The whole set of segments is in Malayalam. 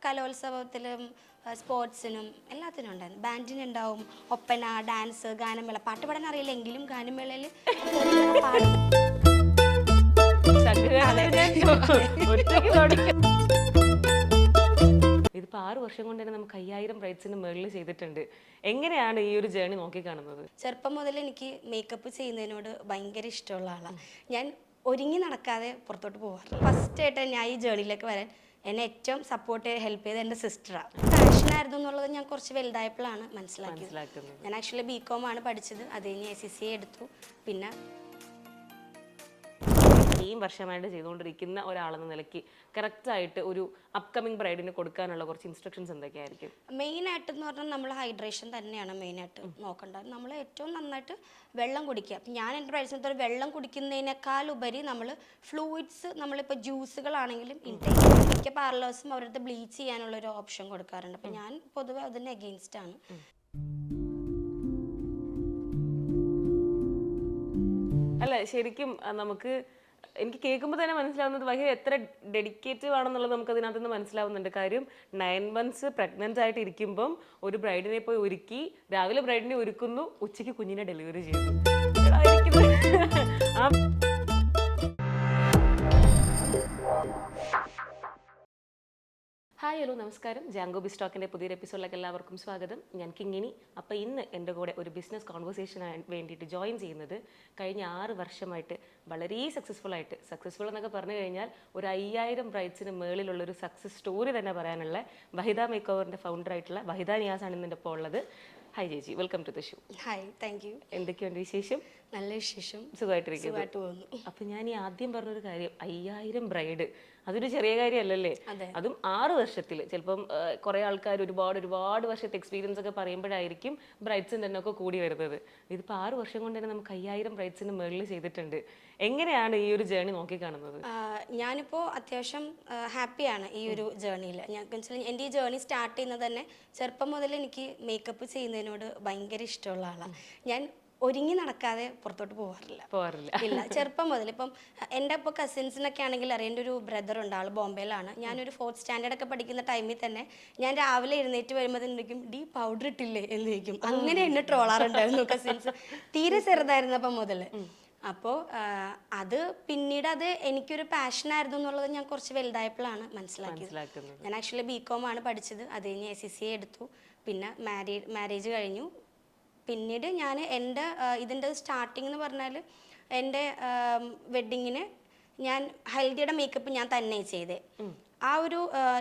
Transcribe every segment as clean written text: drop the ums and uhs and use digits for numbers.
കലോത്സവത്തിലും സ്പോർട്സിനും എല്ലാത്തിനും ഉണ്ടായിരുന്നു. ബാൻഡിനുണ്ടാവും, ഒപ്പന, ഡാൻസ്, ഗാനമേള. പാട്ട് പാടാൻ അറിയില്ലെങ്കിലും ഗാനമേളയിൽ പാടും. ഇതിപ്പോ 6 വർഷം കൊണ്ട് തന്നെ നമുക്ക് 5000 ബ്രൈഡ്സിന് മുകളിൽ ചെയ്തിട്ടുണ്ട്. എങ്ങനെയാണ് ഈ ഒരു ജേർണി നോക്കിക്കാണുന്നത്? ചെറുപ്പം മുതൽ എനിക്ക് മേക്കപ്പ് ചെയ്യുന്നതിനോട് ഭയങ്കര ഇഷ്ടമുള്ള ആളാണ്. ഞാൻ ഒരുങ്ങി നടക്കാതെ പുറത്തോട്ട് പോകാറില്ല. ഫസ്റ്റ് ആയിട്ട് ഞാൻ ഈ ജേർണിയിലേക്ക് വരാൻ എന്നെ ഏറ്റവും സപ്പോർട്ട് ഹെൽപ്പ് ചെയ്ത് എൻ്റെ സിസ്റ്ററാണ്. പാഷനായിരുന്നു എന്നുള്ളത് ഞാൻ കുറച്ച് വലുതായപ്പോഴാണ് മനസ്സിലാക്കിയത്. ഞാൻ ആക്ച്വലി BCom ആണ് പഠിച്ചത്. അത് കഴിഞ്ഞ് ACCA എടുത്തു. പിന്നെ ഈ വർഷമായിട്ട് ചെയ്തുകൊണ്ടിരിക്കുന്ന ഒരാളെന്ന നിലയ്ക്ക് കറക്റ്റായിട്ട് ഒരു അപ്കമിങ് ബ്രൈഡിന് കൊടുക്കാനുള്ള കുറച്ച് ഇൻസ്ട്രക്ഷൻസ് എന്തൊക്കെയായിരിക്കും? മെയിനായിട്ട് എന്ന് പറഞ്ഞാൽ നമ്മൾ ഹൈഡ്രേഷൻ തന്നെയാണ് മെയിനായിട്ട് നോക്കേണ്ടത്. നമ്മൾ ഏറ്റവും നന്നായിട്ട് വെള്ളം കുടിക്കുക. ഞാൻ എൻ്റെ പ്രൈസിനകത്ത് ഒരു വെള്ളം കുടിക്കുന്നതിനേക്കാൾ ഉപരി നമ്മൾ ഫ്ലൂയിഡ്സ്, നമ്മളിപ്പോൾ ജ്യൂസുകളാണെങ്കിലും ഇൻടേക്ക്. മിക്ക പാർലേഴ്സും അവരുടെ ബ്ലീച്ച് ചെയ്യാനുള്ളൊരു ഓപ്ഷൻ കൊടുക്കാറുണ്ട്. അപ്പം ഞാൻ പൊതുവെ അതിന് എഗെയിൻസ്റ്റ് ആണ്. അല്ല, ശരിക്കും എനിക്ക് കേൾക്കുമ്പോൾ തന്നെ മനസ്സിലാവുന്നത് ഭയങ്കര എത്ര ഡെഡിക്കേറ്റീവ് ആണെന്നുള്ളത് നമുക്ക് അതിനകത്ത് നിന്ന് മനസ്സിലാവുന്നുണ്ട്. കാര്യം 9 months പ്രഗ്നന്റ് ആയിട്ട് ഇരിക്കുമ്പം ഒരു ബ്രൈഡിനെ പോയി ഒരുക്കി, രാവിലെ ബ്രൈഡിനെ ഒരുക്കുന്നു, ഉച്ചയ്ക്ക് കുഞ്ഞിനെ ഡെലിവറി ചെയ്യുന്നു. ഹായ്, ഹലോ, നമസ്കാരം. ജാങ്കോ ബിസ്റ്റോക്കിൻ്റെ പുതിയൊരു എപ്പിസോഡിലേക്ക് എല്ലാവർക്കും സ്വാഗതം. ഞാൻ കിങ്ങിണി. അപ്പോൾ ഇന്ന് എൻ്റെ കൂടെ ഒരു ബിസിനസ് കോൺവെർസേഷന് വേണ്ടിയിട്ട് ജോയിൻ ചെയ്യുന്നത് കഴിഞ്ഞ 6 വർഷമായിട്ട് വളരെ സക്സസ്ഫുൾ എന്നൊക്കെ പറഞ്ഞു കഴിഞ്ഞാൽ ഒരു 5000 ബ്രൈഡ്സിന് മേളിലുള്ളൊരു സക്സസ് സ്റ്റോറി തന്നെ പറയാനുള്ള വഹിദ മേക്ക് ഓവറിൻ്റെ ഫൗണ്ടറായിട്ടുള്ള വഹിദ നിയാസാണ് ഇന്ന് എൻ്റെ ഇപ്പോൾ ഉള്ളത്. ഹായ് ചേച്ചി, welcome to the show. Hi, thank you. എന്തൊക്കെയുണ്ട് വിശേഷം? നല്ല വിശേഷം, സുഖമായിട്ടിരിക്കുന്നു. അപ്പം ഞാൻ ഈ ആദ്യം പറഞ്ഞൊരു കാര്യം, 5000 ബ്രൈഡ്, അതൊരു ചെറിയ കാര്യമല്ലല്ലേ? അതും 6 വർഷത്തിൽ. ചിലപ്പം കുറേ ആൾക്കാർ ഒരുപാട് വർഷത്തെ എക്സ്പീരിയൻസ് ഒക്കെ പറയുമ്പോഴായിരിക്കും ബ്രൈഡ്സിൻ്റെ എണ്ണമൊക്കെ കൂടി വരുന്നത്. ഇതിപ്പോൾ 6 വർഷം കൊണ്ട് തന്നെ നമുക്ക് 5000 ബ്രൈഡ്സിന് മുകളിൽ ചെയ്തിട്ടുണ്ട്. എങ്ങനെയാണ് ഈ ഒരു ജേർണി നോക്കിക്കാണുന്നത്? ഞാനിപ്പോൾ അത്യാവശ്യം ഹാപ്പിയാണ് ഈ ഒരു ജേർണിയിൽ. എൻ്റെ ഈ ജേർണി സ്റ്റാർട്ട് ചെയ്യുന്നത് തന്നെ ചെറുപ്പം മുതൽ എനിക്ക് മേക്കപ്പ് ചെയ്യുന്നതിനോട് ഭയങ്കര ഇഷ്ടമുള്ള ആളാണ്. ഞാൻ ഒരുങ്ങി നടക്കാതെ പുറത്തോട്ട് പോകാറില്ല. ഇല്ല, ചെറുപ്പം മുതൽ. ഇപ്പം എൻ്റെ ഇപ്പോൾ കസിൻസിനൊക്കെ ആണെങ്കിൽ അറിയാം. എൻ്റെ ഒരു ബ്രദർ ഉണ്ട്, ആൾ ബോംബെയിലാണ്. ഞാനൊരു 4th സ്റ്റാൻഡേർഡ് ഒക്കെ പഠിക്കുന്ന ടൈമിൽ തന്നെ ഞാൻ രാവിലെ എഴുന്നേറ്റ് വരുമ്പോഴത്തേക്കും പൗഡർ ഇട്ടില്ലേ എന്ന് ചോദിക്കും. അങ്ങനെ എന്നെ ട്രോളാറുണ്ടായിരുന്നു കസിൻസ്, തീരെ ചെറുതായിരുന്നപ്പം മുതൽ. അപ്പോൾ അത് പിന്നീട് അത് എനിക്കൊരു പാഷനായിരുന്നു എന്നുള്ളത് ഞാൻ കുറച്ച് വലുതായപ്പോഴാണ് മനസ്സിലാക്കിയത്. ഞാൻ ആക്ച്വലി BCom ആണ് പഠിച്ചത്. അത് കഴിഞ്ഞ് ACCA എടുത്തു. പിന്നെ മാരേജ് കഴിഞ്ഞു. പിന്നീട് ഞാൻ എൻ്റെ ഇതിൻ്റെ സ്റ്റാർട്ടിങ് എന്ന് പറഞ്ഞാൽ എൻ്റെ വെഡ്ഡിങ്ങിന് ഞാൻ ഹൽദിയുടെ മേക്കപ്പ് ഞാൻ തന്നെ ചെയ്തേ. ആ ഒരു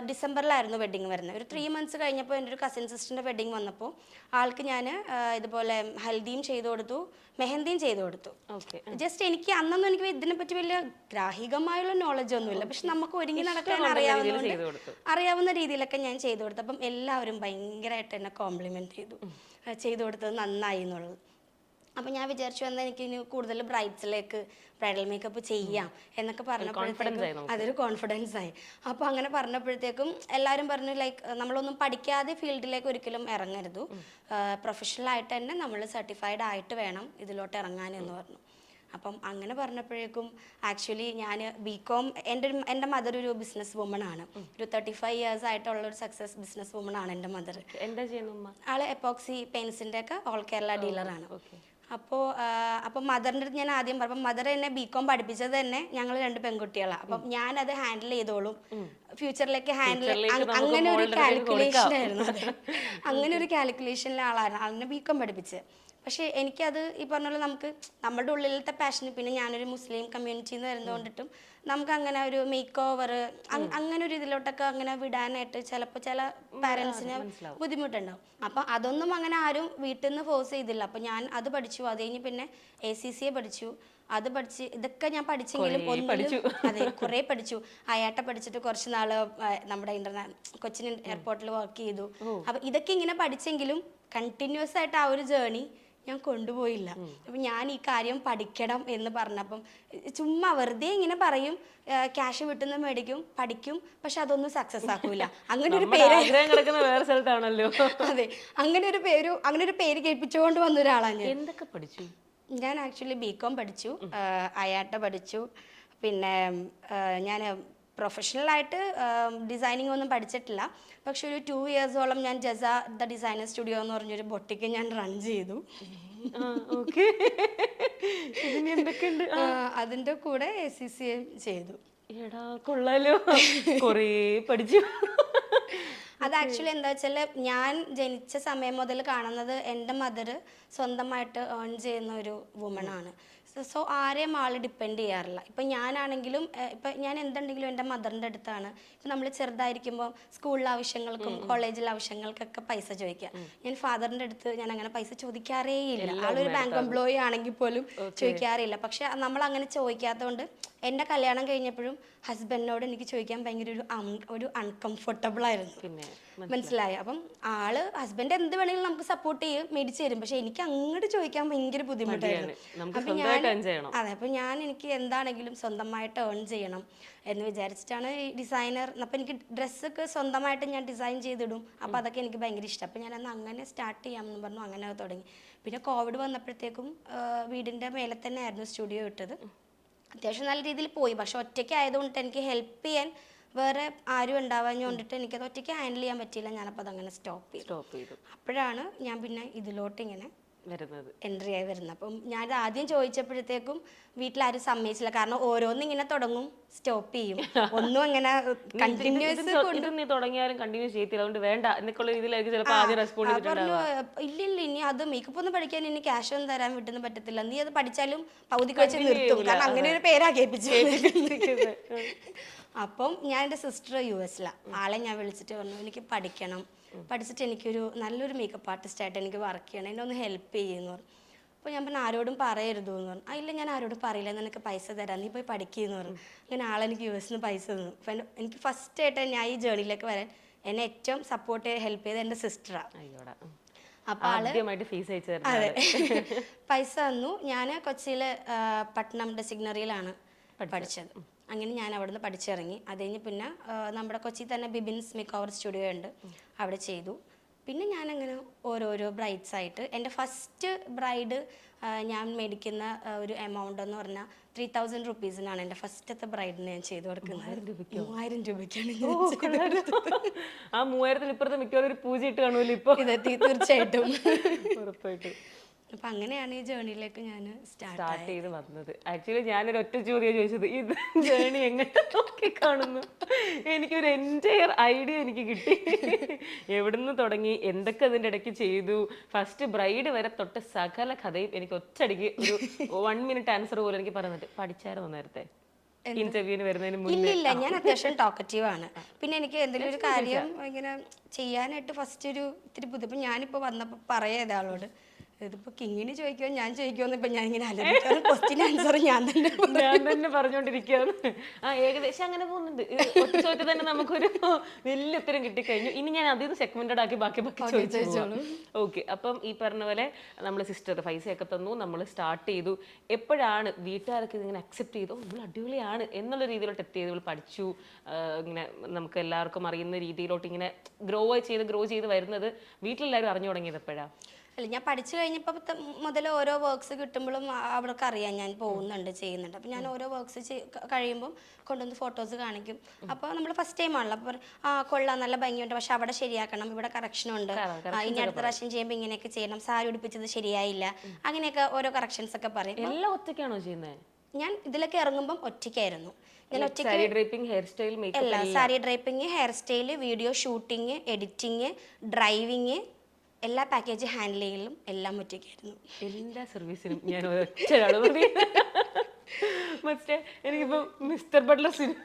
ഡിസംബറിലായിരുന്നു വെഡ്ഡിങ് വരുന്നത്. ഒരു 3 months കഴിഞ്ഞപ്പോൾ എൻ്റെ ഒരു കസിൻ സിസ്റ്ററിൻ്റെ വെഡ്ഡിങ് വന്നപ്പോൾ ആൾക്ക് ഞാൻ ഇതുപോലെ ഹൽദിയും ചെയ്തു കൊടുത്തു, മെഹന്തിയും ചെയ്തു കൊടുത്തു. ജസ്റ്റ് എനിക്ക് അന്നൊന്നും എനിക്ക് ഇതിനെപ്പറ്റി വലിയ ഗ്രാഹികമായുള്ള നോളജ് ഒന്നുമില്ല. പക്ഷെ നമുക്ക് ഒരുങ്ങി നടക്കാൻ അറിയാവുന്ന രീതിയിലൊക്കെ ഞാൻ ചെയ്തു കൊടുത്തു. അപ്പം എല്ലാവരും ഭയങ്കരമായിട്ട് എന്നെ കോംപ്ലിമെൻറ്റ് ചെയ്തു കൊടുത്തത് നന്നായി എന്നുള്ളത്. അപ്പം ഞാൻ വിചാരിച്ചു എന്നാൽ എനിക്ക് ഇനി കൂടുതൽ ബ്രൈഡൽ മേക്കപ്പ് ചെയ്യാം എന്നൊക്കെ പറഞ്ഞപ്പോഴത്തേക്കും അതൊരു കോൺഫിഡൻസ് ആയി. അപ്പോൾ അങ്ങനെ പറഞ്ഞപ്പോഴത്തേക്കും എല്ലാവരും പറഞ്ഞു, ലൈക്ക് നമ്മളൊന്നും പഠിക്കാതെ ഫീൽഡിലേക്ക് ഒരിക്കലും ഇറങ്ങരുത്, പ്രൊഫഷണലായിട്ട് തന്നെ നമ്മൾ സർട്ടിഫൈഡ് ആയിട്ട് വേണം ഇതിലോട്ട് ഇറങ്ങാൻ എന്ന് പറഞ്ഞു. അപ്പം അങ്ങനെ പറഞ്ഞപ്പോഴേക്കും ആക്ച്വലി ഞാൻ BCom, എൻ്റെ മദർ ഒരു ബിസിനസ് വുമൺ ആണ്. ഒരു 35 years ആയിട്ടുള്ള ഒരു സക്സസ് ബിസിനസ് വുമൺ ആണ് എൻ്റെ മദർ. എന്താ ചെയ്യുന്നു? ആള് എപ്പോക്സി പെയിൻസിൻ്റെ ഒക്കെ ഓൾ കേരള ഡീലറാണ്. അപ്പോൾ മദറിൻ്റെ അടുത്ത് ഞാൻ ആദ്യം പറഞ്ഞു, മദർ എന്നെ BCom പഠിപ്പിച്ചത് തന്നെ ഞങ്ങൾ 2 പെൺകുട്ടികളാണ്. അപ്പം ഞാനത് ഹാൻഡിൽ ചെയ്തോളും, ഫ്യൂച്ചറിലേക്ക് അങ്ങനെ ഒരു കാൽക്കുലേഷൻ ആയിരുന്നു. അങ്ങനെ ഒരു കാൽക്കുലേഷനിലെ ആളാണ് ആളിനെ BCom പഠിപ്പിച്ചത്. പക്ഷേ എനിക്കത് ഈ പറഞ്ഞ പോലെ നമുക്ക് നമ്മുടെ ഉള്ളിലത്തെ പാഷന്, പിന്നെ ഞാനൊരു മുസ്ലിം കമ്മ്യൂണിറ്റിയിൽ നിന്ന് വരുന്നതുകൊണ്ടിട്ടും നമുക്ക് അങ്ങനെ ഒരു മേക്ക് ഓവർ അങ്ങനെ ഒരു ഇതിലോട്ടൊക്കെ അങ്ങനെ വിടാനായിട്ട് ചിലപ്പോൾ ചില പാരൻസിന് ബുദ്ധിമുട്ടുണ്ടാവും. അപ്പം അതൊന്നും അങ്ങനെ ആരും വീട്ടിൽ നിന്ന് ഫോഴ്സ് ചെയ്തില്ല. അപ്പം ഞാൻ അത് പഠിച്ചു. അത് കഴിഞ്ഞ് പിന്നെ ACCA പഠിച്ചു. അത് പഠിച്ച് ഇതൊക്കെ ഞാൻ പഠിച്ചെങ്കിലും അതെ കുറേ പഠിച്ചു. അയാട്ട പഠിച്ചിട്ട് കുറച്ച് നാള് നമ്മുടെ കൊച്ചിൻ എയർപോർട്ടിൽ വർക്ക് ചെയ്തു. അപ്പം ഇതൊക്കെ ഇങ്ങനെ പഠിച്ചെങ്കിലും കണ്ടിന്യൂസ് ആയിട്ട് ആ ഒരു ജേർണി ഞാൻ കൊണ്ടുപോയില്ല. അപ്പം ഞാൻ ഈ കാര്യം പഠിക്കണം എന്ന് പറഞ്ഞപ്പം ചുമ്മാ വെറുതെ ഇങ്ങനെ പറയും, ക്യാഷ് വിട്ടുന്ന മേടിക്കും, പഠിക്കും, പക്ഷെ അതൊന്നും സക്സസ് ആക്കൂല. അങ്ങനെ ഒരു പേര് അതെ, അങ്ങനെ ഒരു പേര് കേൾപ്പിച്ചുകൊണ്ട് വന്ന ഒരാളാണ് ഞാൻ. എന്തൊക്കെ പഠിച്ചു? ഞാൻ ആക്ച്വലി BCom പഠിച്ചു, അയാട്ട പഠിച്ചു, പിന്നെ ഞാൻ പ്രൊഫഷണലായിട്ട് ഡിസൈനിങ് ഒന്നും പഠിച്ചിട്ടില്ല. പക്ഷെ ഒരു 2 ഇയേഴ്സോളം ഞാൻ ജസ ദ ഡിസൈനർ സ്റ്റുഡിയോ എന്ന് പറഞ്ഞൊരു ബൊട്ടിക്ക് ഞാൻ റൺ ചെയ്തു. എന്തൊക്കെയുണ്ട്? അതിൻ്റെ കൂടെ ACCA ചെയ്തു. എടാ കൊള്ളാലോ, കൊറേ പഠിച്ചു. അത് ആക്ച്വലി എന്താ വെച്ചാൽ ഞാൻ ജനിച്ച സമയം മുതൽ കാണുന്നത് എൻ്റെ മദർ സ്വന്തമായിട്ട് ഏൺ ചെയ്യുന്ന ഒരു വുമണാണ്. സോ ആരെയും ആൾ ഡിപ്പെൻഡ് ചെയ്യാറില്ല. ഇപ്പം ഞാനാണെങ്കിലും ഇപ്പം ഞാൻ എന്തുണ്ടെങ്കിലും എൻ്റെ മദറിൻ്റെ അടുത്താണ്. ഇപ്പം നമ്മൾ ചെറുതായിരിക്കുമ്പോൾ സ്കൂളിലെ ആവശ്യങ്ങൾക്കും കോളേജിലെ ആവശ്യങ്ങൾക്കൊക്കെ പൈസ ചോദിക്കുക. ഞാൻ ഫാദറിൻ്റെ അടുത്ത് ഞാൻ അങ്ങനെ പൈസ ചോദിക്കാറേ ഇല്ല. ആളൊരു ബാങ്ക് എംപ്ലോയി ആണെങ്കിൽ പോലും ചോദിക്കാറില്ല. പക്ഷെ നമ്മൾ അങ്ങനെ ചോദിക്കാത്തതുകൊണ്ട് എൻ്റെ കല്യാണം കഴിഞ്ഞപ്പോഴും ഹസ്ബൻഡിനോട് എനിക്ക് ചോദിക്കാൻ ഭയങ്കര ഒരു അൺകംഫർട്ടബിൾ ആയിരുന്നു. മനസ്സിലായി. അപ്പം ഹസ്ബൻഡ് എന്ത് വേണമെങ്കിലും നമുക്ക് സപ്പോർട്ട് ചെയ്യും, മേടിച്ച് തരും. പക്ഷെ എനിക്ക് അങ്ങോട്ട് ചോദിക്കാൻ ഭയങ്കര ബുദ്ധിമുട്ടായിരുന്നു. അപ്പൊ ഞാൻ എനിക്ക് എന്താണെങ്കിലും സ്വന്തമായിട്ട് ഏൺ ചെയ്യണം എന്ന് വിചാരിച്ചിട്ടാണ് ഈ ഡിസൈനർ. അപ്പം എനിക്ക് ഡ്രസ്സൊക്കെ സ്വന്തമായിട്ട് ഞാൻ ഡിസൈൻ ചെയ്തിടും. അപ്പം അതൊക്കെ എനിക്ക് ഭയങ്കര ഇഷ്ടം. അപ്പം ഞാനന്ന് അങ്ങനെ സ്റ്റാർട്ട് ചെയ്യാമെന്ന് പറഞ്ഞു. അങ്ങനെ തുടങ്ങി. പിന്നെ കോവിഡ് വന്നപ്പോഴത്തേക്കും വീടിൻ്റെ മേലെ തന്നെ ആയിരുന്നു സ്റ്റുഡിയോ ഇട്ടത്. അത്യാവശ്യം നല്ല രീതിയിൽ പോയി. പക്ഷെ ഒറ്റയ്ക്ക് ആയതുകൊണ്ട് എനിക്ക് ഹെൽപ്പ് ചെയ്യാൻ വേറെ ആരും ഉണ്ടാവാൻ കൊണ്ടിട്ട് എനിക്കത് ഒറ്റയ്ക്ക് ഹാൻഡിൽ ചെയ്യാൻ പറ്റിയില്ല. ഞാനപ്പോൾ അതങ്ങനെ സ്റ്റോപ്പ് ചെയ്തു. അപ്പോഴാണ് ഞാൻ പിന്നെ ഇതിലോട്ട് ഇങ്ങനെ എൻട്രി ആയി വരുന്നത്. അപ്പം ഞാൻ ആദ്യം ചോദിച്ചപ്പോഴത്തേക്കും വീട്ടിലാരും സമ്മതിച്ചില്ല. കാരണം ഓരോന്നിങ്ങനെ തുടങ്ങും, സ്റ്റോപ്പ് ചെയ്യും. ഒന്നും അങ്ങനെ കണ്ടിന്യൂസ് തുടങ്ങിയാലും കണ്ടിന്യൂസ് ചെയ്തില്ല, അതുകൊണ്ട് വേണ്ട എന്നൊക്കെയുള്ള രീതിയിലായിരിക്കും ചിലപ്പോൾ ആദ്യം റെസ്പോണ്ട് ചെയ്തിട്ടുണ്ടാവുക. ഇല്ല ഇനി അത് മേക്കപ്പ് ഒന്നും പഠിക്കാൻ ഇനി ക്യാഷ് ഒന്നും തരാൻ വിട്ടൊന്നും പറ്റത്തില്ല, നീ അത് പഠിച്ചാലും പകുതിക്ക് വെച്ച് നിർത്തും. കാരണം അങ്ങനെ ഒരു പേരാ കേൾപ്പിച്ചു. അപ്പം ഞാൻ എൻ്റെ സിസ്റ്റർ US ആളെ ഞാൻ വിളിച്ചിട്ട് പറഞ്ഞു എനിക്ക് പഠിക്കണം, പഠിച്ചിട്ട് എനിക്കൊരു നല്ലൊരു മേക്കപ്പ് ആർട്ടിസ്റ്റായിട്ട് എനിക്ക് വർക്ക് ചെയ്യണം, എന്നെ ഒന്ന് ഹെൽപ്പ് ചെയ്യുമെന്ന് പറഞ്ഞു. അപ്പോൾ ഞാൻ പറഞ്ഞു ആരോടും പറയരുത് എന്ന് പറഞ്ഞു. ഇല്ല ഞാൻ ആരോടും പറയില്ല, നിനക്ക് പൈസ തരാം, നീ പോയി പഠിക്കുകയെന്ന് പറഞ്ഞു. അങ്ങനെ ആളെനിക്ക് US പൈസ തന്നു. അപ്പം എനിക്ക് ഫസ്റ്റായിട്ട് ഞാൻ ഈ ജേർണിയിലേക്ക് വരാൻ എന്നെ ഏറ്റവും സപ്പോർട്ട് ഹെൽപ്പ് ചെയ്ത് എൻ്റെ സിസ്റ്ററാണ്. അപ്പോൾ അതെ പൈസ തന്നു. ഞാൻ കൊച്ചിയിൽ പട്നം ഡെസിഗ്നറിയിലാണ് പഠിച്ചത്. അങ്ങനെ ഞാൻ അവിടുന്ന് പഠിച്ചിറങ്ങി. അത് കഴിഞ്ഞ് പിന്നെ നമ്മുടെ കൊച്ചി തന്നെ ബിബിൻസ് മേക്ക് ഓവർ സ്റ്റുഡിയോ ഉണ്ട്, അവിടെ ചെയ്തു. പിന്നെ ഞാനങ്ങനെ ഓരോരോ ബ്രൈഡ്സ് ആയിട്ട് എൻ്റെ ഫസ്റ്റ് ബ്രൈഡ് ഞാൻ മേടിക്കുന്ന ഒരു എമൗണ്ട് എന്ന് പറഞ്ഞാൽ 3000 റുപ്പീസിനാണ് എൻ്റെ ഫസ്റ്റത്തെ ബ്രൈഡിന് ഞാൻ ചെയ്തു കൊടുക്കുന്നത്. 3000 രൂപയ്ക്കാണ്. ആ 3000 ഇപ്പുറത്തെ മിക്കവാറും ഒരു പൂജ ഇട്ട് കാണുമല്ലോ ഇപ്പോൾ. തീർച്ചയായിട്ടും. അപ്പം അങ്ങനെയാണ് ഈ ജേർണിയിലേക്ക് ഞാൻ സ്റ്റാർട്ട് ചെയ്ത് വന്നത്. ആക്ച്വലി ഞാനൊരു ഒറ്റ ചോദ്യം ചോദിച്ചത്, ഇത് ജേർണി എങ്ങനെ നോക്കി കാണുന്നു? എനിക്കൊരു എൻറ്റയർ ഐഡിയ എനിക്ക് കിട്ടി. എവിടുന്ന് തുടങ്ങി, എന്തൊക്കെ അതിൻ്റെ ഇടയ്ക്ക് ചെയ്തു, ഫസ്റ്റ് ബ്രൈഡ് വരെ തൊട്ട് സകല കഥയും എനിക്ക് ഒറ്റയടിക്ക് ഒരു 1 മിനിറ്റ് ആൻസർ പോലും എനിക്ക് പറഞ്ഞിട്ട്. പഠിച്ചായിരുന്നു നേരത്തെ ഇന്റർവ്യൂവിന് വരുന്നതിന് മുന്നേ? ഇല്ല, ഞാൻ അത്യാവശ്യം ടോക്കറ്റീവ് ആണ്. പിന്നെ എനിക്ക് എന്തെങ്കിലും ഒരു കാര്യം ഇങ്ങനെ ചെയ്യാനായിട്ട് ഫസ്റ്റ് ഒരു ഇത്തിരി ബുദ്ധിമുട്ട്. ഞാനിപ്പോൾ വന്നപ്പോൾ പറയാം ആളോട്, ഇതിപ്പോ കിങ്ങിന് ചോദിക്കുമോ ഞാൻ ചോദിക്കുമോന്ന് ഇപ്പൊ ഞാൻ ഇങ്ങനെ ആലോചിക്കാറ്. ക്വസ്റ്റ്യൻ ആൻസർ ഞാൻ തന്നെ പറഞ്ഞുകൊണ്ടിരിക്കുകയാണ്. ഏകദേശം അങ്ങനെ പോകുന്നുണ്ട്. ചോദിച്ചാൽ തന്നെ നമുക്കൊരു വലിയ ഉത്തരം കിട്ടിക്കഴിഞ്ഞു. ഇനി ഞാൻ അതിൽ നിന്ന് സെഗ്മെന്റഡ് ആക്കി ബാക്കി ചോദിച്ചോളൂ. ഓക്കെ. അപ്പം ഈ പറഞ്ഞ പോലെ നമ്മൾ സിസ്റ്റർ പൈസയൊക്കെ തന്നു, നമ്മൾ സ്റ്റാർട്ട് ചെയ്തു. എപ്പോഴാണ് വീട്ടുകാരൊക്കെ ഇതിങ്ങനെ അക്സെപ്റ്റ് ചെയ്തു, നമ്മൾ അടിപൊളിയാണ് എന്നുള്ള രീതിയിലോട്ട് എത്തിയത്? പഠിച്ചു, ഇങ്ങനെ നമുക്ക് എല്ലാവർക്കും അറിയുന്ന രീതിയിലോട്ട് ഇങ്ങനെ ഗ്രോ ചെയ്ത് വരുന്നത് വീട്ടിലെല്ലാവരും അറിഞ്ഞു തുടങ്ങിയത് എപ്പോഴാണ്? അല്ല, ഞാൻ പഠിച്ചു കഴിഞ്ഞപ്പോൾ മുതൽ ഓരോ വർക്ക്സ് കിട്ടുമ്പോഴും അവർക്ക് അറിയാം ഞാൻ പോകുന്നുണ്ട്, ചെയ്യുന്നുണ്ട്. അപ്പം ഞാൻ ഓരോ വർക്ക്സ് കഴിയുമ്പോൾ കൊണ്ടുവന്ന് ഫോട്ടോസ് കാണിക്കും. അപ്പോൾ നമ്മൾ ഫസ്റ്റ് ടൈം ആണല്ലോ, അപ്പോൾ കൊള്ളാം, നല്ല ഭംഗിയുണ്ട്, പക്ഷെ അവിടെ ശരിയാക്കണം, ഇവിടെ കറക്ഷനുണ്ട്, ഇനി അടുത്ത പ്രാവശ്യം ചെയ്യുമ്പോൾ ഇങ്ങനെയൊക്കെ ചെയ്യണം, സാരി ഉടുപ്പിച്ചത് ശരിയായില്ല, അങ്ങനെയൊക്കെ ഓരോ കറക്ഷൻസ് ഒക്കെ പറയും. എല്ലാം ഒറ്റയ്ക്കാണോ ചെയ്യുന്നത്? ഞാൻ ഇതിലൊക്കെ ഇറങ്ങുമ്പോൾ ഒറ്റയ്ക്കായിരുന്നു. ഞാൻ ഒറ്റയ്ക്ക് sari draping, hair style, video shooting, editing, driving, എല്ലാ പാക്കേജ് ഹാൻഡിൽ ചെയ്യലും എല്ലാം ഒറ്റയ്ക്കായിരുന്നു. എല്ലാ സർവീസിനും ഞാൻ ഒറ്റയാള് മതി. മറ്റേ എനിക്കിപ്പോ മിസ്റ്റർ ബട്ട്ലർ സിനിമ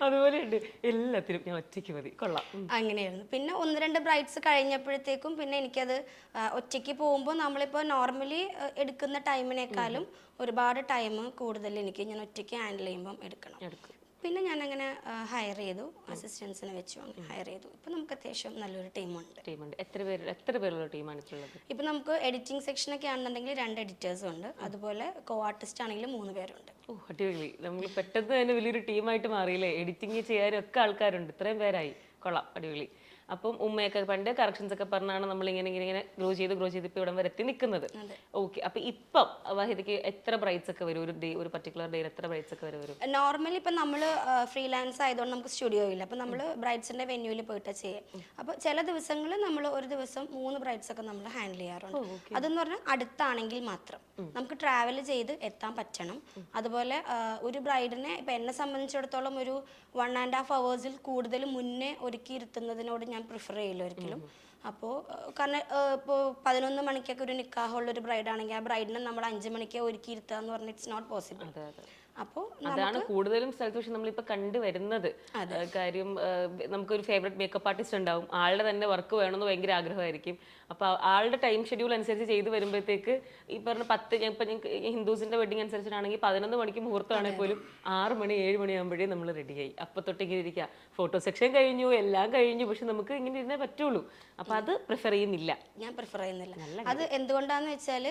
അതുപോലെ ഉണ്ട്, എല്ലാത്തിനും ഞാൻ ഒറ്റയ്ക്ക് മതി. കൊള്ളാം. അങ്ങനെയായിരുന്നു. പിന്നെ 1-2 ബ്രൈഡ്സ് കഴിഞ്ഞപ്പോഴത്തേക്കും പിന്നെ എനിക്കത് ഒറ്റയ്ക്ക് പോകുമ്പോൾ നമ്മളിപ്പോൾ നോർമലി എടുക്കുന്ന ടൈമിനേക്കാളും ഒരുപാട് ടൈം കൂടുതൽ എനിക്ക് ഞാൻ ഒറ്റയ്ക്ക് ഹാൻഡിൽ ചെയ്യുമ്പം എടുക്കും. പിന്നെ ഞാനങ്ങനെ ഹയർ ചെയ്തു, അസിസ്റ്റൻസിനെ വെച്ചു, അങ്ങനെ ഹയർ ചെയ്തു. ഇപ്പം നമുക്ക് അത്യാവശ്യം നല്ലൊരു ടീമുണ്ട്. എത്ര പേരുള്ള ടീമാണ് ഇപ്പോൾ ഉള്ളത്? ഇപ്പം നമുക്ക് എഡിറ്റിംഗ് സെക്ഷനൊക്കെ ആണെന്നുണ്ടെങ്കിൽ 2 എഡിറ്റേഴ്സും ഉണ്ട്, അതുപോലെ കോ ആർട്ടിസ്റ്റ് ആണെങ്കിലും 3 പേരുണ്ട്. അടിപൊളി. നമ്മൾ പെട്ടെന്ന് തന്നെ വലിയൊരു ടീമായിട്ട് മാറിയില്ലേ? എഡിറ്റിംഗ് ചെയ്യാനും ഒക്കെ ആൾക്കാരുണ്ട്, ഇത്രയും പേരായി. കൊള്ളാം, അടിപൊളി. അപ്പം ഉമ്മയൊക്കെ പണ്ട് കറക്ഷൻസ് ഒക്കെ പറഞ്ഞാണ് നമ്മൾ ഇങ്ങനെ ഗ്രോ ചെയ്ത് ഇപ്പൊ ഇവിടം വരെ എത്തി നിൽക്കുന്നത്. ഓക്കെ, അപ്പൊ ഇപ്പം വാഹിദയ്ക്ക് എത്ര ബ്രൈറ്റ്സ് ഒക്കെ വരും ഒരു പർട്ടിക്കുലർ ഡേയിൽ? എത്ര ബ്രൈറ്റ്സ് ഒക്കെ വരും? നോർമലി ഇപ്പം നമ്മൾ ഫ്രീലാൻസ് ആയതുകൊണ്ട് നമുക്ക് സ്റ്റുഡിയോ ഇല്ല. അപ്പം നമ്മൾ ബ്രൈഡ്സിന്റെ വെന്യൂവിൽ പോയിട്ട് ചെയ്യാം. അപ്പോൾ ചില ദിവസങ്ങളിൽ നമ്മൾ ഒരു ദിവസം 3 ബ്രൈഡ്സ് ഒക്കെ നമ്മൾ ഹാൻഡിൽ ചെയ്യാറുണ്ട്. അതെന്ന് പറഞ്ഞാൽ അടുത്താണെങ്കിൽ മാത്രം നമുക്ക് ട്രാവൽ ചെയ്ത് എത്താൻ പറ്റണം. അതുപോലെ ഒരു ബ്രൈഡിനെ ഇപ്പം എന്നെ സംബന്ധിച്ചിടത്തോളം ഒരു 1.5 hours കൂടുതൽ മുന്നേ ഒരുക്കി ഇരുത്തുന്നതിനോട് ഞാൻ പ്രിഫർ ചെയ്യില്ല ഒരിക്കലും. അപ്പോൾ കാരണം ഇപ്പോൾ 11 മണിക്കൊക്കെ ഒരു നിക്കാഹുള്ള ഒരു ബ്രൈഡാണെങ്കിൽ ആ ബ്രൈഡിനെ നമ്മൾ 5 മണിക്ക് ഒരുക്കി ഇരുത്തുക എന്ന് പറഞ്ഞാൽ ഇറ്റ്സ് നോട്ട് പോസിബിൾ. അപ്പോൾ അതാണ് കൂടുതലും സ്ഥലത്ത് പക്ഷെ നമ്മളിപ്പോൾ കണ്ടുവരുന്നത്. കാര്യം നമുക്കൊരു ഫേവറേറ്റ് മേക്കപ്പ് ആർട്ടിസ്റ്റ് ഉണ്ടാവും, ആളുടെ തന്നെ വർക്ക് വേണമെന്ന് ഭയങ്കര ആഗ്രഹമായിരിക്കും. അപ്പോൾ ആളുടെ ടൈം ഷെഡ്യൂൾ അനുസരിച്ച് ചെയ്ത് വരുമ്പോഴത്തേക്ക് ഈ പറഞ്ഞ 10 ഇപ്പം ഹിന്ദുസിൻ്റെ വെഡിങ് അനുസരിച്ചിട്ടാണെങ്കിൽ 11 മണിക്ക് മുഹൂർത്തമാണെങ്കിൽ പോലും 6 മണി 7 മണിയാകുമ്പോഴേ നമ്മൾ റെഡിയായി. അപ്പോൾ തൊട്ട് ഇങ്ങനെ ഇരിക്കുക, ഫോട്ടോ സെക്ഷൻ കഴിഞ്ഞു, എല്ലാം കഴിഞ്ഞു, പക്ഷെ നമുക്ക് ഇങ്ങനെ ഇരുന്നേ പറ്റുള്ളൂ. അപ്പോൾ അത് പ്രിഫർ ചെയ്യുന്നില്ല, ഞാൻ പ്രിഫർ ചെയ്യുന്നില്ല. അത് എന്തുകൊണ്ടാന്ന് വെച്ചാൽ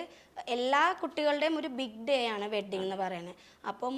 എല്ലാ കുട്ടികളുടെയും ഒരു ബിഗ് ഡേ ആണ് വെഡ്ഡിങ് എന്ന് പറയുന്നത്. അപ്പം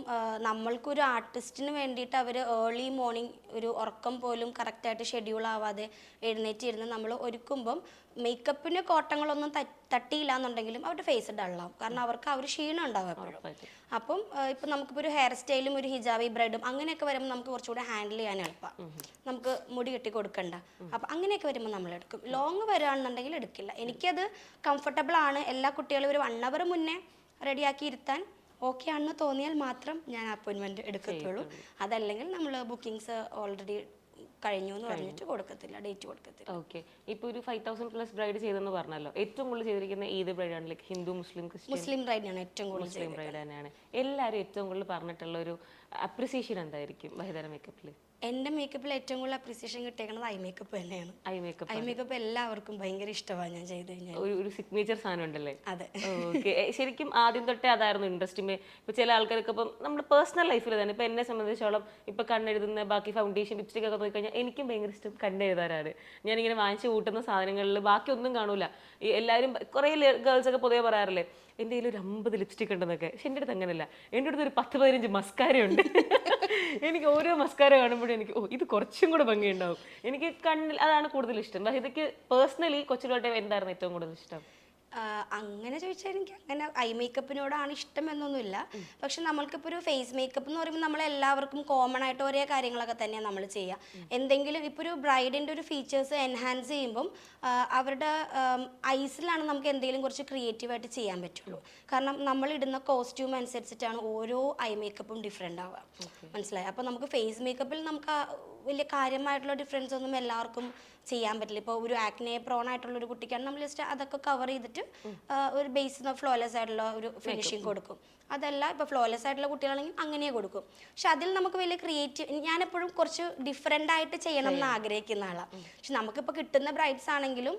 നമ്മൾക്കൊരു ആർട്ടിസ്റ്റിന് വേണ്ടിയിട്ട് അവർ ഏർലി മോർണിംഗ് ഒരു ഉറക്കം പോലും കറക്റ്റായിട്ട് ഷെഡ്യൂൾ ആവാതെ എഴുന്നേറ്റിരുന്ന് നമ്മൾ ഒരുക്കുമ്പം മേക്കപ്പിന് കോട്ടങ്ങളൊന്നും തട്ടിയില്ല എന്നുണ്ടെങ്കിലും അവരുടെ ഫേസ് ഡള്ളാവും. കാരണം അവർക്ക് ആ ഒരു ക്ഷീണം ഉണ്ടാവും എപ്പോഴും. അപ്പം ഇപ്പം നമുക്കിപ്പോൾ ഒരു ഹെയർ സ്റ്റൈലും ഒരു ഹിജാബി ബ്രൈഡും അങ്ങനെയൊക്കെ വരുമ്പോൾ നമുക്ക് കുറച്ചുകൂടെ ഹാൻഡിൽ ചെയ്യാൻ എളുപ്പമാണ്. നമുക്ക് മുടി കെട്ടി കൊടുക്കണ്ട. അപ്പം അങ്ങനെയൊക്കെ വരുമ്പോൾ നമ്മൾ എടുക്കും. ലോങ് വരികയാണെന്നുണ്ടെങ്കിൽ എടുക്കില്ല. എനിക്കത് കംഫർട്ടബിൾ ആണ്. എല്ലാ കുട്ടികളും ഒരു 1 hour മുന്നേ റെഡിയാക്കി ഇരുത്താൻ ഓക്കെ ആണെന്ന് തോന്നിയാൽ മാത്രം ഞാൻ അപ്പോയിൻമെൻറ്റ് എടുക്കത്തുള്ളൂ. അതല്ലെങ്കിൽ നമ്മൾ ബുക്കിങ്സ് ഓൾറെഡി കഴിഞ്ഞു എന്ന് പറഞ്ഞിട്ട് കൊടുക്കത്തില്ല, ഡേറ്റ് കൊടുക്കത്തില്ല. ഓക്കെ, ഇപ്പോൾ ഒരു 5000+ ബ്രൈഡ് ചെയ്തെന്ന് പറഞ്ഞല്ലോ. ഏറ്റവും കൂടുതൽ ചെയ്തിരിക്കുന്ന ഏത് ബ്രൈഡാണ്? ലൈക്ക് ഹിന്ദു, മുസ്ലിം, ക്രിസ്ത്യൻ? മുസ്ലിം ബ്രൈഡാണ് ഏറ്റവും കൂടുതൽ. മുസ്ലിം ബ്രൈഡ് തന്നെയാണ്. എല്ലാവരും ഏറ്റവും കൂടുതൽ പറഞ്ഞിട്ടുള്ള ഒരു അപ്രിസിയേഷൻ എന്തായിരിക്കും വഹിദയുടെ മേക്കപ്പിൽ? എൻ്റെ മേക്കപ്പിൽ ഏറ്റവും കൂടുതൽ അപ്രീസിയേഷൻ കിട്ടിയേക്കുന്നത് ഐ മേക്കപ്പ് തന്നെയാണ്. ഐ മേക്കപ്പ് എല്ലാവർക്കും ഭയങ്കര ഇഷ്ടമാണ് ഞാൻ ചെയ്ത് കഴിഞ്ഞാൽ. ഒരു സിഗ്നേച്ചർ സാധനം ഉണ്ടല്ലേ? അതെ. ഓക്കെ, ശരിക്കും ആദ്യം തൊട്ടേ അതായിരുന്നു ഇൻട്രസ്റ്റ്. ഇപ്പൊ ചില ആൾക്കാർക്ക് ഇപ്പം നമ്മുടെ പേഴ്സണൽ ലൈഫിൽ തന്നെ ഇപ്പൊ എന്നെ സംബന്ധിച്ചോളം ഇപ്പൊ കണ്ണെഴുതുന്ന ബാക്കി ഫൗണ്ടേഷൻ, ലിപ്സ്റ്റിക് ഒക്കെ നോക്കിക്കഴിഞ്ഞാൽ എനിക്കും ഭയങ്കര ഇഷ്ടം കണ്ണെഴുതാനാണ്. ഞാനിങ്ങനെ വാങ്ങിച്ച് കൂട്ടുന്ന സാധനങ്ങളിൽ ബാക്കി ഒന്നും കാണൂല. എല്ലാവരും കുറേ ഗേൾസ് ഒക്കെ പൊതുവെ പറയാറില്ലേ എൻ്റെ കയ്യിൽ ഒരു 50 ലിപ്സ്റ്റിക് ഉണ്ടെന്നൊക്കെ. പക്ഷെ എൻ്റെ അടുത്ത് അങ്ങനെയല്ല. എൻ്റെ അടുത്ത് ഒരു 10-15 മസ്കാര ഉണ്ട്. എനിക്ക് ഓരോ മസ്കാര കാണുമ്പോഴും എനിക്ക് ഇത് കുറച്ചും കൂടെ ഭംഗിയുണ്ടാവും. എനിക്ക് കണ്ണിൽ അതാണ് കൂടുതൽ ഇഷ്ടം. പക്ഷെ ഇതൊക്കെ പേഴ്സണലി കൊച്ചിലോട്ടെ എന്തായിരുന്നു ഏറ്റവും കൂടുതൽ ഇഷ്ടം? അങ്ങനെ ചോദിച്ചാൽ എനിക്ക് അങ്ങനെ ഐ മേക്കപ്പിനോടാണ് ഇഷ്ടം എന്നൊന്നുമില്ല. പക്ഷെ നമ്മൾക്കിപ്പോൾ ഒരു ഫേസ് മേക്കപ്പ് എന്ന് പറയുമ്പോൾ നമ്മളെല്ലാവർക്കും കോമൺ ആയിട്ട് ഒരേ കാര്യങ്ങളൊക്കെ തന്നെയാണ് നമ്മൾ ചെയ്യുക. എന്തെങ്കിലും ഇപ്പോൾ ഒരു ബ്രൈഡിൻ്റെ ഒരു ഫീച്ചേഴ്സ് എൻഹാൻസ് ചെയ്യുമ്പം അവരുടെ ഐസിലാണ് നമുക്ക് എന്തെങ്കിലും കുറച്ച് ക്രിയേറ്റീവായിട്ട് ചെയ്യാൻ പറ്റുള്ളൂ. കാരണം നമ്മളിടുന്ന കോസ്റ്റ്യൂം അനുസരിച്ചിട്ടാണ് ഓരോ ഐ മേക്കപ്പും ഡിഫറെൻ്റ് ആവുക. മനസ്സിലായി? അപ്പോൾ നമുക്ക് ഫേസ് മേക്കപ്പിൽ നമുക്ക് വലിയ കാര്യമായിട്ടുള്ള ഡിഫറൻസ് ഒന്നും എല്ലാവർക്കും ചെയ്യാൻ പറ്റില്ല. ഇപ്പോൾ ഒരു ആക്നെ പ്രോൺ ആയിട്ടുള്ള ഒരു കുട്ടിക്കാണ് നമ്മൾ ജസ്റ്റ് അതൊക്കെ കവർ ചെയ്തിട്ട് ഒരു ബേസ് ഫ്ലോലെസ് ആയിട്ടുള്ള ഒരു ഫിനിഷിങ് കൊടുക്കും. അതല്ല ഇപ്പോൾ ഫ്ലോലെസ് ആയിട്ടുള്ള കുട്ടികളാണെങ്കിൽ അങ്ങനെ കൊടുക്കും. പക്ഷെ അതിൽ നമുക്ക് വലിയ ക്രിയേറ്റീവ്, ഞാനെപ്പോഴും കുറച്ച് ഡിഫറെൻ്റ് ആയിട്ട് ചെയ്യണം എന്ന് ആഗ്രഹിക്കുന്ന ആളാണ്. പക്ഷെ നമുക്കിപ്പോൾ കിട്ടുന്ന ബ്രൈഡ്സ് ആണെങ്കിലും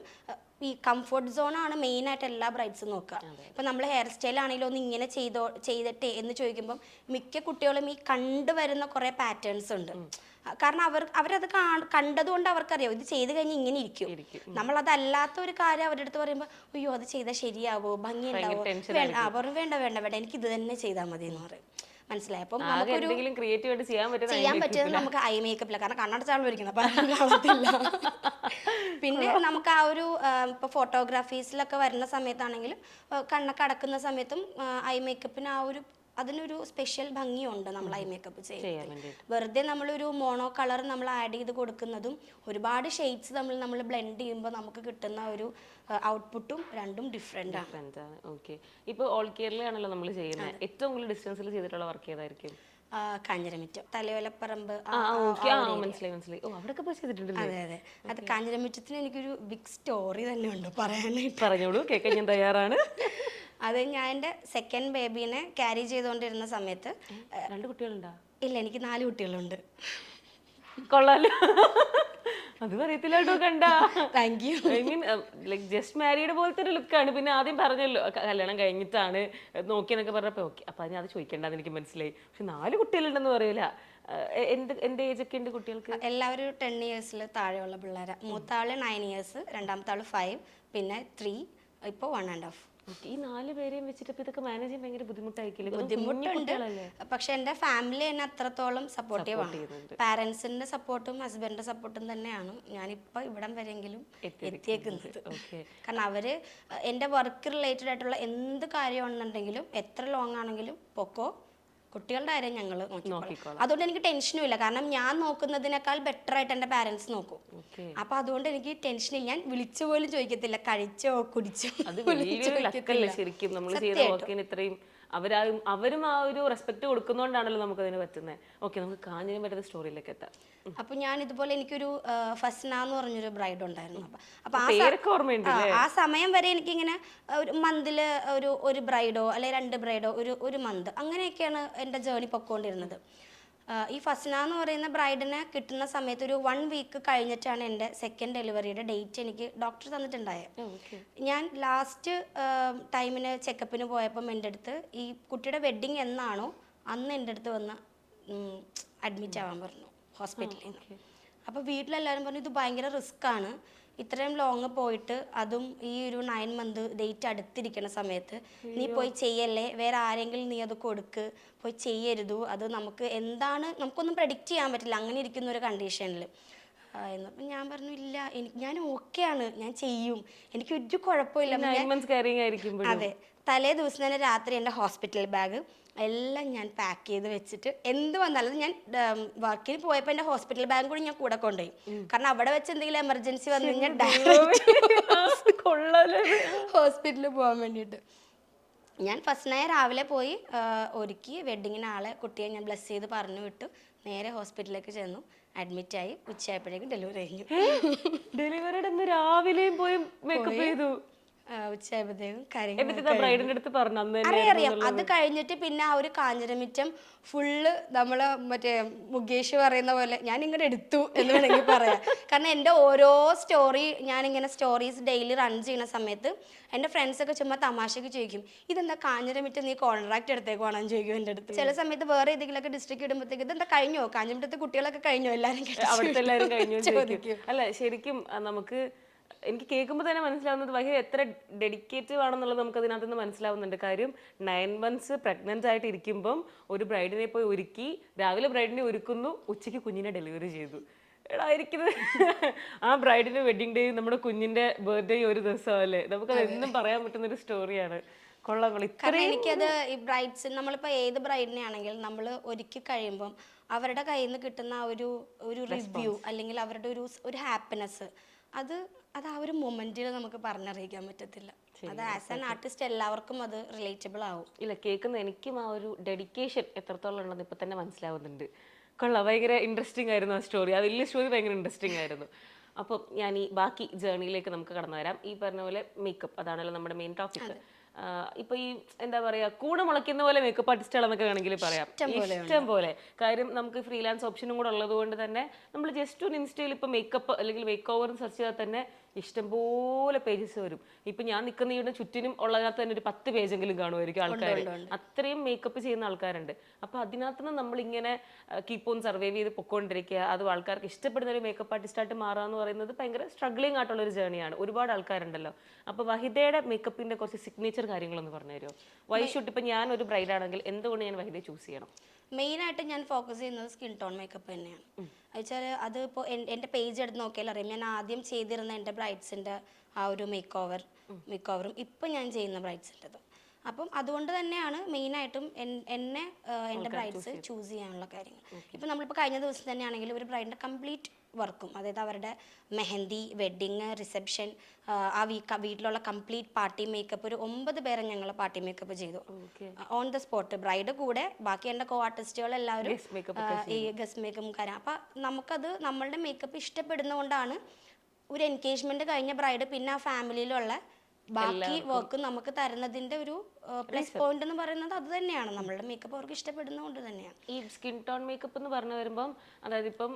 ഈ കംഫർട്ട് സോണാണ് മെയിനായിട്ട് എല്ലാ ബ്രൈഡ്സും നോക്കുക. ഇപ്പം നമ്മൾ ഹെയർ സ്റ്റൈൽ ആണെങ്കിലും ഒന്ന് ഇങ്ങനെ ചെയ്തിട്ടേ എന്ന് ചോദിക്കുമ്പം മിക്ക കുട്ടികളും ഈ കണ്ടുവരുന്ന കുറേ പാറ്റേൺസ് ഉണ്ട്. കാരണം അവരത് കണ്ടതുകൊണ്ട് അവർക്കറിയാം ഇത് ചെയ്ത് കഴിഞ്ഞ് ഇങ്ങനെ ഇരിക്കും. നമ്മളതല്ലാത്ത ഒരു കാര്യം അവരുടെ അടുത്ത് പറയുമ്പോൾ അയ്യോ അത് ചെയ്താൽ ശരിയാവോ, ഭംഗി ഉണ്ടാവോ, വേണ്ട എനിക്ക് ഇത് തന്നെ ചെയ്താൽ മതി എന്ന് പറയും. മനസ്സിലായി? അപ്പം നമുക്കൊരു ചെയ്യാൻ പറ്റിയത് നമുക്ക് ഐ മേക്കപ്പില്ല. കാരണം കണ്ണടച്ചാളും ഇരിക്കണം, പിന്നെ നമുക്ക് ആ ഒരു ഇപ്പോൾ ഫോട്ടോഗ്രാഫീസിലൊക്കെ വരുന്ന സമയത്താണെങ്കിലും കണ്ണൊക്കെ അടക്കുന്ന സമയത്തും ഐ മേക്കപ്പിന് ആ ഒരു അതിനൊരു സ്പെഷ്യൽ ഭംഗിയുണ്ട് നമ്മൾ ഐ മേക്കപ്പ് ചെയ്യുന്നത്. വെറുതെ നമ്മളൊരു മോണോ കളർ നമ്മൾ ആഡ് ചെയ്ത് കൊടുക്കുന്നതും ഒരുപാട് ഷെയ്ഡ്സ് നമ്മൾ ബ്ലെൻഡ് ചെയ്യുമ്പോൾ നമുക്ക് കിട്ടുന്ന ഒരു ഔട്ട്പുട്ടും രണ്ടും ഡിഫറെൻ്റ് ആണ്. ഓക്കെ, ഇപ്പോൾ ഓൾ കേരളയാണല്ലോ നമ്മൾ ചെയ്യുന്നത്. ഏറ്റവും കൂടുതൽ ഡിസ്റ്റൻസിൽ ചെയ്തിട്ടുള്ള വർക്ക് ഏതായിരിക്കും? കാഞ്ഞിരമിറ്റം, തലയോലപ്പറമ്പ്. മനസ്സിലായി. അവിടെയൊക്കെ പോയി ചെയ്തിട്ടുണ്ട്. അതെ. അത് കാഞ്ഞിരമിറ്റത്തിന് എനിക്കൊരു ബിഗ് സ്റ്റോറി തന്നെ ഉണ്ട് പറയാനായിട്ട്. പറഞ്ഞോളൂ, കേൾക്കാൻ ഞാൻ തയ്യാറാണ്. അത് ഞാൻ എൻ്റെ സെക്കൻഡ് ബേബീനെ ക്യാരി ചെയ്തുകൊണ്ടിരുന്ന സമയത്ത്. 2 കുട്ടികളുണ്ടോ? ഇല്ല, എനിക്ക് 4 കുട്ടികളുണ്ട്. കൊള്ളാലോ, അത് പറയത്തില്ല കേട്ടോ. കണ്ടാ, thank you. I mean like just married പോലത്തെ ഒരു ലുക്കാണ്. പിന്നെ ആദ്യം പറഞ്ഞല്ലോ കല്യാണം കഴിഞ്ഞിട്ടാണ് നോക്കിയെന്നൊക്കെ പറഞ്ഞപ്പോൾ ഓക്കെ, അപ്പം അത് ചോദിക്കേണ്ടെന്ന് എനിക്ക് മനസ്സിലായി. പക്ഷെ 4 കുട്ടികളുണ്ടെന്ന് പറയില്ല. എൻ്റെ ഏജൊക്കെ ഉണ്ട് കുട്ടികൾക്ക്? എല്ലാവരും 10 years താഴെയുള്ള പിള്ളേരാണ്. മൂത്താള് 9 years, രണ്ടാമത്തെ ആള് 5, പിന്നെ 3, ഇപ്പോൾ 1.5. Okay, ഈ 4 പേരെയും വെച്ചിട്ട് ഇപ്പൊ ഇതൊക്കെ മാനേജ് ചെയ്യാൻ ഭയങ്കര ബുദ്ധിമുട്ടായിരിക്കില്ലേ? അതും കുഞ്ഞു ബുദ്ധിമുട്ടുണ്ട്. കുട്ടികളല്ലേ? പക്ഷെ എൻ്റെ ഫാമിലി എന്നെ അത്രത്തോളം സപ്പോർട്ടീവ് ആണ്. ചെയ്യുന്നുണ്ട്. പാരൻസിന്റെ സപ്പോർട്ടും ഹസ്ബൻഡിന്റെ സപ്പോർട്ടും തന്നെയാണ് ഞാനിപ്പോൾ ഇവിടം വരെയെങ്കിലും എത്തിയേക്കുന്നത്. ഓക്കെ. കാരണം അവര് എൻ്റെ വർക്ക് റിലേറ്റഡ് ആയിട്ടുള്ള എന്ത് കാര്യമാണെന്നുണ്ടെങ്കിലും എത്ര ലോങ് ആണെങ്കിലും പൊക്കോ, കുട്ടികളുടെ കാര്യം ഞങ്ങൾ നോക്കിക്കോളാം. അതുകൊണ്ട് എനിക്ക് ടെൻഷനും ഇല്ല. കാരണം ഞാൻ നോക്കുന്നതിനേക്കാൾ ബെറ്റർ ആയിട്ട് എൻ്റെ പാരൻസ് നോക്കും. അപ്പൊ അതുകൊണ്ട് എനിക്ക് ടെൻഷനില്ല. ഞാൻ വിളിച്ചു പോലും ചോദിക്കത്തില്ല കഴിച്ചോ കുടിച്ചോ. അത് വലിയൊരു ലക്കല്ലേ ശരിക്കും നമ്മൾ ചെയ്ത വർക്കിന് ഇത്രയും അവരും ആ ഒരു റെസ്പെക്ട് കൊടുക്കുന്നോണ്ടാണല്ലോ നമുക്ക് അതിന് പറ്റുന്നത്. ഓക്കെ, നമുക്ക് കാഞ്ഞിരം പറ്റുന്ന സ്റ്റോറിയിലേക്ക് എത്താം. അപ്പൊ ഞാൻ ഇതുപോലെ എനിക്കൊരു ഫസ്ന എന്ന് പറഞ്ഞൊരു ബ്രൈഡ് ഉണ്ടായിരുന്നു. അപ്പൊ പേരൊക്കെ ഓർമ്മയുണ്ട്. ആ സമയം വരെ എനിക്കിങ്ങനെ ഒരു മന്തില് ഒരു ബ്രൈഡോ അല്ലെ 2 ബ്രൈഡോ ഒരു മന്ത് അങ്ങനെയൊക്കെയാണ് എൻ്റെ ജേർണി പൊക്കോണ്ടിരുന്നത്. ഈ ഫസ്ന എന്ന് പറയുന്ന ബ്രൈഡിനെ കിട്ടുന്ന സമയത്ത് ഒരു 1 വീക്ക് കഴിഞ്ഞിട്ടാണ് എൻ്റെ സെക്കൻഡ് ഡെലിവറിയുടെ ഡേറ്റ് എനിക്ക് ഡോക്ടർ തന്നിട്ടുണ്ടായത്. ഞാൻ ലാസ്റ്റ് ടൈമിന് ചെക്കപ്പിന് പോയപ്പം എൻ്റെ അടുത്ത് ഈ കുട്ടിയുടെ വെഡ്ഡിങ് എന്നാണോ അന്ന് എൻ്റെ അടുത്ത് വന്ന് അഡ്മിറ്റ് ആവാൻ പറഞ്ഞു ഹോസ്പിറ്റലിൽ നിന്ന്. അപ്പോൾ വീട്ടിലെല്ലാവരും പറഞ്ഞു ഇത് ഭയങ്കര റിസ്ക്കാണ്, ഇത്രയും ലോങ് പോയിട്ട് അതും ഈ ഒരു 9 മന്ത് ഡേറ്റ് അടുത്തിരിക്കുന്ന സമയത്ത് നീ പോയി ചെയ്യല്ലേ, വേറെ ആരെങ്കിലും നീ അത് കൊടുക്ക്, പോയി ചെയ്യരുത്, അത് നമുക്കൊന്നും പ്രഡിക്റ്റ് ചെയ്യാൻ പറ്റില്ല അങ്ങനെ ഇരിക്കുന്ന ഒരു കണ്ടീഷനിൽ എന്നപ്പോൾ ഞാൻ പറഞ്ഞു ഇല്ല ഞാൻ ഓക്കെയാണ്, ഞാൻ ചെയ്യും, എനിക്ക് ഒരു കുഴപ്പമില്ല. അതെ, തലേ ദിവസം തന്നെ രാത്രി എൻ്റെ ഹോസ്പിറ്റൽ ബാഗ് എല്ലാം ഞാൻ പാക്ക് ചെയ്ത് വെച്ചിട്ട് എന്ത് വന്നാലും ഞാൻ വർക്കിന് പോയപ്പോൾ എൻ്റെ ഹോസ്പിറ്റൽ ബാഗ് കൂടി ഞാൻ കൂടെ കൊണ്ടുപോയി. കാരണം അവിടെ വെച്ച് എന്തെങ്കിലും എമർജൻസി വന്നു കഴിഞ്ഞാൽ ഹോസ്പിറ്റലിൽ പോകാൻ വേണ്ടിയിട്ട് ഞാൻ ഫസ്റ്റ് രാവിലെ പോയി ഒരുക്കി വെഡ്ഡിങ്ങിന് കുട്ടിയെ ഞാൻ ബ്ലെസ് ചെയ്ത് പറഞ്ഞു വിട്ടു. നേരെ ഹോസ്പിറ്റലിലേക്ക് ചെന്നു, അഡ്മിറ്റ് ആയി. ഉച്ചയായപ്പോഴേക്കും ഡെലിവറി കഴിഞ്ഞു. ഡെലിവറിയുടെ രാവിലെയും പോയി മേക്കപ്പ് ചെയ്തു. അറിയാം. അത് കഴിഞ്ഞിട്ട് പിന്നെ ആ ഒരു കാഞ്ഞിരമിറ്റം ഫുള്ള് നമ്മള് മറ്റേ മുകേഷ് പറയുന്ന പോലെ ഞാൻ ഇങ്ങനെ എടുത്തു എന്ന് വേണമെങ്കിൽ പറയാം. കാരണം എൻ്റെ ഓരോ ഞാനിങ്ങനെ സ്റ്റോറീസ് ഡെയിലി റൺ ചെയ്യുന്ന സമയത്ത് എൻ്റെ ഫ്രണ്ട്സൊക്കെ ചുമ്മാ തമാശക്ക് ചോദിക്കും ഇതെന്താ കാഞ്ഞിരമിറ്റം നീ കോൺട്രാക്ട് എടുത്തേക്കുവാണെന്ന് ചോദിക്കും എൻ്റെ അടുത്ത്. ചില സമയത്ത് വേറെ ഏതെങ്കിലുമൊക്കെ ഡിസ്ട്രിക്ട് ഇടുമ്പോഴത്തേക്ക് ഇതെന്താ കഴിഞ്ഞോ, കാഞ്ഞിരമിറ്റത്തെ കുട്ടികളൊക്കെ കഴിഞ്ഞോ, എല്ലാവരും ചോദിക്കും. അല്ല ശരിക്കും നമുക്ക് എനിക്ക് കേൾക്കുമ്പോൾ തന്നെ മനസ്സിലാവുന്നത് ഭയങ്കര എത്ര ഡെഡിക്കേറ്റീവ് ആണെന്നുള്ളത് നമുക്ക് അതിനകത്ത് നിന്ന് മനസ്സിലാവുന്നുണ്ട്. കാര്യം 9 മന്ത്സ് പ്രഗ്നന്റ് ആയിട്ട് ഇരിക്കുമ്പം ഒരു ബ്രൈഡിനെ പോയി ഒരുക്കി, രാവിലെ ബ്രൈഡിനെ ഒരുക്കുന്നു, ഉച്ചയ്ക്ക് കുഞ്ഞിനെ ഡെലിവറി ചെയ്തു. എടായിരിക്കുന്നത് ആ ബ്രൈഡിന്റെ വെഡിങ് ഡേ നമ്മുടെ കുഞ്ഞിന്റെ ബർത്ത്ഡേ ഒരു ദിവസമല്ലേ, നമുക്കത് എന്നും പറയാൻ പറ്റുന്ന ഒരു സ്റ്റോറിയാണ്. കൊള്ളാം. എനിക്കത് ഈ ബ്രൈഡ്സ് നമ്മളിപ്പോൾ ഏത് ബ്രൈഡിനെ ആണെങ്കിലും നമ്മൾ ഒരുക്കി കഴിയുമ്പം അവരുടെ കയ്യിൽ നിന്ന് കിട്ടുന്ന ഒരു റിവ്യൂ അല്ലെങ്കിൽ അവരുടെ ഒരു ഹാപ്പിനെസ് അത് ആ ഒരു മൊമെന്റിൽ നമുക്ക് പറഞ്ഞറിയിക്കാൻ പറ്റത്തില്ല. അത് ആസ് ആൻ ആർട്ടിസ്റ്റ് എല്ലാവർക്കും അത് റിലേറ്റബിൾ ആവും. ഇല്ല, കേൾക്കുന്ന എനിക്കും ആ ഒരു ഡെഡിക്കേഷൻ എത്രത്തോളം ഉണ്ടെന്ന് ഇപ്പൊ തന്നെ മനസ്സിലാവുന്നുണ്ട്. കൊള്ളാം, ഭയങ്കര ഇൻട്രസ്റ്റിംഗ് ആയിരുന്നു ആ സ്റ്റോറി. ആ വലിയ സ്റ്റോറി ഭയങ്കര ഇൻട്രസ്റ്റിംഗ് ആയിരുന്നു. അപ്പം ഞാൻ ഈ ബാക്കി ജേർണിയിലേക്ക് നമുക്ക് കടന്നു വരാം. ഈ പറഞ്ഞ പോലെ മേക്കപ്പ് അതാണല്ലോ നമ്മുടെ മെയിൻ ടോപ്പിക്. ഇപ്പൊ ഈ എന്താ പറയാ കൂടെ മുളയ്ക്കുന്ന പോലെ മേക്കപ്പ് ആർട്ടിസ്റ്റുകളെന്നൊക്കെ വേണമെങ്കിൽ പറയാം, ഇഷ്ടം പോലെ. കാര്യം നമുക്ക് ഫ്രീലാൻസ് ഓപ്ഷനും കൂടെ ഉള്ളത് കൊണ്ട് തന്നെ നമ്മൾ ജസ്റ്റ് ഒരു ഇൻസ്റ്റയിൽ ഇപ്പൊ മേക്കപ്പ് അല്ലെങ്കിൽ മേക്ക് ഓവർ സെർച്ച് ചെയ്താൽ തന്നെ ഇഷ്ടംപോലെ പേജസ് വരും. ഇപ്പൊ ഞാൻ നിൽക്കുന്ന ഇവിടെ ചുറ്റിനും ഉള്ളതിനകത്ത് തന്നെ ഒരു 10 പേജെങ്കിലും കാണുമായിരിക്കും ആൾക്കാർ. അത്രയും മേക്കപ്പ് ചെയ്യുന്ന ആൾക്കാരുണ്ട്. അപ്പൊ അതിനകത്തുനിന്ന് നമ്മളിങ്ങനെ കീപ്പ് ഓൺ സർവൈവ് ചെയ്ത് പൊക്കോണ്ടിരിക്കുക, അത് ആൾക്കാർക്ക് ഇഷ്ടപ്പെടുന്ന ഒരു മേക്കപ്പ് ആർട്ടിസ്റ്റായിട്ട് മാറുക എന്ന് പറയുന്നത് ഭയങ്കര സ്ട്രഗ്ലിംഗ് ആയിട്ടുള്ള ഒരു ജേർണിയാണ്. ഒരുപാട് ആൾക്കാരുണ്ടല്ലോ. അപ്പൊ വഹിദയുടെ മേക്കപ്പിന്റെ കുറച്ച് സിഗ്നേച്ചർ കാര്യങ്ങളൊന്ന് പറഞ്ഞു തരുമോ? വൈ ഷുഡ് ഇപ്പൊ ഞാൻ ഒരു ബ്രൈഡ് ആണെങ്കിൽ എന്തുകൊണ്ട് ഞാൻ വഹിദയെ ചൂസ് ചെയ്യണം? മെയിനായിട്ട് ഞാൻ ഫോക്കസ് ചെയ്യുന്നത് സ്കിൻ ടോൺ മേക്കപ്പ് തന്നെയാണ്. വെച്ചാൽ അതിപ്പോൾ എൻ്റെ പേജ് എടുത്ത് നോക്കിയാൽ അറിയാം, ഞാൻ ആദ്യം ചെയ്തിരുന്ന എൻ്റെ ബ്രൈഡ്സിൻ്റെ ആ ഒരു മേക്ക് ഓവറും ഇപ്പം ഞാൻ ചെയ്യുന്ന ബ്രൈഡ്സിൻ്റെതും. അപ്പം അതുകൊണ്ട് തന്നെയാണ് മെയിനായിട്ടും എൻ്റെ ബ്രൈഡ്സ് ചൂസ് ചെയ്യാനുള്ള കാര്യങ്ങൾ. ഇപ്പം നമ്മളിപ്പോൾ കഴിഞ്ഞ ദിവസം തന്നെയാണെങ്കിൽ ഒരു ബ്രൈഡിൻ്റെ കംപ്ലീറ്റ് വർക്കും, അതായത് അവരുടെ മെഹന്തി, വെഡ്ഡിങ്, റിസപ്ഷൻ, ആ വീട്ടിലുള്ള കംപ്ലീറ്റ് പാർട്ടി മേക്കപ്പ്, ഒരു 9 പേരെ ഞങ്ങൾ പാർട്ടി മേക്കപ്പ് ചെയ്തു ഓൺ ദ സ്പോട്ട്. ബ്രൈഡ് കൂടെ ബാക്കി എൻ്റെ കോ ആർട്ടിസ്റ്റുകൾ എല്ലാവരും ഈ ഗസ്റ്റ് മേക്കപ്പും കാര്യം. അപ്പം നമുക്കത് നമ്മളുടെ മേക്കപ്പ് ഇഷ്ടപ്പെടുന്നതുകൊണ്ടാണ് ഒരു എൻഗേജ്മെൻറ്റ് കഴിഞ്ഞ ബ്രൈഡ് പിന്നെ ആ ഫാമിലിയിലുള്ള ബാക്കി വർക്ക് നമുക്ക് തരുന്നതിൻ്റെ ഒരു പ്ലസ് പോയിന്റ് എന്ന് പറയുന്നത് അത് തന്നെയാണ്. നമ്മളുടെ മേക്കപ്പ് അവർക്ക് ഇഷ്ടപ്പെടുന്നതുകൊണ്ട് തന്നെയാണ്. ഈ സ്കിൻ ടോൺ മേക്കപ്പ് എന്ന് പറഞ്ഞു വരുമ്പം അതായത് ഇപ്പം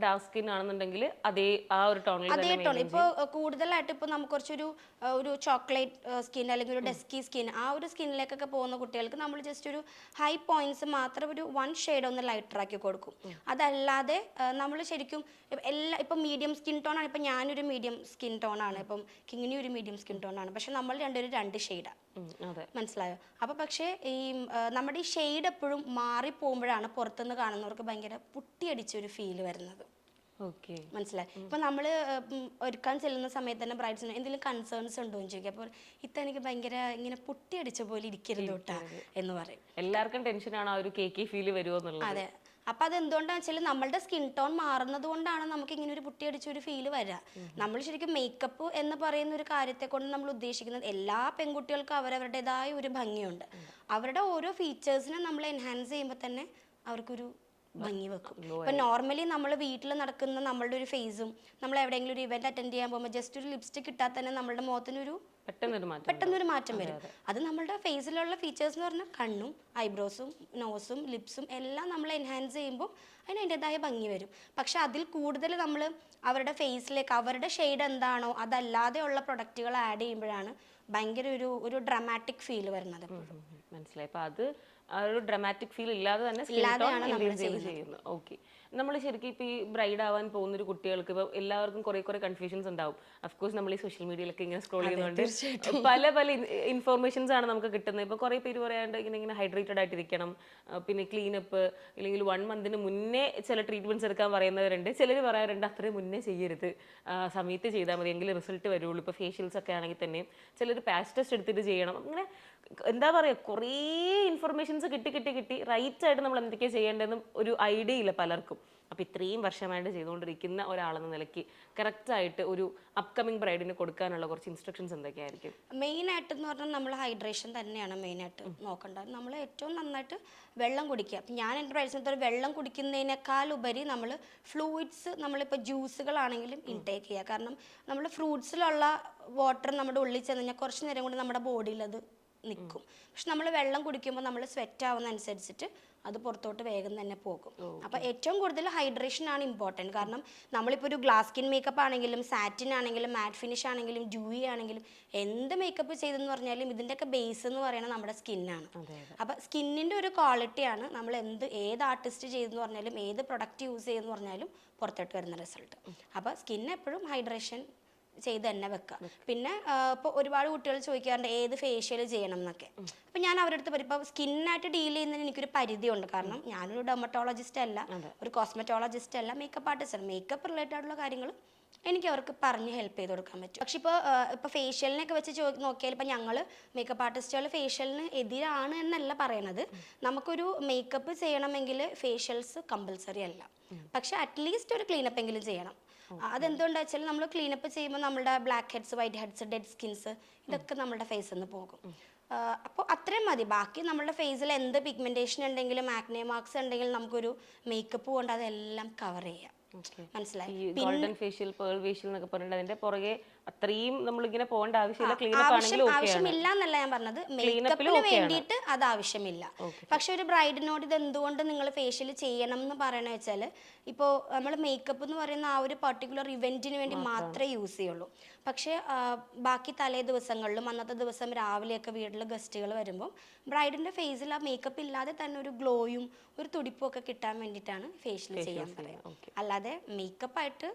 ഡാർക്ക് സ്കിൻ ആണെന്നുണ്ടെങ്കിൽ ആ ഒരു ടോണിൽ അതേ ടോൺ. ഇപ്പോൾ കൂടുതലായിട്ട് ഇപ്പോൾ നമുക്ക് കുറച്ചൊരു ഒരു ചോക്ലേറ്റ് സ്കിൻ അല്ലെങ്കിൽ ഒരു ഡസ്കി സ്കിൻ, ആ ഒരു സ്കിന്നിലേക്കൊക്കെ പോകുന്ന കുട്ടികൾക്ക് നമ്മൾ ജസ്റ്റ് ഒരു ഹൈ പോയിന്റ്സ് മാത്രം ഒരു 1 ഷെയ്ഡ് ഒന്ന് ലൈറ്റർ ആക്കി കൊടുക്കും. അതല്ലാതെ നമ്മൾ ശരിക്കും ഇപ്പം മീഡിയം സ്കിൻ ടോൺ ആണ്. ഇപ്പം ഞാനൊരു മീഡിയം സ്കിൻ ടോൺ ആണ്, ഇപ്പം കിങ്ങിനി ഒരു മീഡിയം സ്കിൻ ടോൺ ആണ്. പക്ഷെ നമ്മൾ രണ്ടുപേരും 2 ഷെയ്ഡാണ്. മനസ്സിലായോ? അപ്പൊ പക്ഷേ ഈ നമ്മുടെ ഈ ഷെയ്ഡ് എപ്പോഴും മാറിപ്പോകുമ്പോഴാണ് പുറത്തുനിന്ന് കാണുന്നവർക്ക് ഭയങ്കര പുട്ടിയടിച്ച ഒരു ഫീല് വരുന്നത്. മനസ്സിലായി? ഇപ്പൊ നമ്മള് ഒരുക്കാൻ ചെല്ലുന്ന സമയത്ത് തന്നെ ബ്രൈഡ്സിന് എന്തെങ്കിലും കൺസേൺസ് ഉണ്ടോ എന്ന് ചോദിക്കും. അപ്പോൾ എനിക്ക് ഭയങ്കര ഇങ്ങനെ പുട്ടിയടിച്ച പോലെ ഇരിക്കരുത് തൊട്ടാ എന്ന് പറയും. എല്ലാവർക്കും ടെൻഷനാണ് ആ ഒരു കേക്കി ഫീല് വരുമോ എന്നുള്ളത്. അതെ. അപ്പൊ അതെന്തുകൊണ്ടാന്ന് വെച്ചാൽ നമ്മളുടെ സ്കിൻ ടോൺ മാറുന്നത് കൊണ്ടാണ് നമുക്ക് ഇങ്ങനെ ഒരു പുട്ടിയടിച്ച ഒരു ഫീല് വരിക. നമ്മൾ ശരിക്കും മേക്കപ്പ് എന്ന് പറയുന്ന ഒരു കാര്യത്തെ കൊണ്ട് നമ്മൾ ഉദ്ദേശിക്കുന്നത് എല്ലാ പെൺകുട്ടികൾക്കും അവരവരുടേതായ ഒരു ഭംഗിയുണ്ട്. അവരുടെ ഓരോ ഫീച്ചേഴ്സിനെ നമ്മൾ എൻഹാൻസ് ചെയ്യുമ്പോൾ തന്നെ അവർക്കൊരു ഭംഗി വെക്കും. ഇപ്പൊ നോർമലി നമ്മൾ വീട്ടിൽ നടക്കുന്ന നമ്മളുടെ ഒരു ഫേസും നമ്മൾ എവിടെയെങ്കിലും ഒരു ഇവന്റ് അറ്റൻഡ് ചെയ്യാൻ പോകുമ്പോൾ ജസ്റ്റ് ഒരു ലിപ്സ്റ്റിക് ഇട്ടാൽ തന്നെ നമ്മളുടെ മുഖത്തിനൊരു പെട്ടെന്നൊരു മാറ്റം വരും. അത് നമ്മളുടെ ഫേസിലുള്ള ഫീച്ചേഴ്സ് എന്ന് പറഞ്ഞാൽ കണ്ണും ഐബ്രോസും നോസും ലിപ്സും എല്ലാം നമ്മൾ എൻഹാൻസ് ചെയ്യുമ്പോൾ അതിന് അതിൻ്റെതായ ഭംഗി വരും. പക്ഷെ അതിൽ കൂടുതൽ നമ്മൾ അവരുടെ ഫേസിലേക്ക് അവരുടെ ഷെയ്ഡ് എന്താണോ അതല്ലാതെയുള്ള പ്രൊഡക്റ്റുകൾ ആഡ് ചെയ്യുമ്പോഴാണ് ഭയങ്കര ഒരു ഡ്രാമാറ്റിക് ഫീൽ വരുന്നത്. മനസ്സിലായി. അപ്പൊ അത് ഒരു ഡ്രാമാറ്റിക് ഫീൽ ഇല്ലാതെ തന്നെ ചെയ്യുന്നു. ഓക്കെ. നമ്മൾ ശരിക്കും ഇപ്പൊ ഈ ബ്രൈഡ് ആവാൻ പോകുന്ന ഒരു കുട്ടികൾക്ക് ഇപ്പൊ എല്ലാവർക്കും കുറെ കൺഫ്യൂഷൻസ് ഉണ്ടാവും. അഫ്കോഴ്സ് നമ്മൾ ഈ സോഷ്യൽ മീഡിയയിലൊക്കെ ഇങ്ങനെ സ്ക്രോൾ ചെയ്യുന്നുണ്ട്, പല ഇൻഫോർമേഷൻസ് ആണ് നമുക്ക് കിട്ടുന്നത്. ഇപ്പൊ കുറെ പേര് പറയാണ്ട് ഇങ്ങനെ ഹൈഡ്രേറ്റഡ് ആയിട്ടിരിക്കണം, പിന്നെ ക്ലീനപ്പ് ഇല്ലെങ്കിൽ 1 മന്തിന് മുന്നേ ചില ട്രീറ്റ്മെന്റ്സ് എടുക്കാൻ പറയുന്നവരുണ്ട്. ചിലർ പറയാറുണ്ട് അത്രയും മുന്നേ ചെയ്യരുത്, സമയത്ത് ചെയ്താൽ മതി എങ്കിൽ റിസൾട്ട് വരുള്ളൂ. ഇപ്പൊ ഫേഷ്യൽസ് ഒക്കെ ആണെങ്കിൽ തന്നെ ചിലർ പാച്ച് ടെസ്റ്റ് എടുത്തിട്ട് ചെയ്യണം. അങ്ങനെ എന്താ പറയുക, കുറേ ഇൻഫർമേഷൻസ് കിട്ടി റൈറ്റ് ആയിട്ട് നമ്മൾ എന്തൊക്കെയാണ് ചെയ്യേണ്ടതെന്നും ഒരു ഐഡിയ ഇല്ല പലർക്കും. അപ്പോൾ ഇത്രയും വർഷമായിട്ട് ചെയ്തുകൊണ്ടിരിക്കുന്ന ഒരാളെന്ന നിലയ്ക്ക് കറക്റ്റായിട്ട് ഒരു അപ്കമിങ് ബ്രൈഡിന് കൊടുക്കാനുള്ള കുറച്ച് ഇൻസ്ട്രക്ഷൻസ് എന്തൊക്കെയായിരിക്കും? മെയിനായിട്ട് എന്ന് പറഞ്ഞാൽ നമ്മൾ ഹൈഡ്രേഷൻ തന്നെയാണ് മെയിനായിട്ട് നോക്കേണ്ടത്. നമ്മൾ ഏറ്റവും നന്നായിട്ട് വെള്ളം കുടിക്കുക. അപ്പം ഞാൻ എൻ്റെ ബ്രൈഡ്സിനകത്ത് വെള്ളം കുടിക്കുന്നതിനേക്കാൾ ഉപരി നമ്മൾ ഫ്ലൂയിഡ്സ്, നമ്മളിപ്പോൾ ജ്യൂസുകളാണെങ്കിലും ഇൻടേക്ക് ചെയ്യുക. കാരണം നമ്മൾ ഫ്രൂട്ട്സിലുള്ള വാട്ടർ നമ്മുടെ ഉള്ളിൽ ചെന്ന് കഴിഞ്ഞാൽ കുറച്ച് നേരം കൊണ്ട് നമ്മുടെ ബോഡിയിൽ അത് നിൽക്കും. പക്ഷെ നമ്മൾ വെള്ളം കുടിക്കുമ്പോൾ നമ്മൾ സ്വെറ്റ് ആവുന്ന അനുസരിച്ചിട്ട് അത് പുറത്തോട്ട് വേഗം തന്നെ പോകും. അപ്പോൾ ഏറ്റവും കൂടുതൽ ഹൈഡ്രേഷൻ ആണ് ഇമ്പോർട്ടൻറ്റ്. കാരണം നമ്മളിപ്പോൾ ഒരു ഗ്ലാസ് സ്കിൻ മേക്കപ്പ് ആണെങ്കിലും സാറ്റിൻ ആണെങ്കിലും മാറ്റ് ഫിനിഷ് ആണെങ്കിലും ഡ്യൂയി ആണെങ്കിലും എന്ത് മേക്കപ്പ് ചെയ്തെന്ന് പറഞ്ഞാലും ഇതിൻ്റെയൊക്കെ ബേസ് എന്ന് പറയുന്നത് നമ്മുടെ സ്കിന്നാണ്. അപ്പോൾ സ്കിന്നിൻ്റെ ഒരു ക്വാളിറ്റിയാണ് നമ്മൾ ഏത് ആർട്ടിസ്റ്റ് ചെയ്തെന്ന് പറഞ്ഞാലും ഏത് പ്രൊഡക്റ്റ് യൂസ് ചെയ്തെന്ന് പറഞ്ഞാലും പുറത്തോട്ട് വരുന്ന റിസൾട്ട്. അപ്പോൾ സ്കിൻ എപ്പോഴും ഹൈഡ്രേഷൻ ചെയ്ത് തന്നെ വെക്കുക. പിന്നെ ഇപ്പോൾ ഒരുപാട് കുട്ടികൾ ചോദിക്കാറുണ്ട് ഏത് ഫേഷ്യൽ ചെയ്യണം എന്നൊക്കെ. അപ്പം ഞാൻ അവരുടെ അടുത്ത് പറയും, ഇപ്പോൾ സ്കിന്നായിട്ട് ഡീൽ ചെയ്യുന്നതിന് എനിക്കൊരു പരിധിയുണ്ട്. കാരണം ഞാനൊരു ഡെർമറ്റോളജിസ്റ്റ് അല്ല, ഒരു കോസ്മെറ്റോളജിസ്റ്റ് അല്ല, മേക്കപ്പ് ആർട്ടിസ്റ്റ് അല്ല. മേക്കപ്പ് റിലേറ്റഡ് ആയിട്ടുള്ള കാര്യങ്ങൾ എനിക്ക് അവർക്ക് പറഞ്ഞ് ഹെൽപ്പ് ചെയ്ത് കൊടുക്കാൻ പറ്റും. പക്ഷെ ഇപ്പോൾ ഫേഷ്യലിനൊക്കെ വെച്ച് നോക്കിയാൽ ഇപ്പോൾ ഞങ്ങൾ മേക്കപ്പ് ആർട്ടിസ്റ്റുകൾ ഫേഷ്യലിന് എതിരാണ് എന്നല്ല പറയണത്. നമുക്കൊരു മേക്കപ്പ് ചെയ്യണമെങ്കിൽ ഫേഷ്യൽസ് കമ്പൽസറി അല്ല, പക്ഷെ അറ്റ്ലീസ്റ്റ് ഒരു ക്ലീനപ്പ് എങ്കിലും ചെയ്യണം. അതെന്തുകൊണ്ടാ വെച്ചാൽ നമ്മൾ ക്ലീനപ്പ് ചെയ്യുമ്പോൾ നമ്മുടെ black heads, white heads, dead skins ഇതൊക്കെ നമ്മുടെ ഫേസിൽ നിന്ന് പോകും. അപ്പോൾ അത്രയും മതി. ബാക്കി നമ്മുടെ ഫേസിൽ എന്ത് പിഗ്മെന്റേഷൻ ഉണ്ടെങ്കിലും ആക്നെ മാർക്സ് ഉണ്ടെങ്കിലും നമുക്കൊരു മേക്കപ്പ് കൊണ്ട് അതെല്ലാം കവർ ചെയ്യാം. മനസ്സിലായി? ഗോൾഡൻ ഫേഷ്യൽ, പേൾ ഫേഷ്യൽ എന്നൊക്കെ പറഞ്ഞിട്ട് അതിന്റെ പുറകെ അത്രയും നമ്മളിങ്ങനെ പോകേണ്ട ആവശ്യമില്ല. ക്ലീനപ്പ് ആണെങ്കിലും ആവശ്യമില്ല എന്നല്ല ഞാൻ പറഞ്ഞത്, മേക്കപ്പിന് വേണ്ടിയിട്ട് അത് ആവശ്യമില്ല. പക്ഷെ ഒരു ബ്രൈഡിനോട് ഇത് എന്തുകൊണ്ട് നിങ്ങൾ ഫേഷ്യൽ ചെയ്യണം എന്ന് പറയണ വെച്ചാൽ, ഇപ്പോൾ നമ്മൾ മേക്കപ്പ് എന്ന് പറയുന്ന ആ ഒരു പർട്ടിക്കുലർ ഇവന്റിന് വേണ്ടി മാത്രമേ യൂസ് ചെയ്യുള്ളൂ. പക്ഷേ ബാക്കി തലേ ദിവസങ്ങളിലും അന്നത്തെ ദിവസം രാവിലെയൊക്കെ വീട്ടിൽ ഗസ്റ്റുകൾ വരുമ്പോൾ ബ്രൈഡിന്റെ ഫേസിൽ ആ മേക്കപ്പ് ഇല്ലാതെ തന്നെ ഒരു ഗ്ലോയും ഒരു തുടിപ്പും ഒക്കെ കിട്ടാൻ വേണ്ടിയിട്ടാണ് ഫേഷ്യൽ ചെയ്യാൻ പറയുന്നത്. അല്ലാതെ മേക്കപ്പായിട്ട്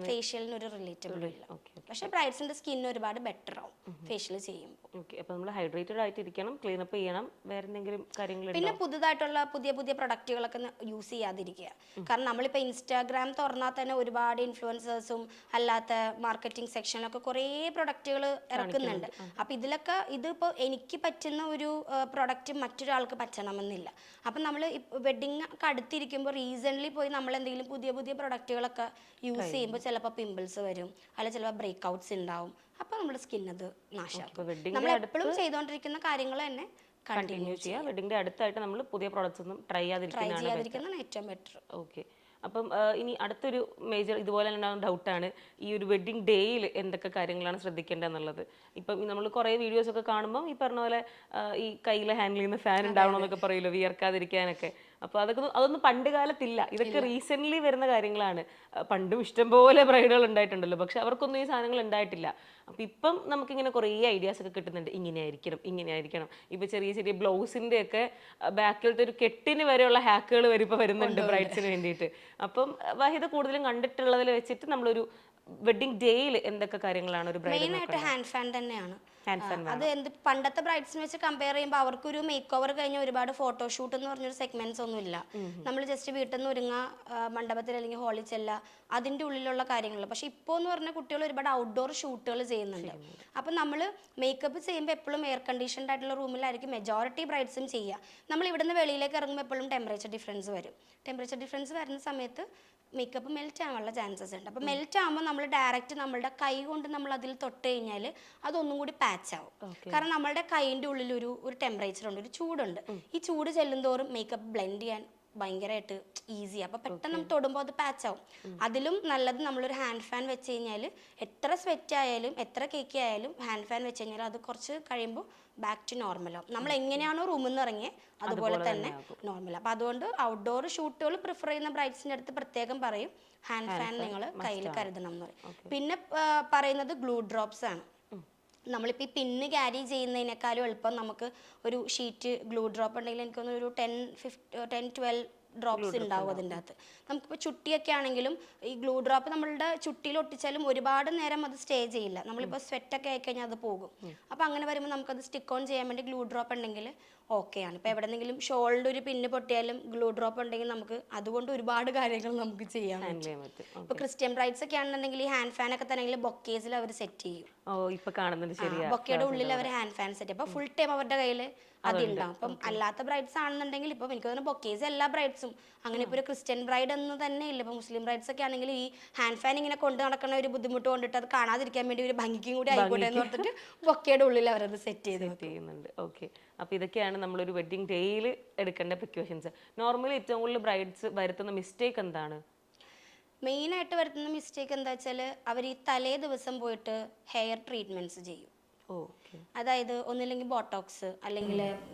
ഫേഷ്യലിന് ഒരു റിലേറ്റബിൾ ഇല്ല. പക്ഷെ ബ്രൈഡ്സിന്റെ സ്കിൻ ഒരുപാട് ബെറ്റർ ആവും ഫേഷ്യൽ ചെയ്യുമ്പോൾ. അപ്പോൾ നമ്മൾ ഹൈഡ്രേറ്റഡ് ആയിട്ടിരിക്കണം, ക്ലീനപ്പ് ചെയ്യണം. വേറെ എന്തെങ്കിലും കാര്യങ്ങൾ? പിന്നെ പുതുതായിട്ടുള്ള പുതിയ പ്രൊഡക്റ്റുകളൊക്കെ യൂസ് ചെയ്യാതിരിക്കുക. കാരണം നമ്മളിപ്പോൾ ഇൻസ്റ്റാഗ്രാം തുറന്നാൽ തന്നെ ഒരുപാട് ഇൻഫ്ലുവൻസേഴ്സും അല്ലാത്ത മാർക്കറ്റിംഗ് സെക്ഷനിലൊക്കെ കുറേ പ്രൊഡക്റ്റുകൾ ഇറക്കുന്നുണ്ട്. അപ്പം ഇതിപ്പോൾ എനിക്ക് പറ്റുന്ന ഒരു പ്രൊഡക്റ്റ് മറ്റൊരാൾക്ക് പറ്റണമെന്നില്ല. അപ്പം നമ്മൾ വെഡിങ് ഒക്കെ അടുത്തിരിക്കുമ്പോൾ റീസെൻ്റ്ലി പോയി നമ്മൾ എന്തെങ്കിലും പുതിയ പ്രൊഡക്റ്റുകളൊക്കെ യൂസ് ചെയ്യുമ്പോൾ ചിലപ്പോൾ പിമ്പിൾസ് വരും, അല്ലെങ്കിൽ ചിലപ്പോൾ ബ്രേക്ക് ഔട്ട്സ് ഉണ്ടാവും. അപ്പോൾ നമ്മുടെ സ്കിൻ അത് നാശമാക്കും. നമ്മൾ എപ്പോഴും ചെയ്തുകൊണ്ടിരിക്കുന്ന കാര്യങ്ങൾ തന്നെ കണ്ടിന്യൂ ചെയ്യുക. വെഡിങ്ങിന്റെ അടുത്തായിട്ട് നമ്മൾ പുതിയ പ്രോഡക്റ്റ്സ് ഒന്നും ട്രൈ ചെയ്യാതിരിക്കുന്നതാണ് ഏറ്റവും ബെറ്റർ. ഓക്കെ. അപ്പം ഇനി അടുത്തൊരു മേജർ ഇതുപോലെ ഉണ്ടാകുന്ന ഡൗട്ടാണ് ഈ ഒരു വെഡ്ഡിങ് ഡേയിൽ എന്തൊക്കെ കാര്യങ്ങളാണ് ശ്രദ്ധിക്കേണ്ടതെന്നുള്ളത്. ഇപ്പം നമ്മൾ കുറേ വീഡിയോസ് ഒക്കെ കാണുമ്പം ഈ പറഞ്ഞ പോലെ ഈ കയ്യിൽ ഹാൻഡിൽ ചെയ്യുന്ന ഫാൻ ഉണ്ടാവണമെന്നൊക്കെ പറയുമല്ലോ വിയർക്കാതിരിക്കാനൊക്കെ. അപ്പോൾ അതൊന്നും പണ്ട് കാലത്തില്ല, ഇതൊക്കെ റീസെൻ്റ്ലി വരുന്ന കാര്യങ്ങളാണ്. പണ്ടും ഇഷ്ടംപോലെ ബ്രൈഡുകൾ ഉണ്ടായിട്ടുണ്ടല്ലോ, പക്ഷെ അവർക്കൊന്നും ഈ സാധനങ്ങൾ ഉണ്ടായിട്ടില്ല. അപ്പം ഇപ്പം നമുക്കിങ്ങനെ കുറേ ഐഡിയാസ് ഒക്കെ കിട്ടുന്നുണ്ട്, ഇങ്ങനെ ആയിരിക്കണം. ഇപ്പം ചെറിയ ചെറിയ ബ്ലൗസിൻ്റെ ഒക്കെ ബാക്കിലത്തെ ഒരു കെട്ടിന് വരെയുള്ള ഹാക്കുകൾ വരെ ഇപ്പോൾ വരുന്നുണ്ട് ബ്രൈഡ്സിന് വേണ്ടിയിട്ട്. അപ്പം വഹിത കൂടുതലും കണ്ടിട്ടുള്ളതിൽ വെച്ചിട്ട് നമ്മളൊരു വെഡ്ഡിങ് ഡേയിൽ എന്തൊക്കെ കാര്യങ്ങളാണ് ഒരു ബ്രൈഡ് മെയിനായിട്ട് ഹാൻഡ് ഫാൻ തന്നെയാണ്. ഹാൻഡ് ഫാൻ അത് പണ്ടത്തെ ബ്രൈഡ്സിനെ വെച്ച് കമ്പയർ ചെയ്യുമ്പോൾ അവർക്കൊരു മേക്ക് ഓവർ കഴിഞ്ഞ ഒരുപാട് ഫോട്ടോഷൂട്ട് എന്ന് പറഞ്ഞൊരു സെഗ്മെന്റ്സ് ഒന്നും ഇല്ല. നമ്മൾ ജസ്റ്റ് വീട്ടിൽ നിന്ന് ഒരുങ്ങുക, മണ്ഡപത്തിൽ അല്ലെങ്കിൽ ഹാളിൽ ചെല്ലുക, അതിൻ്റെ ഉള്ളിലുള്ള കാര്യങ്ങൾ. പക്ഷെ ഇപ്പോൾ എന്ന് പറഞ്ഞാൽ കുട്ടികൾ ഒരുപാട് ഔട്ട്ഡോർ ഷൂട്ടുകൾ ചെയ്യുന്നുണ്ട്. അപ്പം നമ്മൾ മേക്കപ്പ് ചെയ്യുമ്പോൾ എപ്പോഴും എയർ കണ്ടീഷൻഡ് ആയിട്ടുള്ള റൂമിലായിരിക്കും മെജോറിറ്റി ബ്രൈഡ്സും ചെയ്യുക. നമ്മൾ ഇവിടുന്ന് വെളിയിലേക്ക് ഇറങ്ങുമ്പോൾ എപ്പോഴും ടെമ്പറേച്ചർ ഡിഫറൻസ് വരും. ടെമ്പറേച്ചർ ഡിഫറൻസ് വരുന്ന സമയത്ത് മേക്കപ്പ് മെൽറ്റ് ആവാനുള്ള ചാൻസസ് ഉണ്ട്. അപ്പോൾ മെൽറ്റ് ആകുമ്പോൾ നമ്മൾ ഡയറക്റ്റ് നമ്മളുടെ കൈ കൊണ്ട് നമ്മൾ അതിൽ തൊട്ട് കഴിഞ്ഞാൽ അതൊന്നും കൂടി പാച്ച് ആവും. കാരണം നമ്മളുടെ കൈയിൻ്റെ ഉള്ളിൽ ഒരു ടെമ്പറേച്ചർ ഉണ്ട്, ഒരു ചൂടുണ്ട്. ഈ ചൂട് ചെല്ലുന്തോറും മേക്കപ്പ് ബ്ലെൻഡ് ചെയ്യാൻ ഭയങ്കരമായിട്ട് ഈസി. അപ്പോൾ പെട്ടെന്ന് നമ്മൾ തൊടുമ്പോൾ അത് പാച്ച് ആവും. അതിലും നല്ലത് നമ്മളൊരു ഹാൻഡ് ഫാൻ വെച്ച് കഴിഞ്ഞാൽ എത്ര സ്വെറ്റ് ആയാലും എത്ര കേക്ക് ആയാലും ഹാൻഡ് ഫാൻ വെച്ച് കഴിഞ്ഞാൽ അത് കുറച്ച് കഴിയുമ്പോൾ ബാക്ക് ടു നോർമലാവും. നമ്മൾ എങ്ങനെയാണോ റൂമിൽ നിന്ന് ഇറങ്ങിയത് അതുപോലെ തന്നെ നോർമൽ. അപ്പോൾ അതുകൊണ്ട് ഔട്ട്ഡോർ ഷൂട്ടുകൾ പ്രിഫർ ചെയ്യുന്ന ബ്രൈഡ്സിൻ്റെ അടുത്ത് പ്രത്യേകം പറയും ഹാൻഡ് ഫാൻ നിങ്ങൾ കയ്യിൽ കരുതണം എന്ന് പറയും. പിന്നെ പറയുന്നത് ഗ്ലൂ ഡ്രോപ്സ് ആണ്. നമ്മളിപ്പോൾ ഈ പിന്ന് ക്യാരി ചെയ്യുന്നതിനേക്കാളും എളുപ്പം നമുക്ക് ഒരു ഷീറ്റ് ഗ്ലൂ ഡ്രോപ്പ് ഉണ്ടെങ്കിൽ എനിക്കൊന്ന് ഒരു 10-12 ഡ്രോപ്സ് ഉണ്ടാവും അതിൻ്റെ അകത്ത്. നമുക്കിപ്പോൾ ചുട്ടിയൊക്കെ ആണെങ്കിലും ഈ ഗ്ലൂ ഡ്രോപ്പ് നമ്മളുടെ ചുട്ടിയിൽ ഒട്ടിച്ചാലും ഒരുപാട് നേരം അത് സ്റ്റേ ചെയ്യില്ല. നമ്മളിപ്പോൾ സ്വെറ്റൊക്കെ ആയിക്കഴിഞ്ഞാൽ അത് പോകും. അപ്പോൾ അങ്ങനെ വരുമ്പോൾ നമുക്കത് സ്റ്റിക്ക് ഓൺ ചെയ്യാൻ വേണ്ടി ഗ്ലൂ ഡ്രോപ്പ് ഉണ്ടെങ്കിൽ ഓക്കെയാണ്. ഇപ്പോൾ എവിടെന്നെങ്കിലും ഷോളിൻ്റെ ഒരു പിന്ന് പൊട്ടിയാലും ഗ്ലൂ ഡ്രോപ്പ് ഉണ്ടെങ്കിൽ നമുക്ക് അതുകൊണ്ട് ഒരുപാട് കാര്യങ്ങൾ നമുക്ക് ചെയ്യാൻ പറ്റും. ഇപ്പോൾ ക്രിസ്ത്യൻ ബ്രൈഡ്സ് ഒക്കെ ആണെന്നുണ്ടെങ്കിൽ ഈ ഹാൻഡ് ഫാൻ ഒക്കെ തന്നെ ബൊക്കേസിൽ അവർ സെറ്റ് ചെയ്യും. ബൊക്കയുടെ ഉള്ളിൽ അവർ ഹാൻഡ് ഫാൻ സെറ്റ് ചെയ്യും. അപ്പോൾ ഫുൾ ടൈം അവരുടെ കയ്യിൽ അതുണ്ടാവും. അപ്പം അല്ലാത്ത ബ്രൈഡ്സ് ആണെന്നുണ്ടെങ്കിൽ ഇപ്പം എനിക്ക് തോന്നുന്നു ബൊക്കേസ് എല്ലാ ബ്രൈഡ്സും അങ്ങനെ. ഇപ്പോൾ ഒരു ക്രിസ്ത്യൻ ബ്രൈഡ് എന്ന് തന്നെ ഇല്ല. ഇപ്പോൾ മുസ്ലിം ബ്രൈഡ്സ് ഒക്കെ ആണെങ്കിൽ ഈ ഹാൻഡ് ഫാൻ ഇങ്ങനെ കൊണ്ട് നടക്കുന്ന ഒരു ബുദ്ധിമുട്ട് കൊണ്ടിട്ട് അത് കാണാതിരിക്കാൻ വേണ്ടി ഒരു ഭംഗിക്കും കൂടി ആയിക്കോട്ടെ എന്ന് പറഞ്ഞിട്ട് ബൊക്കയുടെ ഉള്ളിൽ അവരത് സെറ്റ് ചെയ്യുന്നുണ്ട്. ഓക്കെ, അപ്പോൾ ഇതൊക്കെയാണ് നമ്മളൊരു വെഡ്ഡിങ് ഡേയിൽ എടുക്കേണ്ട പ്രിക്കോഷൻസ്. നോർമലി ഏറ്റവും കൂടുതൽ ബ്രൈഡ്സ് വരുത്തുന്ന മിസ്റ്റേക്ക് എന്താണ്? മെയിനായിട്ട് വരുത്തുന്ന മിസ്റ്റേക്ക് എന്താ വെച്ചാൽ അവർ ഈ തലേ ദിവസം പോയിട്ട് ഹെയർ ട്രീറ്റ്മെൻറ്റ്സ് ചെയ്യും. അതായത് ഒന്നില്ലെങ്കിൽ ബോട്ടോക്സ് അല്ലെങ്കിൽ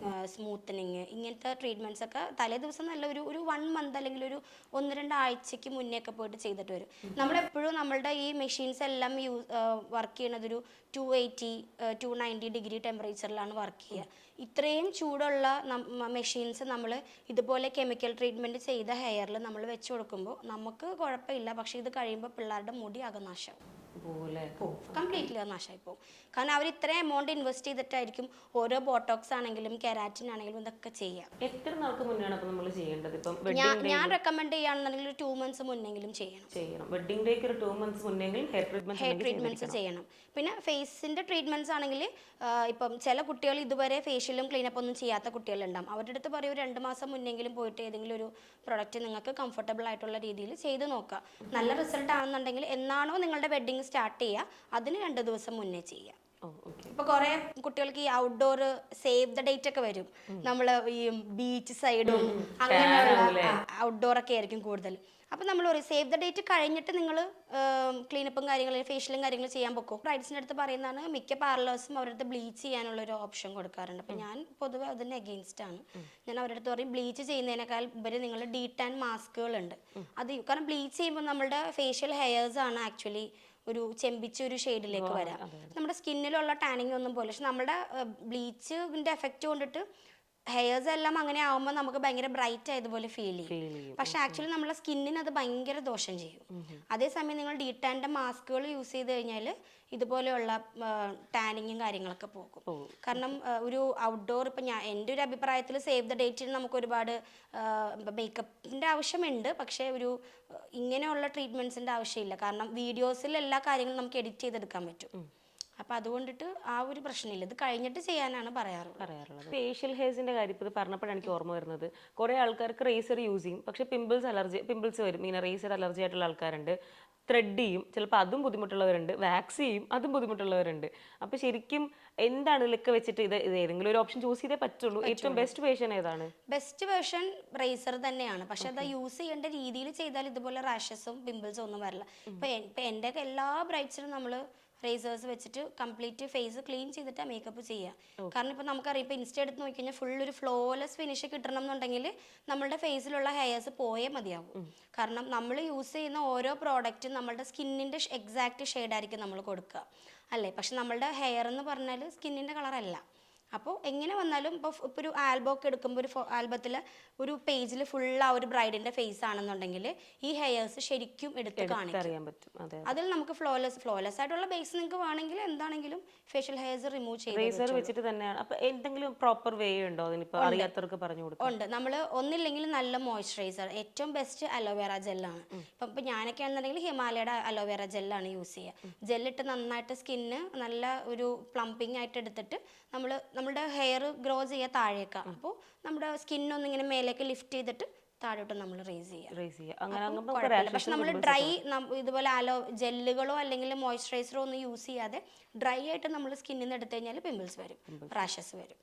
സ്മൂത്തനിങ്, ഇങ്ങനത്തെ ട്രീറ്റ്മെൻറ്റ്സ് ഒക്കെ തലേ ദിവസം നല്ല ഒരു 1 മന്ത് അല്ലെങ്കിൽ ഒരു 1-2 ആഴ്ചയ്ക്ക് മുന്നേ ഒക്കെ പോയിട്ട് ചെയ്തിട്ട് വരും. നമ്മളെപ്പോഴും നമ്മളുടെ ഈ മെഷീൻസ് എല്ലാം വർക്ക് ചെയ്യണത് ഒരു 280-290 ഡിഗ്രി ടെമ്പറേച്ചറിലാണ് വർക്ക് ചെയ്യുക. ഇത്രയും ചൂടുള്ള മെഷീൻസ് നമ്മൾ ഇതുപോലെ കെമിക്കൽ ട്രീറ്റ്മെൻറ്റ് ചെയ്ത ഹെയറിൽ നമ്മൾ വെച്ച് കൊടുക്കുമ്പോൾ നമുക്ക് കുഴപ്പമില്ല. പക്ഷേ ഇത് കഴിയുമ്പോൾ പിള്ളേരുടെ മുടി അകനാശം കംപ്ലീറ്റ്ലി അത് നാശമായി പോകും. കാരണം അവർ ഇത്രയും എമൗണ്ട് ഇൻവെസ്റ്റ് ചെയ്തിട്ടായിരിക്കും ഓരോ ബോട്ടോക്സ് ആണെങ്കിലും കെരാറ്റിൻ ആണെങ്കിലും ഇതൊക്കെ ചെയ്യാം. എത്ര നാൾക്ക് മുന്നെയാണ് അപ്പോൾ നമ്മൾ ചെയ്യേണ്ടത്? ഇപ്പം ഞാൻ റെക്കമെൻഡ് ചെയ്യുകയാണെന്നുണ്ടെങ്കിൽ ഒരു 2 months മുന്നെങ്കിലും ചെയ്യണം. വെഡ്ഡിംഗ് ഡേക്ക് ഒരു 2 months മുന്നെങ്കിലും ഹെയർ ട്രീറ്റ്മെന്റ്സ് ചെയ്യണം. പിന്നെ ഫേസിന്റെ ട്രീറ്റ്മെന്റ്സ് ആണെങ്കിൽ ഇപ്പം ചില കുട്ടികൾ ഇതുവരെ ഫേഷ്യലും ക്ലീനപ്പ് ഒന്നും ചെയ്യാത്ത കുട്ടികളുണ്ടാവും. അവരുടെ അടുത്ത് പറയും 2 മാസം മുന്നെങ്കിലും പോയിട്ട് ഏതെങ്കിലും ഒരു പ്രൊഡക്റ്റ് നിങ്ങൾക്ക് കംഫർട്ടബിൾ ആയിട്ടുള്ള രീതിയിൽ ചെയ്ത് നോക്കുക. നല്ല റിസൾട്ട് ആണെന്നുണ്ടെങ്കിൽ എന്നാണോ നിങ്ങളുടെ വെഡ്ഡിങ് സ്റ്റാർട്ട് ചെയ്യുക അതിന് 2 ദിവസം മുന്നേ ചെയ്യുക. ഇപ്പൊ കുറെ കുട്ടികൾക്ക് ഈ ഔട്ട്ഡോർ സേവ് ദ ഡേറ്റ് ഒക്കെ വരും. നമ്മള് ഈ ബീച്ച് സൈഡും അങ്ങനെയുള്ള ഔട്ട്ഡോർ ഒക്കെ ആയിരിക്കും കൂടുതൽ. അപ്പം നമ്മൾ ഒരു സേവ് ദ ഡേറ്റ് കഴിഞ്ഞിട്ട് നിങ്ങൾ ക്ലീനപ്പും കാര്യങ്ങളും ഫേഷ്യലും കാര്യങ്ങളും ചെയ്യാൻ പൊക്കും. ബ്രൈഡ്സിൻ്റെ അടുത്ത് പറയുന്നതാണ് മിക്ക പാർലേഴ്സും അവരുടെ അടുത്ത് ബ്ലീച്ച് ചെയ്യാനുള്ളൊരു ഓപ്ഷൻ കൊടുക്കാറുണ്ട്. അപ്പം ഞാൻ പൊതുവെ അതിന് എഗെയിൻസ്റ്റ് ആണ്. ഞാൻ അവരുടെ അടുത്ത് പറയും ബ്ലീച്ച് ചെയ്യുന്നതിനേക്കാൾ ഉപരി നിങ്ങൾ ഡീടാൻ മാസ്കുകളുണ്ട് അത്. കാരണം ബ്ലീച്ച് ചെയ്യുമ്പോൾ നമ്മളുടെ ഫേഷ്യൽ ഹെയർസ് ആണ് ആക്ച്വലി ഒരു ചെമ്പിച്ചൊരു ഷെയ്ഡിലേക്ക് വരാം. നമ്മുടെ സ്കിന്നിലുള്ള ടാനിങ് ഒന്നും പോലെ. പക്ഷെ നമ്മുടെ ബ്ലീച്ചിൻ്റെ എഫക്റ്റ് കൊണ്ടിട്ട് ഹെയർസ് എല്ലാം അങ്ങനെ ആവുമ്പോൾ നമുക്ക് ഭയങ്കര ബ്രൈറ്റ് ആയതുപോലെ ഫീൽ ചെയ്യും. പക്ഷെ ആക്ച്വലി നമ്മളെ സ്കിന്നിന് അത് ഭയങ്കര ദോഷം ചെയ്യും. അതേസമയം നിങ്ങൾ ഡീടാൻ്റെ മാസ്കുകൾ യൂസ് ചെയ്ത് കഴിഞ്ഞാൽ ഇതുപോലെയുള്ള ടാനിങ്ങും കാര്യങ്ങളൊക്കെ പോകും. കാരണം ഒരു ഔട്ട്ഡോർ ഇപ്പം എൻ്റെ ഒരു അഭിപ്രായത്തിൽ സേവ് ദ ഡേറ്റിന് നമുക്ക് ഒരുപാട് മേക്കപ്പിൻ്റെ ആവശ്യമുണ്ട്. പക്ഷേ ഒരു ഇങ്ങനെയുള്ള ട്രീറ്റ്മെൻറ്റ്സിൻ്റെ ആവശ്യമില്ല. കാരണം വീഡിയോസിൽ എല്ലാ കാര്യങ്ങളും നമുക്ക് എഡിറ്റ് ചെയ്തെടുക്കാൻ പറ്റും. അപ്പം അതുകൊണ്ടിട്ട് ആ ഒരു പ്രശ്നമില്ല. ഇത് കഴിഞ്ഞിട്ട് ചെയ്യാനാണ് പറയാറുള്ളത്. ഫേഷ്യൽ ഹെയർസിന്റെ കാര്യം ഇത് പറഞ്ഞപ്പോഴാണ് എനിക്ക് ഓർമ്മ വരുന്നത്. കുറേ ആൾക്കാർക്ക് റേസർ യൂസ് ചെയ്യും, പക്ഷെ പിമ്പിൾസ് വരും. ഇങ്ങനെ റേസർ അലർജി ആയിട്ടുള്ള ആൾക്കാരുണ്ട്. ത്രെഡ് ചെയ്യും, ചിലപ്പോൾ അതും ബുദ്ധിമുട്ടുള്ളവരുണ്ട്, വാക്സ് ചെയ്യും, അതും ബുദ്ധിമുട്ടുള്ളവരുണ്ട്. അപ്പോൾ ശരിക്കും എന്താണ് ഇതിലൊക്കെ വെച്ചിട്ട് ഇത് ഏതെങ്കിലും ഒരു ഓപ്ഷൻ ചൂസ് ചെയ്തേ പറ്റുള്ളൂ? ഏറ്റവും ബെസ്റ്റ് വേർഷൻ ഏതാണ്? ബെസ്റ്റ് വേർഷൻ റേസർ തന്നെയാണ്. പക്ഷെ അത് യൂസ് ചെയ്യേണ്ട രീതിയിൽ ചെയ്താൽ ഇതുപോലെ റാഷസും പിമ്പിൾസും ഒന്നും വരില്ല. ഇപ്പൊ എൻ്റെ എല്ലാ ബ്രൈറ്റ്സിനും നമ്മൾ റേസേഴ്സ് വെച്ചിട്ട് കംപ്ലീറ്റ് ഫേസ് ക്ലീൻ ചെയ്തിട്ട് മേക്കപ്പ് ചെയ്യുക. കാരണം ഇപ്പൊ നമുക്കറിയാം, ഇപ്പൊ ഇൻസ്റ്റ എടുത്ത് നോക്കിക്കഴിഞ്ഞാൽ ഫുൾ ഒരു ഫ്ലോലെസ് ഫിനിഷ് കിട്ടണം എന്നുണ്ടെങ്കിൽ നമ്മളുടെ ഫേസിലുള്ള ഹെയർസ് പോയേ മതിയാവും. കാരണം നമ്മൾ യൂസ് ചെയ്യുന്ന ഓരോ പ്രോഡക്റ്റും നമ്മളുടെ സ്കിന്നിന്റെ എക്സാക്ട് ഷെയ്ഡായിരിക്കും നമ്മൾ കൊടുക്കുക, അല്ലേ? പക്ഷെ നമ്മളുടെ ഹെയർ എന്ന് പറഞ്ഞാൽ സ്കിന്നിന്റെ കളറല്ല. അപ്പോൾ എങ്ങനെ വന്നാലും ഇപ്പോൾ ഒരു ആൽബം ഒക്കെ എടുക്കുമ്പോൾ ഒരു ആൽബത്തിൽ ഒരു പേജിൽ ഫുൾ ആ ഒരു ബ്രൈഡിന്റെ ഫേസ് ആണെന്നുണ്ടെങ്കിൽ ഈ ഹെയർസ് ശരിക്കും എടുത്ത് കാണിക്കാൻ പറ്റും. അതിൽ നമുക്ക് ഫ്ലോലെസ് ആയിട്ടുള്ള ബേസ് നിങ്ങൾക്ക് വേണമെങ്കിൽ എന്താണെങ്കിലും ഫേഷ്യൽ ഹെയർസ് റിമൂവ് ചെയ്ത് വെച്ചിട്ട് തന്നെയാണ്. അപ്പോൾ എന്തെങ്കിലും പ്രോപ്പർ വേ ഉണ്ടോ അതിനിപ്പോൾ അറിയാത്തവർക്ക് പറഞ്ഞു കൊടുക്കും? ഉണ്ട്. നമ്മൾ ഒന്നില്ലെങ്കിൽ നല്ല മോയ്സ്ചറൈസർ, ഏറ്റവും ബെസ്റ്റ് അലോവേറ ജെല്ലാണ്. ഇപ്പം ഞാനൊക്കെ ആണെന്നുണ്ടെങ്കിൽ ഹിമാലയയുടെ അലോവേറ ജെല്ലാണ് യൂസ് ചെയ്യുക. ജെല്ലിട്ട് നന്നായിട്ട് സ്കിന്ന് നല്ല ഒരു പ്ലംപിംഗ് ആയിട്ട് എടുത്തിട്ട് നമ്മുടെ ഹെയർ ഗ്രോ ചെയ്യുക താഴേക്ക്. അപ്പോൾ നമ്മുടെ സ്കിന്നൊന്നിങ്ങനെ മേലേക്ക് ലിഫ്റ്റ് ചെയ്തിട്ട് താഴോട്ട് നമ്മൾ റേസ് ചെയ്യുക. പക്ഷെ നമ്മൾ ഡ്രൈ ഇതുപോലെ ജെല്ലുകളോ അല്ലെങ്കിൽ മോയ്സ്ചറൈസറോ ഒന്നും യൂസ് ചെയ്യാതെ ഡ്രൈ ആയിട്ട് നമ്മൾ സ്കിന്നിൽ നിന്ന് എടുത്തു കഴിഞ്ഞാൽ പിമ്പിൾസ് വരും, റാഷസ് വരും.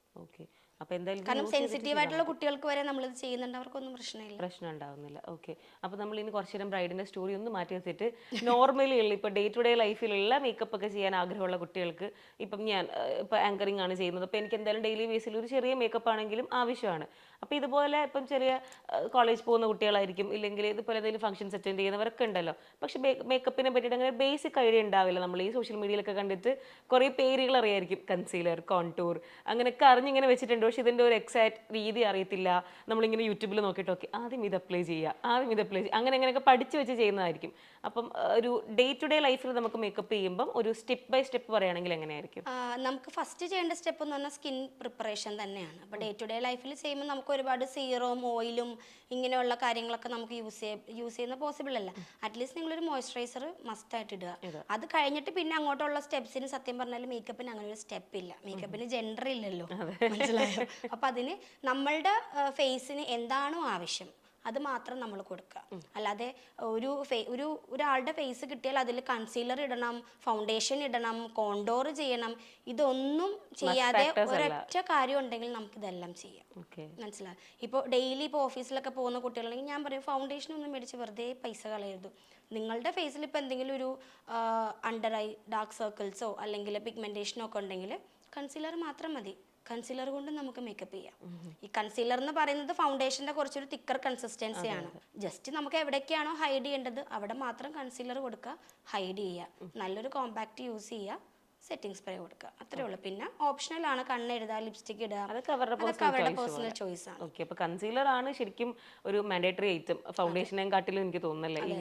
കാരണം സെൻസിറ്റീവ് ആയിട്ടുള്ള കുട്ടികൾക്ക് വരെ നമ്മളിത് ചെയ്യുന്നുണ്ട്, അവർക്കൊന്നും പ്രശ്നം ഉണ്ടാവുന്നില്ല. ഓക്കെ, അപ്പോൾ നമ്മൾ ഇനി കുറച്ചു നേരം ബ്രൈഡിന്റെ സ്റ്റോറി ഒന്ന് മാറ്റി വെച്ചിട്ട് നോർമലി ഉള്ള ഇപ്പോൾ ഡേ ടു ഡേ ലൈഫിലുള്ള മേക്കപ്പ് ഒക്കെ ചെയ്യാൻ ആഗ്രഹമുള്ള കുട്ടികൾക്ക്, ഇപ്പം ഞാൻ ഇപ്പോൾ ആങ്കറിങ് ആണ് ചെയ്യുന്നത്, അപ്പോൾ എനിക്ക് എന്തായാലും ഡെയിലി ബേസിൽ ഒരു ചെറിയ മേക്കപ്പ് ആണെങ്കിലും ആവശ്യമാണ്. അപ്പോൾ ഇതുപോലെ ഇപ്പം ചെറിയ കോളേജ് പോകുന്ന കുട്ടികളായിരിക്കും, ഇല്ലെങ്കിൽ ഇതുപോലെ എന്തെങ്കിലും ഫംഗ്ഷൻസ് അറ്റൻഡ് ചെയ്യുന്നവരൊക്കെ ഉണ്ടല്ലോ. പക്ഷെ മേക്കപ്പിനെ പറ്റിയിട്ട് അങ്ങനെ ബേസിക് ഐഡിയ ഉണ്ടാവില്ല. നമ്മൾ ഈ സോഷ്യൽ മീഡിയയിലൊക്കെ കണ്ടിട്ട് കുറേ പേരുകൾ അറിയായിരിക്കും, കൺസീലർ, കോൺടൂർ, അങ്ങനെയൊക്കെ അറിഞ്ഞിങ്ങനെ വെച്ചിട്ടുണ്ട്. പക്ഷെ ഇതിൻ്റെ ഒരു എക്സാക്ട് രീതി അറിയത്തില്ല. നമ്മളിങ്ങനെ യൂട്യൂബിൽ നോക്കിയിട്ട് ഓക്കെ ആദ്യം ഇത് അപ്ലൈ ചെയ്യുക, അങ്ങനെ അങ്ങനെയൊക്കെ പഠിച്ച് വെച്ച് ചെയ്യുന്നതായിരിക്കും. അപ്പം ഒരു ഡേ ടു ഡേ ലൈഫിൽ നമുക്ക് മേക്കപ്പ് ചെയ്യുമ്പം ഒരു സ്റ്റെപ്പ് ബൈ സ്റ്റെപ്പ് പറയുകയാണെങ്കിൽ എങ്ങനെയായിരിക്കും? നമുക്ക് ഫസ്റ്റ് ചെയ്യേണ്ട സ്റ്റെപ്പ് എന്ന് പറഞ്ഞാൽ സ്കിൻ പ്രിപ്പറേഷൻ തന്നെയാണ്. അപ്പോൾ ഡേ ടു ഡേ ലൈഫിൽ ചെയ്യുമ്പോൾ നമുക്ക് ഒരുപാട് സീറവും ഓയിലും ഇങ്ങനെയുള്ള കാര്യങ്ങളൊക്കെ നമുക്ക് യൂസ് ചെയ്യുന്ന പോസിബിൾ അല്ല. അറ്റ്ലീസ്റ്റ് നിങ്ങളൊരു മോയ്സ്ചറൈസർ മസ്റ്റായിട്ട് ഇടുക. അത് കഴിഞ്ഞിട്ട് പിന്നെ അങ്ങോട്ടുള്ള സ്റ്റെപ്സിന് സത്യം പറഞ്ഞാൽ മേക്കപ്പിന് അങ്ങനെ ഒരു സ്റ്റെപ്പ് ഇല്ല. മേക്കപ്പിന് ജെൻഡർ ഇല്ലല്ലോ, മനസ്സിലായോ? അപ്പം അതിന് നമ്മളുടെ ഫേസിന് എന്താണോ ആവശ്യം അത് മാത്രം നമ്മൾ കൊടുക്കുക. അല്ലാതെ ഒരാളുടെ ഫേസ് കിട്ടിയാൽ അതിൽ കൺസീലർ ഇടണം, ഫൗണ്ടേഷൻ ഇടണം, കോണ്ടോർ ചെയ്യണം, ഇതൊന്നും ചെയ്യാതെ ഒരൊറ്റ കാര്യം ഉണ്ടെങ്കിൽ നമുക്ക് ഇതെല്ലാം ചെയ്യാം. മനസ്സിലായി? ഇപ്പോൾ ഡെയിലി ഇപ്പോൾ ഓഫീസിലൊക്കെ പോകുന്ന കുട്ടികളുണ്ടെങ്കിൽ ഞാൻ പറയും ഫൗണ്ടേഷൻ ഒന്നും മേടിച്ച് വെറുതെ പൈസ കളയരുത്. നിങ്ങളുടെ ഫേസിൽ ഇപ്പോൾ എന്തെങ്കിലും ഒരു അണ്ടർ ഐ ഡാർക്ക് സർക്കിൾസോ അല്ലെങ്കിൽ പിഗ്മെന്റേഷനോ ഒക്കെ ഉണ്ടെങ്കിൽ കൺസീലർ മാത്രം മതി. കൺസീലർ കൊണ്ട് നമുക്ക് മേക്കപ്പ് ചെയ്യാം. ഈ കൺസീലർ എന്ന് പറയുന്നത് ഫൗണ്ടേഷന്റെ കുറച്ചൊരു തിക്കർ കൺസിസ്റ്റൻസിയാണ്. ജസ്റ്റ് നമുക്ക് എവിടേക്കാണോ ഹൈഡ് ചെയ്യേണ്ടത് അവിടെ മാത്രം കൺസീലർ കൊടുക്കുക, ഹൈഡ് ചെയ്യുക, നല്ലൊരു കോമ്പാക്ട് യൂസ് ചെയ്യുക, സെറ്റിംഗ് സ്പ്രേ കൊടുക്കുക, അത്രേ ഉള്ളൂ. പിന്നെ ഓപ്ഷണൽ ആണ് കണ്ണ് എഴുതുക, ലിപ്സ്റ്റിക് ഇടുക, അതൊക്കെ അവരുടെ പേഴ്സണൽ ചോയ്സ് ആണ്. ഓക്കെ, അപ്പോൾ കൺസീലർ ആണ് ശരിക്കും ഒരു മാൻഡേറ്ററി ഐറ്റം ഫൗണ്ടേഷനെയും കാട്ടിലും എനിക്ക് തോന്നുന്നല്ലേ, ഈ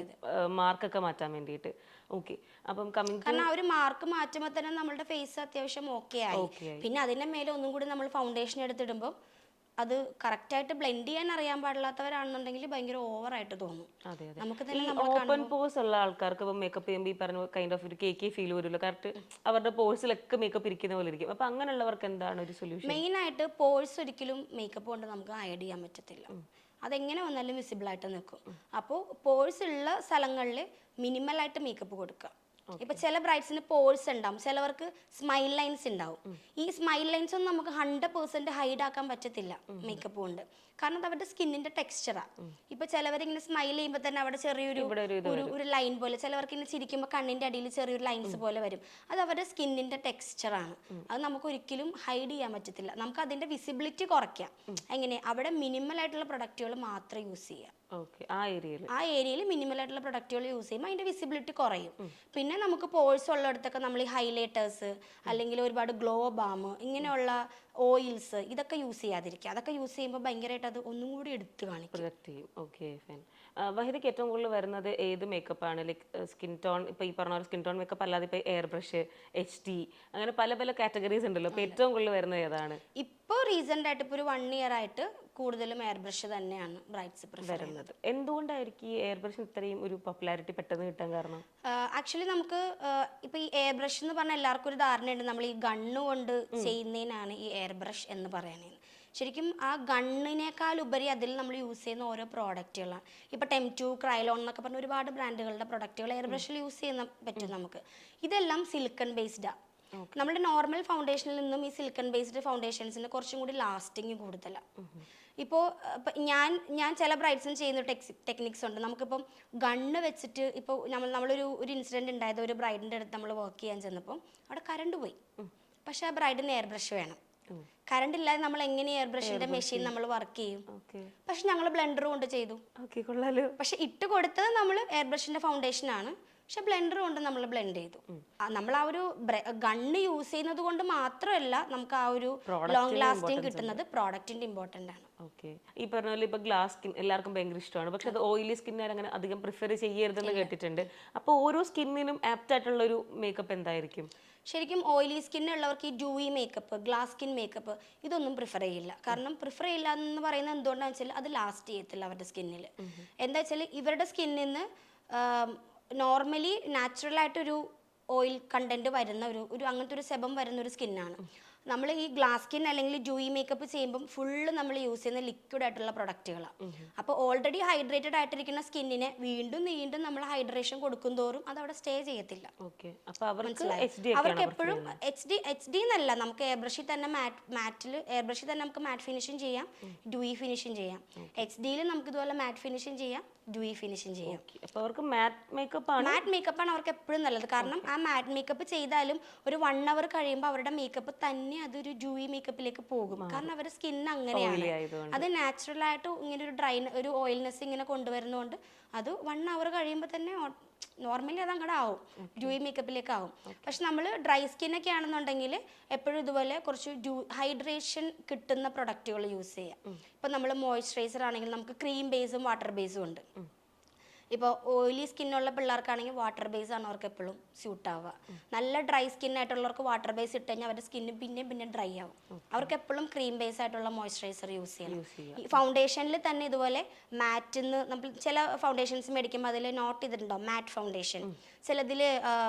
മാർക്കൊക്കെ മാറ്റാൻ വേണ്ടിയിട്ട്. ഓക്കെ, അപ്പം കാരണം ആ ഒരു മാർക്ക് മാറ്റുമ്പോൾ തന്നെ നമ്മുടെ ഫേസ് അത്യാവശ്യം ഓക്കെ ആയി. പിന്നെ അതിന്റെ മേലെ ഒന്നും കൂടി നമ്മൾ ഫൗണ്ടേഷൻ എടുത്തിടുമ്പോൾ അത് കറക്റ്റായിട്ട് ബ്ലെൻഡ് ചെയ്യാൻ അറിയാൻ പാടില്ലാത്തവരാണെന്നുണ്ടെങ്കിൽ ഭയങ്കര ഓവറായിട്ട് തോന്നും. നമുക്ക് ഓപ്പൺ പോഴ്സ് ഉള്ള ആൾക്കാർക്ക് ഇപ്പം മേക്കപ്പ് ചെയ്യുമ്പോൾ ഈ പറഞ്ഞ കൈൻഡ് ഓഫ് ഒരു കേക്ക് ഫീൽ വരുമല്ലോ, കറക്റ്റ് അവരുടെ പോഴ്സിലൊക്കെ മേക്കപ്പ് ഇരിക്കുന്ന പോലെ ഇരിക്കും. അപ്പം അങ്ങനെയുള്ളവർക്ക് എന്താണ് ഒരു സൊല്യൂഷൻ? മെയിൻ ആയിട്ട് പോഴ്സ് ഒരിക്കലും മേക്കപ്പ് കൊണ്ട് നമുക്ക് ഹൈഡ് ചെയ്യാൻ പറ്റത്തില്ല. അതെങ്ങനെ വന്നാലും വിസിബിൾ ആയിട്ട് നിൽക്കും. അപ്പോൾ പോഴ്സ് ഉള്ള സ്ഥലങ്ങളിൽ മിനിമലായിട്ട് മേക്കപ്പ് കൊടുക്കുക. ഇപ്പൊ ചില ബ്രൈഡ്സിന് പോഴ്സ് ഉണ്ടാവും, ചിലവർക്ക് സ്മൈൽ ലൈൻസ് ഉണ്ടാവും. ഈ സ്മൈൽ ലൈൻസ് ഒന്നും നമുക്ക് 100% ഹൈഡ് ആക്കാൻ പറ്റത്തില്ല മേക്കപ്പ് കൊണ്ട്. കാരണം അത് അവരുടെ സ്കിന്നിന്റെ ടെക്സ്ചറാ. ഇപ്പൊ ചിലവരിങ്ങനെ സ്മൈൽ ചെയ്യുമ്പോൾ തന്നെ അവിടെ ചെറിയൊരു ലൈൻ പോലെ, ചിലവർക്ക് ഇങ്ങനെ ചിരിക്കുമ്പോൾ കണ്ണിന്റെ അടിയിൽ ചെറിയൊരു ലൈൻസ് പോലെ വരും. അത് അവരുടെ സ്കിന്നിന്റെ ടെക്സ്ചറാണ്. അത് നമുക്ക് ഒരിക്കലും ഹൈഡ് ചെയ്യാൻ പറ്റത്തില്ല. നമുക്ക് അതിന്റെ വിസിബിലിറ്റി കുറയ്ക്കാം. എങ്ങനെ? അവിടെ മിനിമൽ ആയിട്ടുള്ള പ്രൊഡക്റ്റുകൾ മാത്രം യൂസ് ചെയ്യാം. ആ ഏരിയയിൽ മിനിമൽ ആയിട്ടുള്ള പ്രൊഡക്റ്റുകൾ യൂസ് ചെയ്യുമ്പോൾ അതിന്റെ വിസിബിലിറ്റി കുറയും. പിന്നെ നമുക്ക് പോഴ്സ് ഉള്ളിടത്തൊക്കെ നമ്മൾ ഈ ഹൈലൈറ്റേഴ്സ് അല്ലെങ്കിൽ ഒരുപാട് ഗ്ലോ ബാം ഇങ്ങനെയുള്ള ഓയിൽസ് ഇതൊക്കെ യൂസ് ചെയ്യാതിരിക്കുക. അതൊക്കെ യൂസ് ചെയ്യുമ്പോൾ ഭയങ്കരമായിട്ട് അത് ഒന്നും കൂടി എടുത്ത് കാണിക്കും. വഹിദയ്ക്ക് ഏറ്റവും കൂടുതൽ വരുന്നത് ഏത് മേക്കപ്പാണ്? ലൈക്ക് സ്കിൻ ടോൺ, ഇപ്പൊ ഈ പറഞ്ഞ സ്കിൻ ടോൺ മേക്കപ്പ് അല്ലാതെ ഇപ്പൊ എയർ ബ്രഷ്, HD, അങ്ങനെ പല പല കാറ്റഗറീസ് ഉണ്ടല്ലോ. അപ്പൊ ഏറ്റവും കൂടുതൽ വരുന്നത് ഏതാണ്? ഇപ്പോൾ റീസെന്റ് ആയിട്ട് ഇപ്പോൾ ഒരു 1 year ആയിട്ട് കൂടുതലും എയർ ബ്രഷ് തന്നെയാണ് ബ്രൈഡ്സ് പ്രിഫർ ചെയ്യുന്നത്. എന്തുകൊണ്ടായിരിക്കും ഈ എയർ ബ്രഷ് ഇത്രയും ഒരു പോപ്പുലാരിറ്റി പെട്ടെന്ന് കിട്ടാൻ കാരണം? ആക്ച്വലി നമുക്ക് ഇപ്പൊ ഈ എയർ ബ്രഷ് എന്ന് പറഞ്ഞാൽ എല്ലാവർക്കും ഒരു ധാരണയുണ്ട് നമ്മൾ ഈ ഗണ്ണ് കൊണ്ട് ചെയ്യുന്നതിനാണ് ഈ എയർ ബ്രഷ് എന്ന് പറയുന്നത്. ശരിക്കും ആ ഗണ്ണിനേക്കാൾ ഉപരി അതിൽ നമ്മൾ യൂസ് ചെയ്യുന്ന ഓരോ പ്രോഡക്റ്റുകളാണ്. ഇപ്പോൾ ടെം2, ക്രൈലോൺ എന്നൊക്കെ പറഞ്ഞ ഒരുപാട് ബ്രാൻഡുകളുടെ പ്രൊഡക്റ്റുകൾ എയർ ബ്രഷിൽ യൂസ് ചെയ്യാൻ പറ്റും നമുക്ക്. ഇതെല്ലാം സിലിക്കൺ ബേസ്ഡാണ്. നമ്മുടെ നോർമൽ ഫൗണ്ടേഷനിൽ നിന്നും ഈ സിലിക്കൺ ബേസ്ഡ് ഫൗണ്ടേഷൻസിന് കുറച്ചും കൂടി ലാസ്റ്റിങ് കൂടുതലാണ്. ഇപ്പോൾ ഞാൻ ചില ബ്രൈഡ്സിന് ചെയ്യുന്ന ടെക്നിക്സ് ഉണ്ട്. നമുക്കിപ്പം ഗണ്ണ് വെച്ചിട്ട് ഇപ്പോൾ നമ്മളൊരു ഇൻസിഡൻറ്റ് ഉണ്ടായത്, ഒരു ബ്രൈഡിൻ്റെ അടുത്ത് നമ്മൾ വർക്ക് ചെയ്യാൻ ചെന്നപ്പോൾ അവിടെ കറണ്ട് പോയി. പക്ഷെ ആ ബ്രൈഡിന് എയർ ബ്രഷ് വേണം. കറണ്ട് ഇല്ലാതെ നമ്മൾ എങ്ങനെ എയർ ബ്രഷിന്റെ മെഷീൻ നമ്മൾ വർക്ക് ചെയ്യും? പക്ഷെ ഞങ്ങൾ ബ്ലെൻഡർ കൊണ്ട് ചെയ്തു. പക്ഷെ ഇട്ട് കൊടുത്തത് നമ്മൾ എയർ ബ്രഷിന്റെ ഫൗണ്ടേഷൻ ആണ്, പക്ഷെ ബ്ലെൻഡർ കൊണ്ട് നമ്മൾ ബ്ലെൻഡ് ചെയ്തു. നമ്മൾ ആ ഒരു ഗണ്ണ് യൂസ് ചെയ്യുന്നത് കൊണ്ട് മാത്രമല്ല നമുക്ക് ആ ഒരു ലോങ് ലാസ്റ്റിംഗ് കിട്ടുന്നത് പ്രോഡക്റ്റിന്റെ ഇമ്പോർട്ടൻ്റ് ആണ്. ഓക്കെ. ഈ പറഞ്ഞ പോലെ ഇപ്പൊ ഗ്ലാസ് സ്കിൻ എല്ലാവർക്കും ഭയങ്കര ഇഷ്ടമാണ്, പക്ഷെ അത് ഓയിലി സ്കിന്നുകാർ അങ്ങനെ അധികം പ്രിഫർ ചെയ്യരുതെന്ന് കേട്ടിട്ടുണ്ട്. അപ്പോൾ ഓരോ സ്കിന്നിനും ആപ്റ്റ് ആയിട്ടുള്ള ഒരു മേക്കപ്പ് എന്തായിരിക്കും? ശരിക്കും ഓയിലി സ്കിന്നുള്ളവർക്ക് ഈ Dewey makeup, glass skin makeup ഇതൊന്നും പ്രിഫർ ചെയ്യില്ല. കാരണം പ്രിഫർ ചെയ്യില്ല എന്ന് പറയുന്നത് എന്തുകൊണ്ടാണെന്ന് വെച്ചാൽ അത് ലാസ്റ്റ് ചെയ്യത്തില്ല അവരുടെ സ്കിന്നിൽ. എന്താ വെച്ചാൽ ഇവരുടെ സ്കിന്നിൽ നിന്ന് നോർമലി നാച്ചുറലായിട്ടൊരു ഓയിൽ കണ്ടന്റ് വരുന്ന ഒരു അങ്ങനത്തെ ഒരു സെബം വരുന്ന ഒരു സ്കിന്നാണ്. നമ്മൾ ഈ ഗ്ലാസ് സ്കിൻ അല്ലെങ്കിൽ ഡ്യൂയി മേക്കപ്പ് ചെയ്യുമ്പം ഫുള്ള് നമ്മൾ യൂസ് ചെയ്യുന്ന ലിക്വിഡ് ആയിട്ടുള്ള പ്രൊഡക്റ്റുകളാണ്. അപ്പോൾ ഓൾറെഡി ഹൈഡ്രേറ്റഡ് ആയിട്ടിരിക്കുന്ന സ്കിന്നിനെ വീണ്ടും നമ്മൾ ഹൈഡ്രേഷൻ കൊടുക്കും തോറും അത് അവിടെ സ്റ്റേ ചെയ്യത്തില്ല. അവർക്ക് എപ്പോഴും എച്ച് ഡി എന്നല്ല, നമുക്ക് എയർ ബ്രഷിൽ തന്നെ എയർ ബ്രഷിൽ തന്നെ നമുക്ക് മാറ്റ് ഫിനിഷിങ് ചെയ്യാം, ഡ്യൂയി ഫിനിഷിങ് ചെയ്യാം. എച്ച് ഡിയിൽ നമുക്ക് ഇതുപോലെ മാറ്റ് ഫിനിഷിങ് ചെയ്യാം, ഡ്യൂയി ഫിനിഷിങ് ചെയ്യാം. മാറ്റ് മേക്കപ്പ് ആണ് അവർക്ക് എപ്പോഴും നല്ലത്. കാരണം ആ മാറ്റ് മേക്കപ്പ് ചെയ്താലും ഒരു 1 hour കഴിയുമ്പോൾ അവരുടെ മേക്കപ്പ് തന്നെ അതൊരു ഡ്യൂയി മേക്കപ്പിലേക്ക് പോകും. കാരണം അവരുടെ സ്കിൻ അങ്ങനെയാണ്. അത് നാച്ചുറൽ ആയിട്ട് ഇങ്ങനെ ഒരു ഓയിൽനെസ് ഇങ്ങനെ കൊണ്ടുവരുന്നതുകൊണ്ട് അത് 1 hour കഴിയുമ്പോൾ തന്നെ നോർമലി അത് അങ്ങോട്ട് ആവും, ഡ്യൂയി മേക്കപ്പിലേക്ക് ആവും. പക്ഷെ നമ്മൾ ഡ്രൈ സ്കിന്നൊക്കെ ആണെന്നുണ്ടെങ്കിൽ എപ്പോഴും ഇതുപോലെ കുറച്ച് ഹൈഡ്രേഷൻ കിട്ടുന്ന പ്രൊഡക്റ്റുകൾ യൂസ് ചെയ്യാം. ഇപ്പം നമ്മൾ മോയ്സ്ചറൈസർ ആണെങ്കിൽ നമുക്ക് ക്രീം ബേസും വാട്ടർ ബേസും ഉണ്ട്. ഇപ്പോൾ ഓയിലി സ്കിന്നുള്ള പിള്ളേർക്കാണെങ്കിൽ വാട്ടർ ബേസ് ആണ് അവർക്ക് എപ്പോഴും സ്യൂട്ട് ആവുക. നല്ല ഡ്രൈ സ്കിൻ ആയിട്ടുള്ളവർക്ക് വാട്ടർ ബേസ് ഇട്ട് കഴിഞ്ഞാൽ അവരുടെ സ്കിന്ന് പിന്നെ ഡ്രൈ ആവും. അവർക്ക് എപ്പോഴും ക്രീം ബേസ് ആയിട്ടുള്ള മോയ്സ്ചറൈസർ യൂസ് ചെയ്യണം. ഈ ഫൗണ്ടേഷനിൽ തന്നെ ഇതുപോലെ മാറ്റിന്ന് നമ്മൾ ചില ഫൗണ്ടേഷൻസ് മേടിക്കുമ്പോൾ അതിൽ നോട്ട് ചെയ്തിട്ടുണ്ടാവും മാറ്റ് ഫൗണ്ടേഷൻ, ചിലതിൽ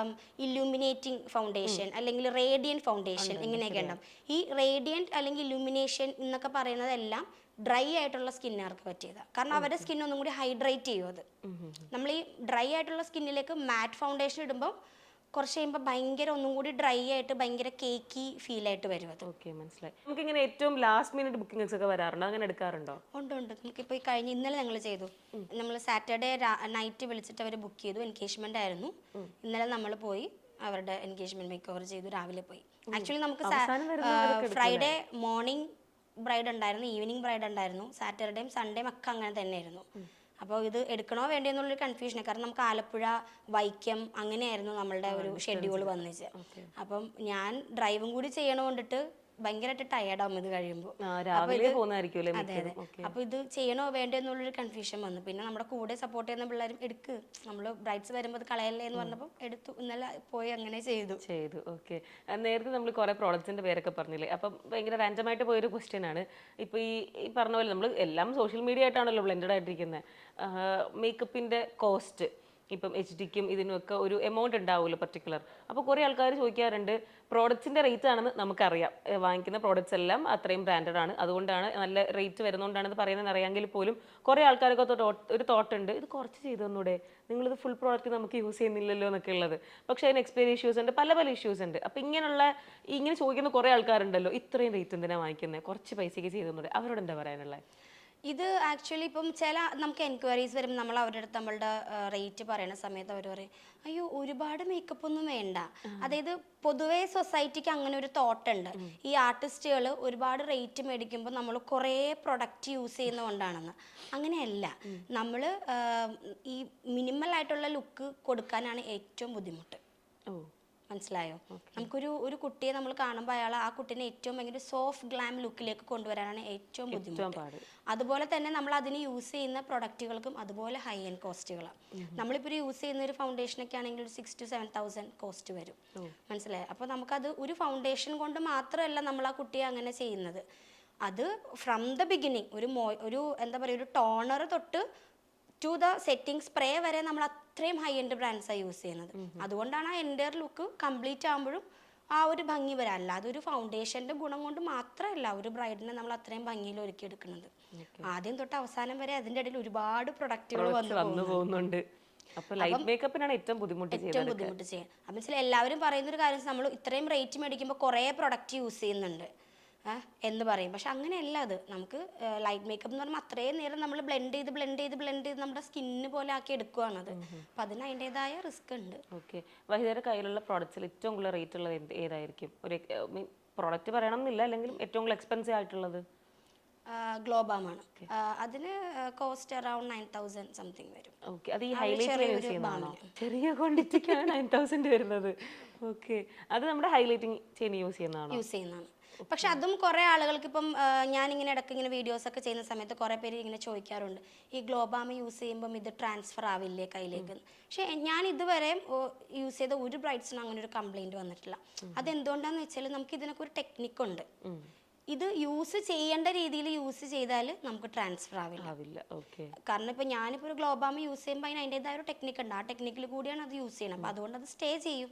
ഇല്യൂമിനേറ്റിംഗ് ഫൗണ്ടേഷൻ അല്ലെങ്കിൽ റേഡിയൻറ്റ് ഫൗണ്ടേഷൻ, ഇങ്ങനെയൊക്കെ ഉണ്ടാവും. ഈ റേഡിയൻറ്റ് അല്ലെങ്കിൽ ഇല്യൂമിനേഷൻ എന്നൊക്കെ പറയുന്നതെല്ലാം ഡ്രൈ ആയിട്ടുള്ള സ്കിന്നുകാർക്ക് പറ്റിയതാണ്. കാരണം അവരുടെ സ്കിൻ ഒന്നും കൂടി ഹൈഡ്രേറ്റ് ചെയ്യും. അത് നമ്മൾ ഈ ഡ്രൈ ആയിട്ടുള്ള സ്കിന്നിലേക്ക് മാറ്റ് ഫൗണ്ടേഷൻ ഇടുമ്പോൾ കുറച്ച് കഴിയുമ്പോൾ ഭയങ്കര ഒന്നും കൂടി ഡ്രൈ ആയിട്ട് ഭയങ്കര കേക്കി ഫീൽ ആയിട്ട് വരും. അത് മനസ്സിലായി. നമുക്ക് ഇങ്ങനെ ഏറ്റവും ലാസ്റ്റ് മിനിറ്റ് ബുക്കിംഗ്സ് ഒക്കെ വരാറുണ്ടോ? അങ്ങനെ എടുക്കാറുണ്ടോ? ഉണ്ട്. നമുക്കിപ്പോൾ ഈ കഴിഞ്ഞ ഇന്നലെ ഞങ്ങൾ ചെയ്തു. നമ്മൾ സാറ്റർഡേ നൈറ്റ് വിളിച്ചിട്ട് അവർ ബുക്ക് ചെയ്തു. എൻഗേജ്മെന്റ് ആയിരുന്നു. ഇന്നലെ നമ്മൾ പോയി അവരുടെ എൻഗേജ്മെന്റ് മേക്ക് ഓവർ ചെയ്തു. രാവിലെ പോയി. ആക്ച്വലി നമുക്ക് ഫ്രൈഡേ മോർണിംഗ് ബ്രൈഡ് ഉണ്ടായിരുന്നു, ഈവനിങ് ബ്രൈഡ് ഉണ്ടായിരുന്നു, സാറ്റർഡേയും സൺഡേയും ഒക്കെ അങ്ങനെ തന്നെയായിരുന്നു. അപ്പോൾ ഇത് എടുക്കണോ വേണ്ടോ എന്നുള്ളൊരു കൺഫ്യൂഷനാണ്. കാരണം നമുക്ക് ആലപ്പുഴ, വൈക്കം അങ്ങനെയായിരുന്നു നമ്മളുടെ ഒരു ഷെഡ്യൂൾ വന്നിച്ച്. അപ്പം ഞാൻ ഡ്രൈവും കൂടി ചെയ്യണോണ്ടിട്ട് ഭയങ്കരമായിട്ട് ടയേർഡാവും ഇത് കഴിയുമ്പോൾ. അതെ. അപ്പൊ ഇത് ചെയ്യണോ വേണ്ടോ എന്നുള്ളൊരു കൺഫ്യൂഷൻ വന്നു. പിന്നെ നമ്മുടെ കൂടെ സപ്പോർട്ട് ചെയ്യുന്ന പിള്ളേരും എടുക്ക്, നമ്മൾ ബ്രൈഡ്സ് വരുമ്പോൾ അത് കളയല്ലേ എന്ന് പറഞ്ഞപ്പോൾ എടുത്തു. ഇന്നലെ പോയി അങ്ങനെ ചെയ്തു. ഓക്കെ. നേരത്തെ നമ്മൾ കുറെ പ്രോഡക്ട്സിന്റെ പേരൊക്കെ പറഞ്ഞില്ലേ, അപ്പം ഭയങ്കര റാൻഡമായിട്ട് പോയൊരു ക്വസ്റ്റ്യൻ ആണ്. ഇപ്പൊ ഈ പറഞ്ഞ പോലെ നമ്മൾ എല്ലാം സോഷ്യൽ മീഡിയ ആയിട്ടാണല്ലോ ബ്ലെൻഡഡ് ആയിട്ടിരിക്കുന്നത്. മേക്കപ്പിന്റെ കോസ്റ്റ് ഇപ്പം എച്ച് ഡിക്കും ഇതിനൊക്കെ ഒരു എമൗണ്ട് ഉണ്ടാവുമല്ലോ പർട്ടിക്കുലർ. അപ്പോൾ കുറേ ആൾക്കാർ ചോദിക്കാറുണ്ട്, പ്രോഡക്ട്സിൻ്റെ റേറ്റ് ആണെന്ന് നമുക്കറിയാം, വാങ്ങിക്കുന്ന പ്രോഡക്ട്സ് എല്ലാം അത്രയും ബ്രാൻഡഡ് ആണ്, അതുകൊണ്ടാണ് നല്ല റേറ്റ് വരുന്നതുകൊണ്ടാണെന്ന് പറയുന്നത് അറിയാമെങ്കിൽ പോലും കുറേ ആൾക്കാരൊക്കെ ഒരു തോട്ട് ഉണ്ട്, ഇത് കുറച്ച് ചെയ്തു തന്നൂടെ, നിങ്ങളിത് ഫുൾ പ്രോഡക്റ്റ് നമുക്ക് യൂസ് ചെയ്യുന്നില്ലല്ലോ എന്നൊക്കെ ഉള്ളത്. പക്ഷേ അതിന് എക്സ്പയറി ഇഷ്യൂസ് ഉണ്ട്, പല ഇഷ്യൂസ് ഉണ്ട്. അപ്പോൾ ഇങ്ങനെ ചോദിക്കുന്ന കുറേ ആൾക്കാരുണ്ടല്ലോ, ഇത്രയും റേറ്റ് എന്തിനാണ് വാങ്ങിക്കുന്നത്, കുറച്ച് പൈസയ്ക്ക് ചെയ്തു തന്നൂടെ, അവരോട് എന്താ പറയാനുള്ളത്? ഇത് ആക്ച്വലി ഇപ്പം നമുക്ക് എൻക്വയറീസ് വരുമ്പോൾ നമ്മൾ അവരുടെ അടുത്ത് നമ്മളുടെ റേറ്റ് പറയുന്ന സമയത്ത് അവർ പറയും, അയ്യോ ഒരുപാട് മേക്കപ്പ് ഒന്നും വേണ്ട. അതായത് പൊതുവേ സൊസൈറ്റിക്ക് അങ്ങനെ ഒരു തോട്ടുണ്ട്, ഈ ആർട്ടിസ്റ്റുകൾ ഒരുപാട് റേറ്റ് മേടിക്കുമ്പോൾ നമ്മൾ കുറേ പ്രൊഡക്റ്റ് യൂസ് ചെയ്യുന്നതുകൊണ്ടാണെന്ന്. അങ്ങനെയല്ല, നമ്മൾ ഈ മിനിമൽ ആയിട്ടുള്ള ലുക്ക് കൊടുക്കാനാണ് ഏറ്റവും ബുദ്ധിമുട്ട്. മനസ്സിലായോ? ഒരു കുട്ടിയെ നമ്മൾ കാണുമ്പോൾ ആ കുട്ടീനെ ഏറ്റവും ഭയങ്കര സോഫ്റ്റ് ഗ്ലാം ലുക്കിലേക്ക് കൊണ്ടുവരാനാണ് ഏറ്റവും ബുദ്ധിമുട്ട്. അതുപോലെ തന്നെ നമ്മൾ അതിന് യൂസ് ചെയ്യുന്ന പ്രൊഡക്റ്റുകൾക്കും അതുപോലെ ഹൈ എൻഡ് കോസ്റ്റുകളാണ്. നമ്മളിപ്പോൾ യൂസ് ചെയ്യുന്ന ഒരു ഫൗണ്ടേഷനൊക്കെ ആണെങ്കിൽ ഒരു 6,000 to 7,000 കോസ്റ്റ് വരും. മനസ്സിലായോ? അപ്പോൾ നമുക്കത് ഒരു ഫൗണ്ടേഷൻ കൊണ്ട് മാത്രമല്ല നമ്മൾ ആ കുട്ടിയെ അങ്ങനെ ചെയ്യുന്നത്. അത് ഫ്രം ദ ബിഗിനിങ് ഒരു എന്താ പറയുക, ഒരു ടോണർ തൊട്ട് ടു ദ സെറ്റിംഗ് സ്പ്രേ വരെ നമ്മൾ അത്രയും ഹൈ എൻഡ് ബ്രാൻഡ്സാണ് യൂസ് ചെയ്യുന്നത്. അതുകൊണ്ടാണ് ആ എൻ്റെ ലുക്ക് കംപ്ലീറ്റ് ആകുമ്പോഴും ആ ഒരു ഭംഗി വരാം. അല്ലാതെ ഒരു ഫൗണ്ടേഷൻ്റെ ഗുണം കൊണ്ട് മാത്രമല്ല ഒരു ബ്രൈഡിനെ നമ്മൾ അത്രയും ഭംഗിയിൽ ഒരുക്കി എടുക്കുന്നത്. ആദ്യം തൊട്ട് അവസാനം വരെ അതിൻ്റെ ഇടയിൽ ഒരുപാട് പ്രൊഡക്റ്റുകൾ വന്നു പോകുന്നുണ്ട്. അപ്പൊ ലൈറ്റ് മേക്കപ്പിനാണ് ഏറ്റവും ബുദ്ധിമുട്ട് ചെയ്യാൻ. അപ്പം വെച്ചാൽ എല്ലാവരും പറയുന്നൊരു കാര്യം, നമ്മൾ ഇത്രയും റേറ്റ് മേടിക്കുമ്പോൾ കുറേ പ്രൊഡക്റ്റ് യൂസ് ചെയ്യുന്നുണ്ട് എന്ന് പറയും. പക്ഷെ അങ്ങനെയല്ല. അത് നമുക്ക് ലൈറ്റ് മേക്കപ്പ് എന്ന് പറയുമ്പോൾ അത്രയും നേരം നമ്മൾ ബ്ലെൻഡ് ചെയ്ത് നമ്മുടെ സ്കിന്നിന് പോലെ ആക്കി എടുക്കുകയാണത്. അപ്പം അതിന് അതിൻ്റെതായ റിസ്ക് ഉണ്ട്. ഓക്കെ, വഹിതയുടെ കയ്യിലുള്ള പ്രോഡക്റ്റ്സിൽ ഏറ്റവും കൂടുതൽ റേറ്റ് ഉള്ളത് ഏതായിരിക്കും? ഒരു പ്രോഡക്റ്റ് പറയണം എന്നില്ല, അല്ലെങ്കിൽ ഏറ്റവും കൂടുതൽ എക്സ്പെൻസീവ് ആയിട്ടുള്ളത്? ഗ്ലോബാമാണ്. അതിന് കോസ്റ്റ് അറൌണ്ട് 9,000 സംതിങ് വരും. ഓക്കെ, അത് ഈ ഹൈലൈറ്റ് യൂസ് ചെയ്യുന്നതാണോ? ചെറിയ ക്വാണ്ടിറ്റിക്കാണ് 9,000 വരുന്നത്. ഓക്കെ, അത് നമ്മുടെ ഹൈലൈറ്റിംഗ് ചെയ്യാൻ യൂസ് ചെയ്യുന്നതാണ്. പക്ഷെ അതും കുറേ ആളുകൾക്ക് ഇപ്പം ഞാനിങ്ങനെ ഇടയ്ക്ക് ഇങ്ങനെ വീഡിയോസ് ഒക്കെ ചെയ്യുന്ന സമയത്ത് കുറേ പേര് ഇങ്ങനെ ചോദിക്കാറുണ്ട്, ഈ ഗ്ലോബാമ യൂസ് ചെയ്യുമ്പം ഇത് ട്രാൻസ്ഫർ ആവില്ലേ കയ്യിലേക്ക്? പക്ഷേ ഞാൻ ഇതുവരെ യൂസ് ചെയ്ത ഒരു ബ്രൈഡ്സിനും അങ്ങനെ ഒരു കംപ്ലൈൻറ്റ് വന്നിട്ടില്ല. അതെന്തുകൊണ്ടാന്ന് വെച്ചാൽ നമുക്ക് ഇതിനൊക്കെ ഒരു ടെക്നിക്കുണ്ട്. ഇത് യൂസ് ചെയ്യേണ്ട രീതിയിൽ യൂസ് ചെയ്താൽ നമുക്ക് ട്രാൻസ്ഫർ ആവില്ല. കാരണം ഇപ്പം ഞാനിപ്പോൾ ഒരു ഗ്ലോബാമ യൂസ് ചെയ്യുമ്പോൾ അതിൻ്റെതായ ഒരു ടെക്നിക്ക് ഉണ്ട്. ആ ടെക്നിക്കിൽ കൂടിയാണ് അത് യൂസ് ചെയ്യണം. അപ്പം അതുകൊണ്ട് അത് സ്റ്റേ ചെയ്യും.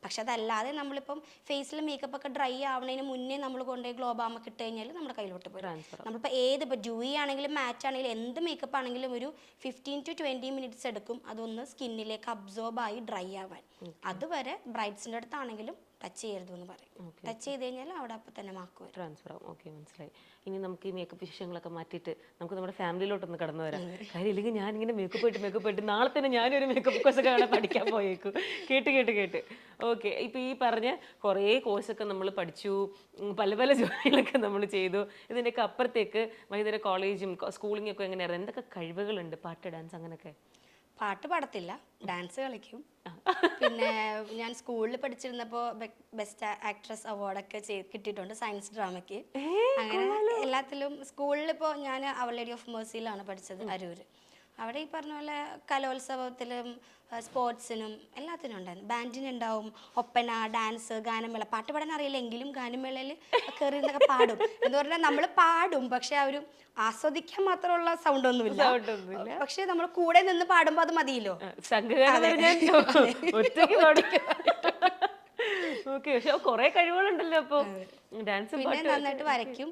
പക്ഷെ അതല്ലാതെ നമ്മളിപ്പം ഫേസിൽ മേക്കപ്പ് ഒക്കെ ഡ്രൈ ആവണതിന് മുന്നേ നമ്മൾ കൊണ്ടുപോയി ഗ്ലോബാമ ഇട്ട് കഴിഞ്ഞാൽ നമ്മുടെ കയ്യിലോട്ട് പോയി. നമ്മളിപ്പോൾ ഇപ്പോൾ ഡ്യൂയി ആണെങ്കിലും മാറ്റ് ആണെങ്കിലും എന്ത് മേക്കപ്പ് ആണെങ്കിലും ഒരു 15 to 20 മിനിറ്റ്സ് എടുക്കും അതൊന്ന് സ്കിന്നിലേക്ക് അബ്സോർബ് ആയി ഡ്രൈ ആവാൻ. അതുവരെ ബ്രൈഡ്സിൻ്റെ അടുത്താണെങ്കിലും ടച്ച് ചെയ്യരുതെന്ന് പറയും. ടച്ച് ചെയ്ത് കഴിഞ്ഞാൽ അവിടെ അപ്പം തന്നെ മാർക്ക് ട്രാൻസ്ഫർ ആവും. ഓക്കെ, മനസ്സിലായി. ഇനി നമുക്ക് ഈ മേക്കപ്പ് വിശേഷങ്ങളൊക്കെ മാറ്റിയിട്ട് നമുക്ക് നമ്മുടെ ഫാമിലിയിലോട്ടൊന്ന് കടന്നു വരാം. കാര്യം ഇല്ലെങ്കിൽ ഞാനിങ്ങനെ മേക്കപ്പ് ഇട്ട് നാളെ തന്നെ ഞാനൊരു മേക്കപ്പ് കോഴ്സൊക്കെ അവിടെ പഠിക്കാൻ പോയേക്കും. കേട്ട് ഓക്കെ, ഇപ്പം ഈ പറഞ്ഞ കുറേ കോഴ്സൊക്കെ നമ്മൾ പഠിച്ചു, പല ജോലികളൊക്കെ നമ്മൾ ചെയ്തു. ഇതിൻ്റെയൊക്കെ അപ്പുറത്തേക്ക് വൈകുന്നേര കോളേജും സ്കൂളിങ്ങും ഒക്കെ എങ്ങനെയായിരുന്നു? എന്തൊക്കെ കഴിവുകളുണ്ട്? പാട്ട്, ഡാൻസ്, അങ്ങനെയൊക്കെ? പാട്ട് പാടത്തില്ല, ഡാൻസ് കളിക്കും. പിന്നെ ഞാൻ സ്കൂളിൽ പഠിച്ചിരുന്നപ്പോൾ ബെസ്റ്റ് ആക്ട്രസ് അവാർഡൊക്കെ കിട്ടിയിട്ടുണ്ട് സയൻസ് ഡ്രാമയ്ക്ക്. അങ്ങനെ എല്ലാത്തിലും സ്കൂളിലിപ്പോൾ ഞാൻ അവർ ലേഡി ഓഫ് മേഴ്സിയിലാണ് പഠിച്ചത്, അരൂര്. അവിടെ ഈ പറഞ്ഞ പോലെ കലോത്സവത്തിലും സ്പോർട്സിനും എല്ലാത്തിനും ഉണ്ടായിരുന്നു. ബാൻഡിനുണ്ടാവും, ഒപ്പന, ഡാൻസ്, ഗാനമേള. പാട്ട് പാടാൻ അറിയില്ലെങ്കിലും ഗാനമേളയിൽ കയറി എന്നൊക്കെ പാടും. എന്ന് പറഞ്ഞാൽ നമ്മൾ പാടും, പക്ഷെ ആ ഒരു ആസ്വദിക്കാൻ മാത്രമുള്ള സൗണ്ട് ഒന്നുമില്ല. പക്ഷെ നമ്മൾ കൂടെ നിന്ന് പാടുമ്പോൾ അത് മതിയല്ലോ. കൊറേ കഴിവുകളുണ്ടല്ലോ. അപ്പൊ ഡാൻസ് പിന്നെ നന്നായിട്ട് വരയ്ക്കും,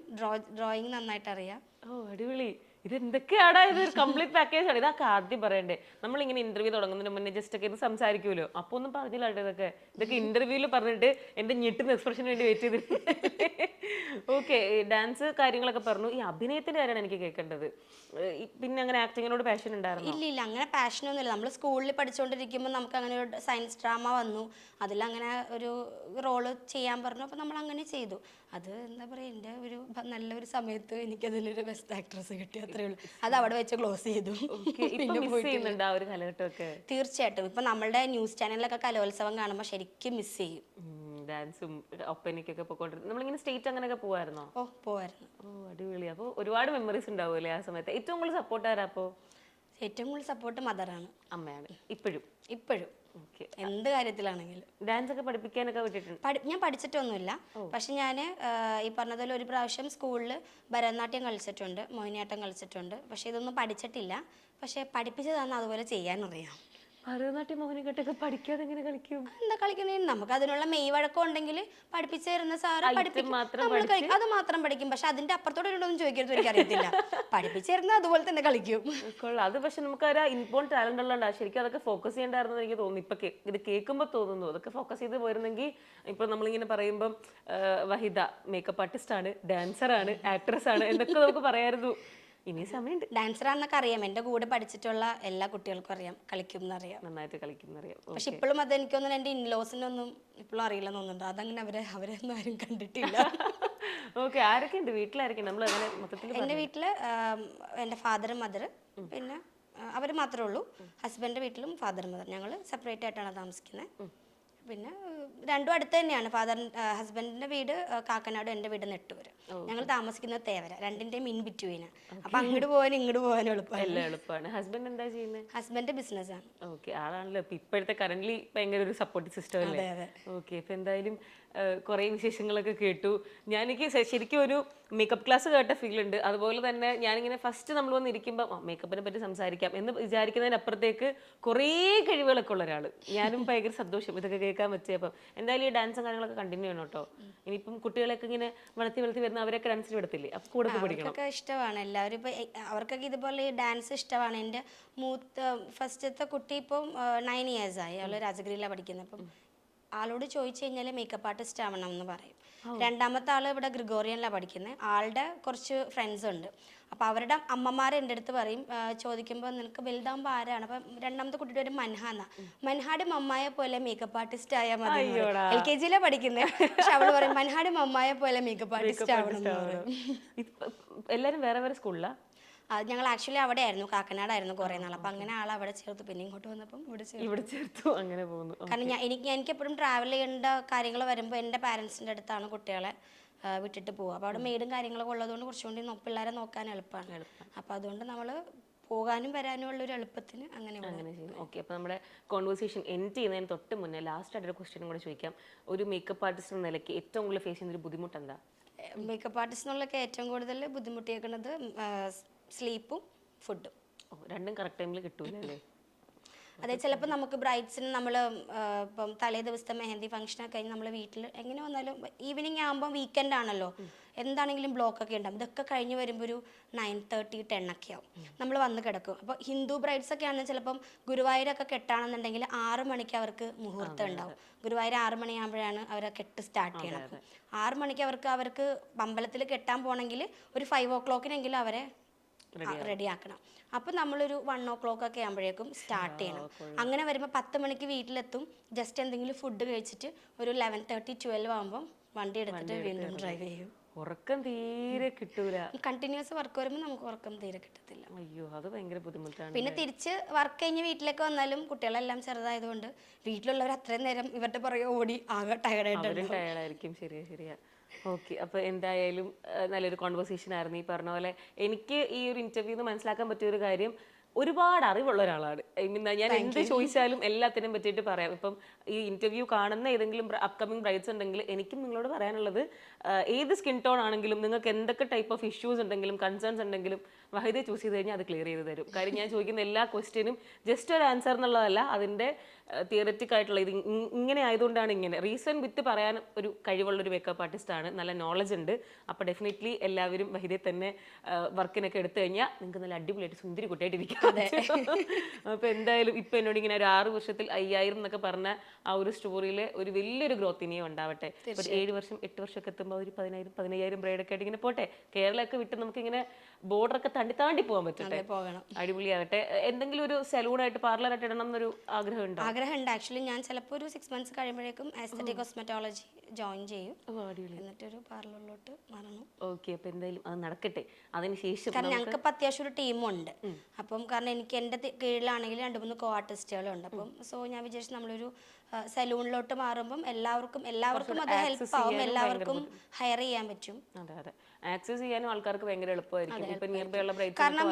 ഡ്രോയിങ് നന്നായിട്ട് അറിയാം. ഓ, അടിപൊളി. ഇതെന്തൊക്കെയാടാ? ഇത് കംപ്ലീറ്റ് പാക്കേജ് ആണ്. ഇതൊക്കെ ആദ്യം പറയണ്ടേ. നമ്മളിങ്ങനെ ഇന്റർവ്യൂ തുടങ്ങുന്നതിന് മുന്നേ ജസ്റ്റ് ഒക്കെ ഇത് സംസാരിക്കുമല്ലോ. അപ്പൊ ഒന്നും പറഞ്ഞില്ല. ഇതൊക്കെ ഇന്റർവ്യൂവിൽ പറഞ്ഞിട്ട് എന്റെ ഞെട്ടുന്ന എക്സ്പ്രഷന് വേണ്ടി വെയിറ്റ് ചെയ്തിട്ട്. ഓക്കെ, ഡാൻസ് കാര്യങ്ങളൊക്കെ പറഞ്ഞു. ഈ അഭിനയത്തിന്റെ കാര്യമാണ് എനിക്ക് കേൾക്കേണ്ടത്. പിന്നെ അങ്ങനെ ആക്ടിങ്ങിനോട് പാഷൻ ഉണ്ടായിരുന്നു? ഇല്ല, അങ്ങനെ പാഷനൊന്നുമില്ല. നമ്മൾ സ്കൂളിൽ പഠിച്ചുകൊണ്ടിരിക്കുമ്പോൾ നമുക്ക് അങ്ങനെ ഒരു സയൻസ് ഡ്രാമ വന്നു, അതിലങ്ങനെ ഒരു റോള് ചെയ്യാൻ പറഞ്ഞു. അപ്പോൾ നമ്മൾ അങ്ങനെ ചെയ്തു. അത് എന്താ പറയുക, എൻ്റെ ഒരു നല്ലൊരു സമയത്ത് എനിക്കതിലൊരു ബെസ്റ്റ് ആക്ട്രസ് കിട്ടി, അത്രേ ഉള്ളൂ. അത് അവിടെ വെച്ച് ക്ലോസ് ചെയ്തു. തീർച്ചയായിട്ടും. ഇപ്പം നമ്മളുടെ ന്യൂസ് ചാനലിലൊക്കെ കലോത്സവം കാണുമ്പോൾ ശരിക്കും മിസ് ചെയ്യും. ഡാൻസും ഒപ്പനയ്ക്കൊക്കെ പോയിക്കൊണ്ടിരുന്നു. നമ്മളിങ്ങനെ സ്റ്റേറ്റ് അങ്ങനെയൊക്കെ പോവായിരുന്നോ? പോവായിരുന്നു. അടിപൊളി. അപ്പോൾ ഒരുപാട് മെമ്മറീസ് ഉണ്ടാവുമല്ലേ ആ സമയത്ത്? ഏറ്റവും കൂടുതൽ സപ്പോർട്ട് ആരാ? അപ്പോൾ ഏറ്റവും കൂടുതൽ സപ്പോർട്ട് മദറാണ്, അമ്മയാണ്. ഇപ്പോഴും എന്ത് കാര്യത്തിലാണെങ്കിലും. ഡാൻസ് ഒക്കെ പഠിപ്പിക്കാനൊക്കെ വിട്ടിട്ടുണ്ട്? ഞാൻ പഠിച്ചിട്ടൊന്നുമില്ല. പക്ഷെ ഞാൻ ഈ പറഞ്ഞതുപോലെ ഒരു പ്രാവശ്യം സ്കൂളിൽ ഭരതനാട്യം കളിച്ചിട്ടുണ്ട്, മോഹിനിയാട്ടം കളിച്ചിട്ടുണ്ട്. പക്ഷെ ഇതൊന്നും പഠിച്ചിട്ടില്ല. പക്ഷെ പഠിപ്പിച്ചു തന്നെ അതുപോലെ ചെയ്യാനറിയാം. ഭരതനാട്യം, മോഹിനിയാട്ടമൊക്കെ പഠിക്കാതെ എങ്ങനെ കളിക്കും? എന്താ കളിക്കണേ? നമുക്ക് അതിനുള്ള മെയ് വഴക്കം ഉണ്ടെങ്കിൽ പഠിപ്പിച്ചു തരുന്ന സാറ് അത് മാത്രം പഠിക്കും. പക്ഷെ അതിന്റെ അപ്പുറത്തോടെ ഉണ്ടോന്നും ചോദിക്കരുത്, എനിക്കറിയത്തില്ല. പഠിപ്പിച്ചു തരുന്ന അതുപോലെ തന്നെ കളിക്കും. അത് പക്ഷെ നമുക്ക് ഒരു ഇൻബോൺ ടാലന്റ് ഉള്ളതുകൊണ്ടാണ്. ശരിക്കും അതൊക്കെ ഫോക്കസ് ചെയ്യേണ്ടായിരുന്നു എനിക്ക് തോന്നുന്നു. ഇപ്പൊ ഇത് കേൾക്കുമ്പോൾ തോന്നുന്നു അതൊക്കെ ഫോക്കസ് ചെയ്ത് പോയിരുന്നെങ്കിൽ. ഇപ്പൊ നമ്മളിങ്ങനെ പറയുമ്പം വഹിദ മേക്കപ്പ് ആർട്ടിസ്റ്റ് ആണ്, ഡാൻസർ ആണ്, ആക്ട്രസ് ആണ് എന്നൊക്കെ നമുക്ക് പറയായിരുന്നു. ഇനി സമയമുണ്ട്. ഡാൻസറാണെന്നൊക്കെ അറിയാം. എൻ്റെ കൂടെ പഠിച്ചിട്ടുള്ള എല്ലാ കുട്ടികൾക്കും അറിയാം, കളിക്കും എന്നറിയാം, നന്നായിട്ട് കളിക്കും എന്നറിയാം. പക്ഷെ ഇപ്പോഴും അത് എനിക്കൊന്നും എൻ്റെ ഇൻലോസിനൊന്നും ഇപ്പോഴും അറിയില്ലെന്ന് തോന്നുന്നുണ്ട്. അതങ്ങനെ അവരൊന്നും ആരും കണ്ടിട്ടില്ല. ഓക്കെ, ആരൊക്കെ ഉണ്ട് വീട്ടിലായിരിക്കും? നമ്മൾ അങ്ങനെ മൊത്തത്തിൽ എൻ്റെ വീട്ടിൽ എൻ്റെ ഫാദർ, മദർ, പിന്നെ അവർ മാത്രമേ ഉള്ളൂ. ഹസ്ബൻഡിൻ്റെ വീട്ടിലും ഫാദർ, മദർ, ഞങ്ങൾ സെപ്പറേറ്റ് ആയിട്ടാണ് താമസിക്കുന്നത്. പിന്നെ രണ്ടും അടുത്ത് തന്നെയാണ്. ഹസ്ബൻഡിന്റെ വീട് കാക്കനാട്, എൻ്റെ വീട് നെട്ടൂര്. ഞങ്ങൾ താമസിക്കുന്നത് തേവര. രണ്ടിന്റെയും ഇൻ ബിറ്റ്വീന്. അപ്പൊ അങ്ങോട്ട് പോകാനും ഇങ്ങോട്ട് പോകാനും എളുപ്പമാണ്. ഹസ്ബൻഡ് എന്താ ചെയ്യുന്നത്? ഹസ്ബൻഡ് ബിസിനസ് ആണ്. ഓക്കെ, ആളാണല്ലോ ഇപ്പോഴത്തെ കറന്റ് ഭയങ്കര ഒരു സപ്പോർട്ട് സിസ്റ്റം അല്ലേ? ഓക്കെ, ഇപ്പൊ എന്തായാലും കുറേ വിശേഷങ്ങളൊക്കെ കേട്ടു. എനിക്ക് ശരിക്കും ഒരു മേക്കപ്പ് ക്ലാസ് കേട്ട ഫീൽ ഉണ്ട്. അതുപോലെ തന്നെ ഞാനിങ്ങനെ ഫസ്റ്റ് നമ്മൾ വന്നിരിക്കുമ്പോൾ മേക്കപ്പിനെ പറ്റി സംസാരിക്കാം എന്ന് വിചാരിക്കുന്നതിനപ്പുറത്തേക്ക് കുറേ കഴിവുകളൊക്കെ ഉള്ള ഒരാൾ. ഞാനും ഭയങ്കര സന്തോഷം ഇതൊക്കെ കേൾക്കാൻ. എടുക്കാൻ പറ്റിയപ്പം എന്തായാലും ഈ ഡാൻസും കാര്യങ്ങളൊക്കെ കണ്ടിന്യൂ ചെയ്യണം കേട്ടോ. ഇനിയിപ്പം കുട്ടികളൊക്കെ ഇങ്ങനെ വളർത്തി വരുന്ന അവരൊക്കെ ഡാൻസിൽ വിടത്തില്ലേ, അപ്പം കൂടെ പഠിക്കണം. അവർക്കൊക്കെ ഇഷ്ടമാണ് എല്ലാവരും. ഇപ്പം അവർക്കൊക്കെ ഇതുപോലെ ഈ ഡാൻസ് ഇഷ്ടമാണ്. എൻ്റെ ഫസ്റ്റത്തെ കുട്ടി ഇപ്പം 9 years ആയി. അവൾ രാജഗിരിയിലാണ് പഠിക്കുന്നത്. അപ്പം ആളോട് ചോദിച്ചു കഴിഞ്ഞാൽ മേക്കപ്പ് ആർട്ടിസ്റ്റ് ആവണം എന്ന് പറയും. രണ്ടാമത്തെ ആൾ ഇവിടെ ഗ്രിഗോറിയനിലാണ് പഠിക്കുന്നത്. ആളുടെ കുറച്ച് ഫ്രണ്ട്സ് ഉണ്ട്. അപ്പോൾ അവരുടെ അമ്മമാർ എൻ്റെ അടുത്ത് പറയും, ചോദിക്കുമ്പോൾ നിനക്ക് വലുതാകുമ്പോൾ ആരാണ്? അപ്പം രണ്ടാമത്തെ കുട്ടിയുടെ ഒരു മൻഹ എന്നാ. മൻഹാടെ മമ്മായെ പോലെ മേക്കപ്പ് ആർട്ടിസ്റ്റ് ആയാൽ മതി. LKG പഠിക്കുന്നത്. പക്ഷെ അവൾ പറയും മൻഹാടെ മമ്മായെ പോലെ മേക്കപ്പ് ആർട്ടിസ്റ്റ് ആവണം എന്ന് പറയും. എല്ലാവരും വേറെ വേറെ സ്കൂളിലാണ്. ഞങ്ങൾ ആക്ച്വലി അവിടെ ആയിരുന്നു, കാക്കനാടായിരുന്നു കുറേ നാൾ. അപ്പം അങ്ങനെ ആൾ അവിടെ ചേർത്തു. പിന്നെ ഇങ്ങോട്ട് വന്നപ്പം ഇവിടെ ചേർത്തു. അങ്ങനെ പോകുന്നു. കാരണം എനിക്ക് എപ്പോഴും ട്രാവൽ ചെയ്യേണ്ട കാര്യങ്ങൾ വരുമ്പോൾ എൻ്റെ പാരൻസിൻ്റെ അടുത്താണ് കുട്ടികളെ വിട്ടിട്ട് പോവുക. അപ്പോൾ അവിടെ മെയ്ഡും കാര്യങ്ങളൊക്കെ ഉള്ളതുകൊണ്ട് കുറച്ചുകൂടി പിള്ളേരെ നോക്കാൻ എളുപ്പമാണ്. അപ്പോൾ അതുകൊണ്ട് നമ്മൾ പോകാനും വരാനും ഉള്ളൊരു എളുപ്പത്തിന് അങ്ങനെ ചെയ്യും. ഓക്കെ, അപ്പോൾ നമ്മുടെ കോൺവെർസേഷൻ എൻഡ് ചെയ്യുന്നതിന് തൊട്ട് മുന്നേ ലാസ്റ്റ് ആയിട്ടൊരു ക്വസ്റ്റ്യനും കൂടെ ചോദിക്കാം. ഒരു മേക്കപ്പ് ആർട്ടിസ്റ്റ് എന്ന നിലയ്ക്ക് ഏറ്റവും കൂടുതൽ ഫേസ് ചെയ്യുന്ന ഒരു ബുദ്ധിമുട്ട് എന്താ? മേക്കപ്പ് ആർട്ടിസ്റ്റിനുള്ളൊക്കെ ഏറ്റവും കൂടുതൽ ബുദ്ധിമുട്ടിയേക്കുന്നത് സ്ലീപ്പും ഫുഡും. രണ്ടും കറക്റ്റ് ടൈമിൽ കിട്ടൂലല്ലേ? അതെ, ചിലപ്പോൾ നമുക്ക് ബ്രൈഡ്സിന് നമ്മൾ ഇപ്പം തലേ ദിവസത്തെ മെഹന്തി ഫംഗ്ഷനൊക്കെ കഴിഞ്ഞ് നമ്മൾ വീട്ടിൽ എങ്ങനെ വന്നാലും ഈവനിങ് ആകുമ്പോൾ വീക്കെൻഡ് ആണല്ലോ, എന്താണെങ്കിലും ബ്ലോക്കൊക്കെ ഉണ്ടാകും. ഇതൊക്കെ കഴിഞ്ഞ് വരുമ്പോൾ ഒരു 9:30, 10 ഒക്കെ ആവും. നമ്മൾ വന്ന് കിടക്കും. അപ്പോൾ ഹിന്ദു ബ്രൈഡ്സ് ഒക്കെ ആണെങ്കിൽ ചിലപ്പം ഗുരുവായൂരൊക്കെ കെട്ടാണെന്നുണ്ടെങ്കിൽ 6 മണിക്ക് അവർക്ക് മുഹൂർത്തം ഉണ്ടാവും. ഗുരുവായൂർ 6 മണിയാകുമ്പോഴാണ് അവരെ കെട്ട് സ്റ്റാർട്ട് ചെയ്യണം. അപ്പം 6 മണിക്ക് അവർക്ക് അമ്പലത്തിൽ കെട്ടാൻ പോകണമെങ്കിൽ ഒരു 5 o'clock അവരെ റെഡിയാക്കണം. അപ്പം നമ്മളൊരു 1 o'clock ഒക്കെ ആകുമ്പോഴേക്കും സ്റ്റാർട്ട് ചെയ്യണം. അങ്ങനെ വരുമ്പോൾ 10 മണിക്ക് വീട്ടിലെത്തും. ജസ്റ്റ് എന്തെങ്കിലും ഫുഡ് കഴിച്ചിട്ട് ഒരു 11:30, 12 ആകുമ്പം വണ്ടി എടുത്തിട്ട് വീണ്ടും ഡ്രൈവ് ചെയ്യും. ഉറക്കം തീരെ കിട്ടൂല. കണ്ടിന്യൂസ് വർക്ക് വരുമ്പോൾ നമുക്ക് ഉറക്കം തീരെ കിട്ടത്തില്ല. അയ്യോ, അത് ഭയങ്കര ബുദ്ധിമുട്ടാണ്. പിന്നെ തിരിച്ച് വർക്ക് കഴിഞ്ഞ് വീട്ടിലേക്ക് വന്നാലും കുട്ടികളെല്ലാം ചെറുതായതുകൊണ്ട് വീട്ടിലുള്ളവർ അത്രയും നേരം ഇവരുടെ പുറകെ ഓടി ആകെ ടയർഡായിരിക്കും. ശരിയാ. ഓക്കെ, അപ്പോൾ എന്തായാലും നല്ലൊരു കോൺവെർസേഷൻ ആയിരുന്നു. ഈ പറഞ്ഞ പോലെ എനിക്ക് ഈ ഒരു ഇന്റർവ്യൂന്ന് മനസ്സിലാക്കാൻ പറ്റിയ ഒരു കാര്യം, ഒരുപാട് അറിവുള്ള ഒരാളാണ്. ഞാൻ എന്ത് ചോദിച്ചാലും എല്ലാത്തിനും പറ്റിയിട്ട് പറയാം. ഇപ്പം ഈ ഇന്റർവ്യൂ കാണുന്ന ഏതെങ്കിലും അപ്കമിങ് ബ്രൈഡ്സ് ഉണ്ടെങ്കിൽ എനിക്കും നിങ്ങളോട് പറയാനുള്ളത്, ഏത് സ്കിൻ ടോൺ ആണെങ്കിലും നിങ്ങൾക്ക് എന്തൊക്കെ ടൈപ്പ് ഓഫ് ഇഷ്യൂസ് ഉണ്ടെങ്കിലും കൺസേൺസ് ഉണ്ടെങ്കിലും വഹിദയെ ചൂസ് ചെയ്ത് കഴിഞ്ഞാൽ അത് ക്ലിയർ ചെയ്ത് തരും. കാര്യം ഞാൻ ചോദിക്കുന്ന എല്ലാ ക്വസ്റ്റ്യനും ജസ്റ്റ് ഒരു ആൻസർ എന്നുള്ളതല്ല, അതിൻ്റെ തിയററ്റിക് ആയിട്ടുള്ള ഇത് ഇങ്ങനെ ആയതുകൊണ്ടാണ് ഇങ്ങനെ റീസൺ വിത്ത് പറയാൻ ഒരു കഴിവുള്ളൊരു മേക്കപ്പ് ആർട്ടിസ്റ്റ് ആണ്. നല്ല നോളജ് ഉണ്ട്. അപ്പോൾ ഡെഫിനറ്റ്ലി എല്ലാവരും വഹിദയെ തന്നെ വർക്കിനൊക്കെ എടുത്തു കഴിഞ്ഞാൽ നിങ്ങൾക്ക് നല്ല അടിപൊളിയായിട്ട് സുന്ദരി കുട്ടിയായിട്ടിരിക്കും. അപ്പോൾ എന്തായാലും ഇപ്പം എന്നോട് ഇങ്ങനെ ഒരു 6 വർഷത്തിൽ 5000 എന്നൊക്കെ പറഞ്ഞ ആ ഒരു സ്റ്റോറിയിൽ ഒരു വലിയൊരു ഗ്രോത്ത് ഇനിയും ഉണ്ടാവട്ടെ. ഒരു 7 വർഷം 8 വർഷമൊക്കെ എത്തുമ്പോൾ ഒരു 10,000-15,000 ബ്രൈഡൊക്കെ ആയിട്ട് ഇങ്ങനെ പോട്ടെ. കേരളമൊക്കെ വിട്ട് നമുക്കിങ്ങനെ ബോർഡറൊക്കെ താണ്ടി പോകാൻ പറ്റട്ടെ. അടിപൊളിയാകട്ടെ. എന്തെങ്കിലും ഒരു സലൂണായിട്ട് പാർലറായിട്ട് ഇടണം എന്നൊരു ആഗ്രഹമുണ്ടോ? ആഗ്രഹമുണ്ട്. ആക്ച്വലി ഞാൻ ചിലപ്പോൾ ഒരു 6 months കഴിയുമ്പോഴേക്കും ആസ്തെറ്റിക് കോസ്മെറ്റോളജി ജോയിൻ ചെയ്യും. എന്നിട്ടൊരു പാർലറിലോട്ട് മാറണം. ഓക്കെ, അപ്പോൾ എന്തായാലും അത് നടക്കട്ടെ. അതിനുശേഷം കാരണം ഞങ്ങൾക്ക് ഇപ്പം അത്യാവശ്യം ഒരു ടീമുണ്ട്. അപ്പം കാരണം എനിക്ക് എൻ്റെ കീഴിലാണെങ്കിൽ 2-3 co-artistകളുണ്ട്. അപ്പം ഞാൻ വിചാരിച്ചു നമ്മളൊരു സലൂണിലോട്ട് മാറുമ്പം എല്ലാവർക്കും അത് ഹെൽപ്പ് ആവും, എല്ലാവർക്കും ഹയർ ചെയ്യാൻ പറ്റും. അതെ, ആക്സസ് ചെയ്യാനും ആൾക്കാർക്ക് ഭയങ്കര എളുപ്പമായിരിക്കും. കാരണം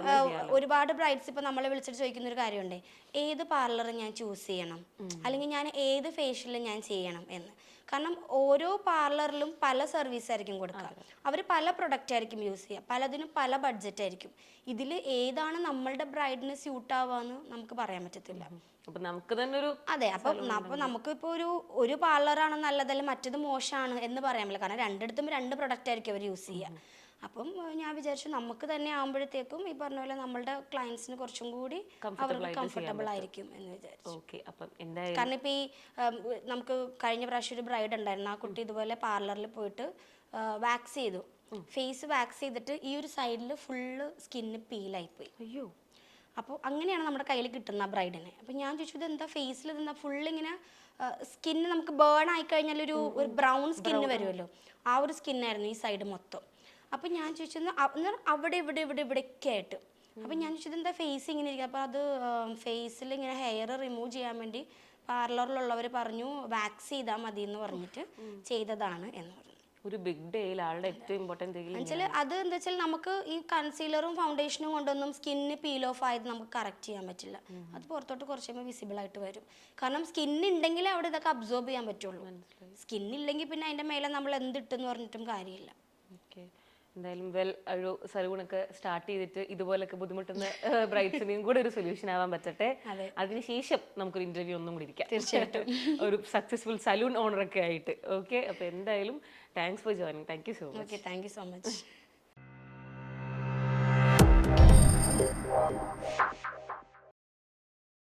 ഒരുപാട് ബ്രൈഡ്സ് ഇപ്പൊ നമ്മളെ വിളിച്ചിട്ട് ചോദിക്കുന്ന ഒരു കാര്യമുണ്ട്, ഏത് പാർലർ ഞാൻ ചൂസ് ചെയ്യണം, അല്ലെങ്കിൽ ഞാൻ ഏത് ഫേഷ്യൽ ഞാൻ ചെയ്യണം എന്ന്. കാരണം ഓരോ പാർലറിലും പല സർവീസ് ആയിരിക്കും കൊടുക്കുക. അവർ പല പ്രൊഡക്റ്റ് ആയിരിക്കും യൂസ് ചെയ്യുക, പലതിനും പല ബഡ്ജറ്റ് ആയിരിക്കും. ഇതിൽ ഏതാണ് നമ്മളുടെ ബ്രൈഡിന് സ്യൂട്ട് ആവാന്ന് നമുക്ക് പറയാൻ പറ്റത്തില്ല. അതെ, അപ്പൊ നമുക്കിപ്പോ ഒരു പാർലറാണ് നല്ലതല്ല മറ്റത് മോശമാണ് എന്ന് പറയാൻ പറ്റില്ല. കാരണം രണ്ടിടത്തും 2 പ്രൊഡക്റ്റ് ആയിരിക്കും അവർ യൂസ് ചെയ്യുക. അപ്പം ഞാൻ വിചാരിച്ചു നമുക്ക് തന്നെ ആകുമ്പോഴത്തേക്കും ഈ പറഞ്ഞ പോലെ നമ്മളുടെ ക്ലയൻസിന് കുറച്ചും കൂടി അവർക്ക് കംഫർട്ടബിൾ ആയിരിക്കും എന്ന് വിചാരിച്ചു. കാരണം ഇപ്പൊ ഈ നമുക്ക് കഴിഞ്ഞ പ്രാവശ്യം ഒരു ബ്രൈഡ് ഉണ്ടായിരുന്നു. ആ കുട്ടി ഇതുപോലെ പാർലറിൽ പോയിട്ട് വാക്സ് ചെയ്തു. ഫേസ് വാക്സ് ചെയ്തിട്ട് ഈ ഒരു സൈഡിൽ ഫുള്ള് സ്കിന്ന് പീലായിപ്പോയി. അയ്യോ. അപ്പോൾ അങ്ങനെയാണ് നമ്മുടെ കയ്യിൽ കിട്ടുന്ന ബ്രൈഡിനെ. അപ്പം ഞാൻ ചോദിച്ചു ഇതെന്താ ഫേസിൽ ഇതെന്താ ഫുള്ളിങ്ങനെ സ്കിന്ന് നമുക്ക് ബേൺ ആയിക്കഴിഞ്ഞാൽ ഒരു ബ്രൗൺ സ്കിന്ന് വരുമല്ലോ, ആ ഒരു സ്കിന്നായിരുന്നു ഈ സൈഡ് മൊത്തം. അപ്പം ഞാൻ ചോദിച്ചത് അവിടെ ഇവിടെയൊക്കെ ആയിട്ട്. അപ്പം ഞാൻ ചോദിച്ചത് എന്താ ഫേസ് ഇങ്ങനെ ഇരിക്കുക. അപ്പോൾ അത് ഫേസിൽ ഇങ്ങനെ ഹെയർ റിമൂവ് ചെയ്യാൻ വേണ്ടി പാർലറിലുള്ളവർ പറഞ്ഞു വാക്സ് ചെയ്താൽ മതി എന്ന് പറഞ്ഞിട്ട് ചെയ്തതാണ് എന്ന് പറഞ്ഞു. ഒരു ബിഗ് ഡേയിൽ ആളുടെ ഏറ്റവും ഇമ്പോർട്ടൻറ്റ് അത് എന്താ വെച്ചാൽ നമുക്ക് ഈ കൺസീലറും ഫൗണ്ടേഷനും കൊണ്ടൊന്നും സ്കിന്ന് പീൽ ഓഫ് ആയത് നമുക്ക് കറക്റ്റ് ചെയ്യാൻ പറ്റില്ല. അത് പുറത്തോട്ട് കുറച്ച് കഴിയുമ്പോൾ വിസിബിൾ ആയിട്ട് വരും. കാരണം സ്കിന്ന് ഉണ്ടെങ്കിലേ അവിടെ ഇതൊക്കെ അബ്സോർബ് ചെയ്യാൻ പറ്റുള്ളൂ. സ്കിന്നില്ലെങ്കിൽ പിന്നെ അതിൻ്റെ മേലെ നമ്മൾ എന്തിട്ടെന്ന് പറഞ്ഞിട്ടും കാര്യമില്ല. ഓക്കെ, എന്തായാലും ഒരു സലൂണൊക്കെ സ്റ്റാർട്ട് ചെയ്തിട്ട് ഇതുപോലൊക്കെ ബുദ്ധിമുട്ടുന്ന ബ്രൈഡ്സിനെയും കൂടെ ഒരു സൊല്യൂഷൻ ആവാൻ പറ്റട്ടെ. അതിനുശേഷം നമുക്കൊരു ഇന്റർവ്യൂ ഒന്നും കൂടി ഇരിക്കാം, തീർച്ചയായിട്ടും. ഒരു സക്സസ്ഫുൾ സലൂൺ ഓണറൊക്കെ ആയിട്ട്. ഓക്കെ, അപ്പോൾ എന്തായാലും thanks for joining. Thank you so much. Okay, thank you so much.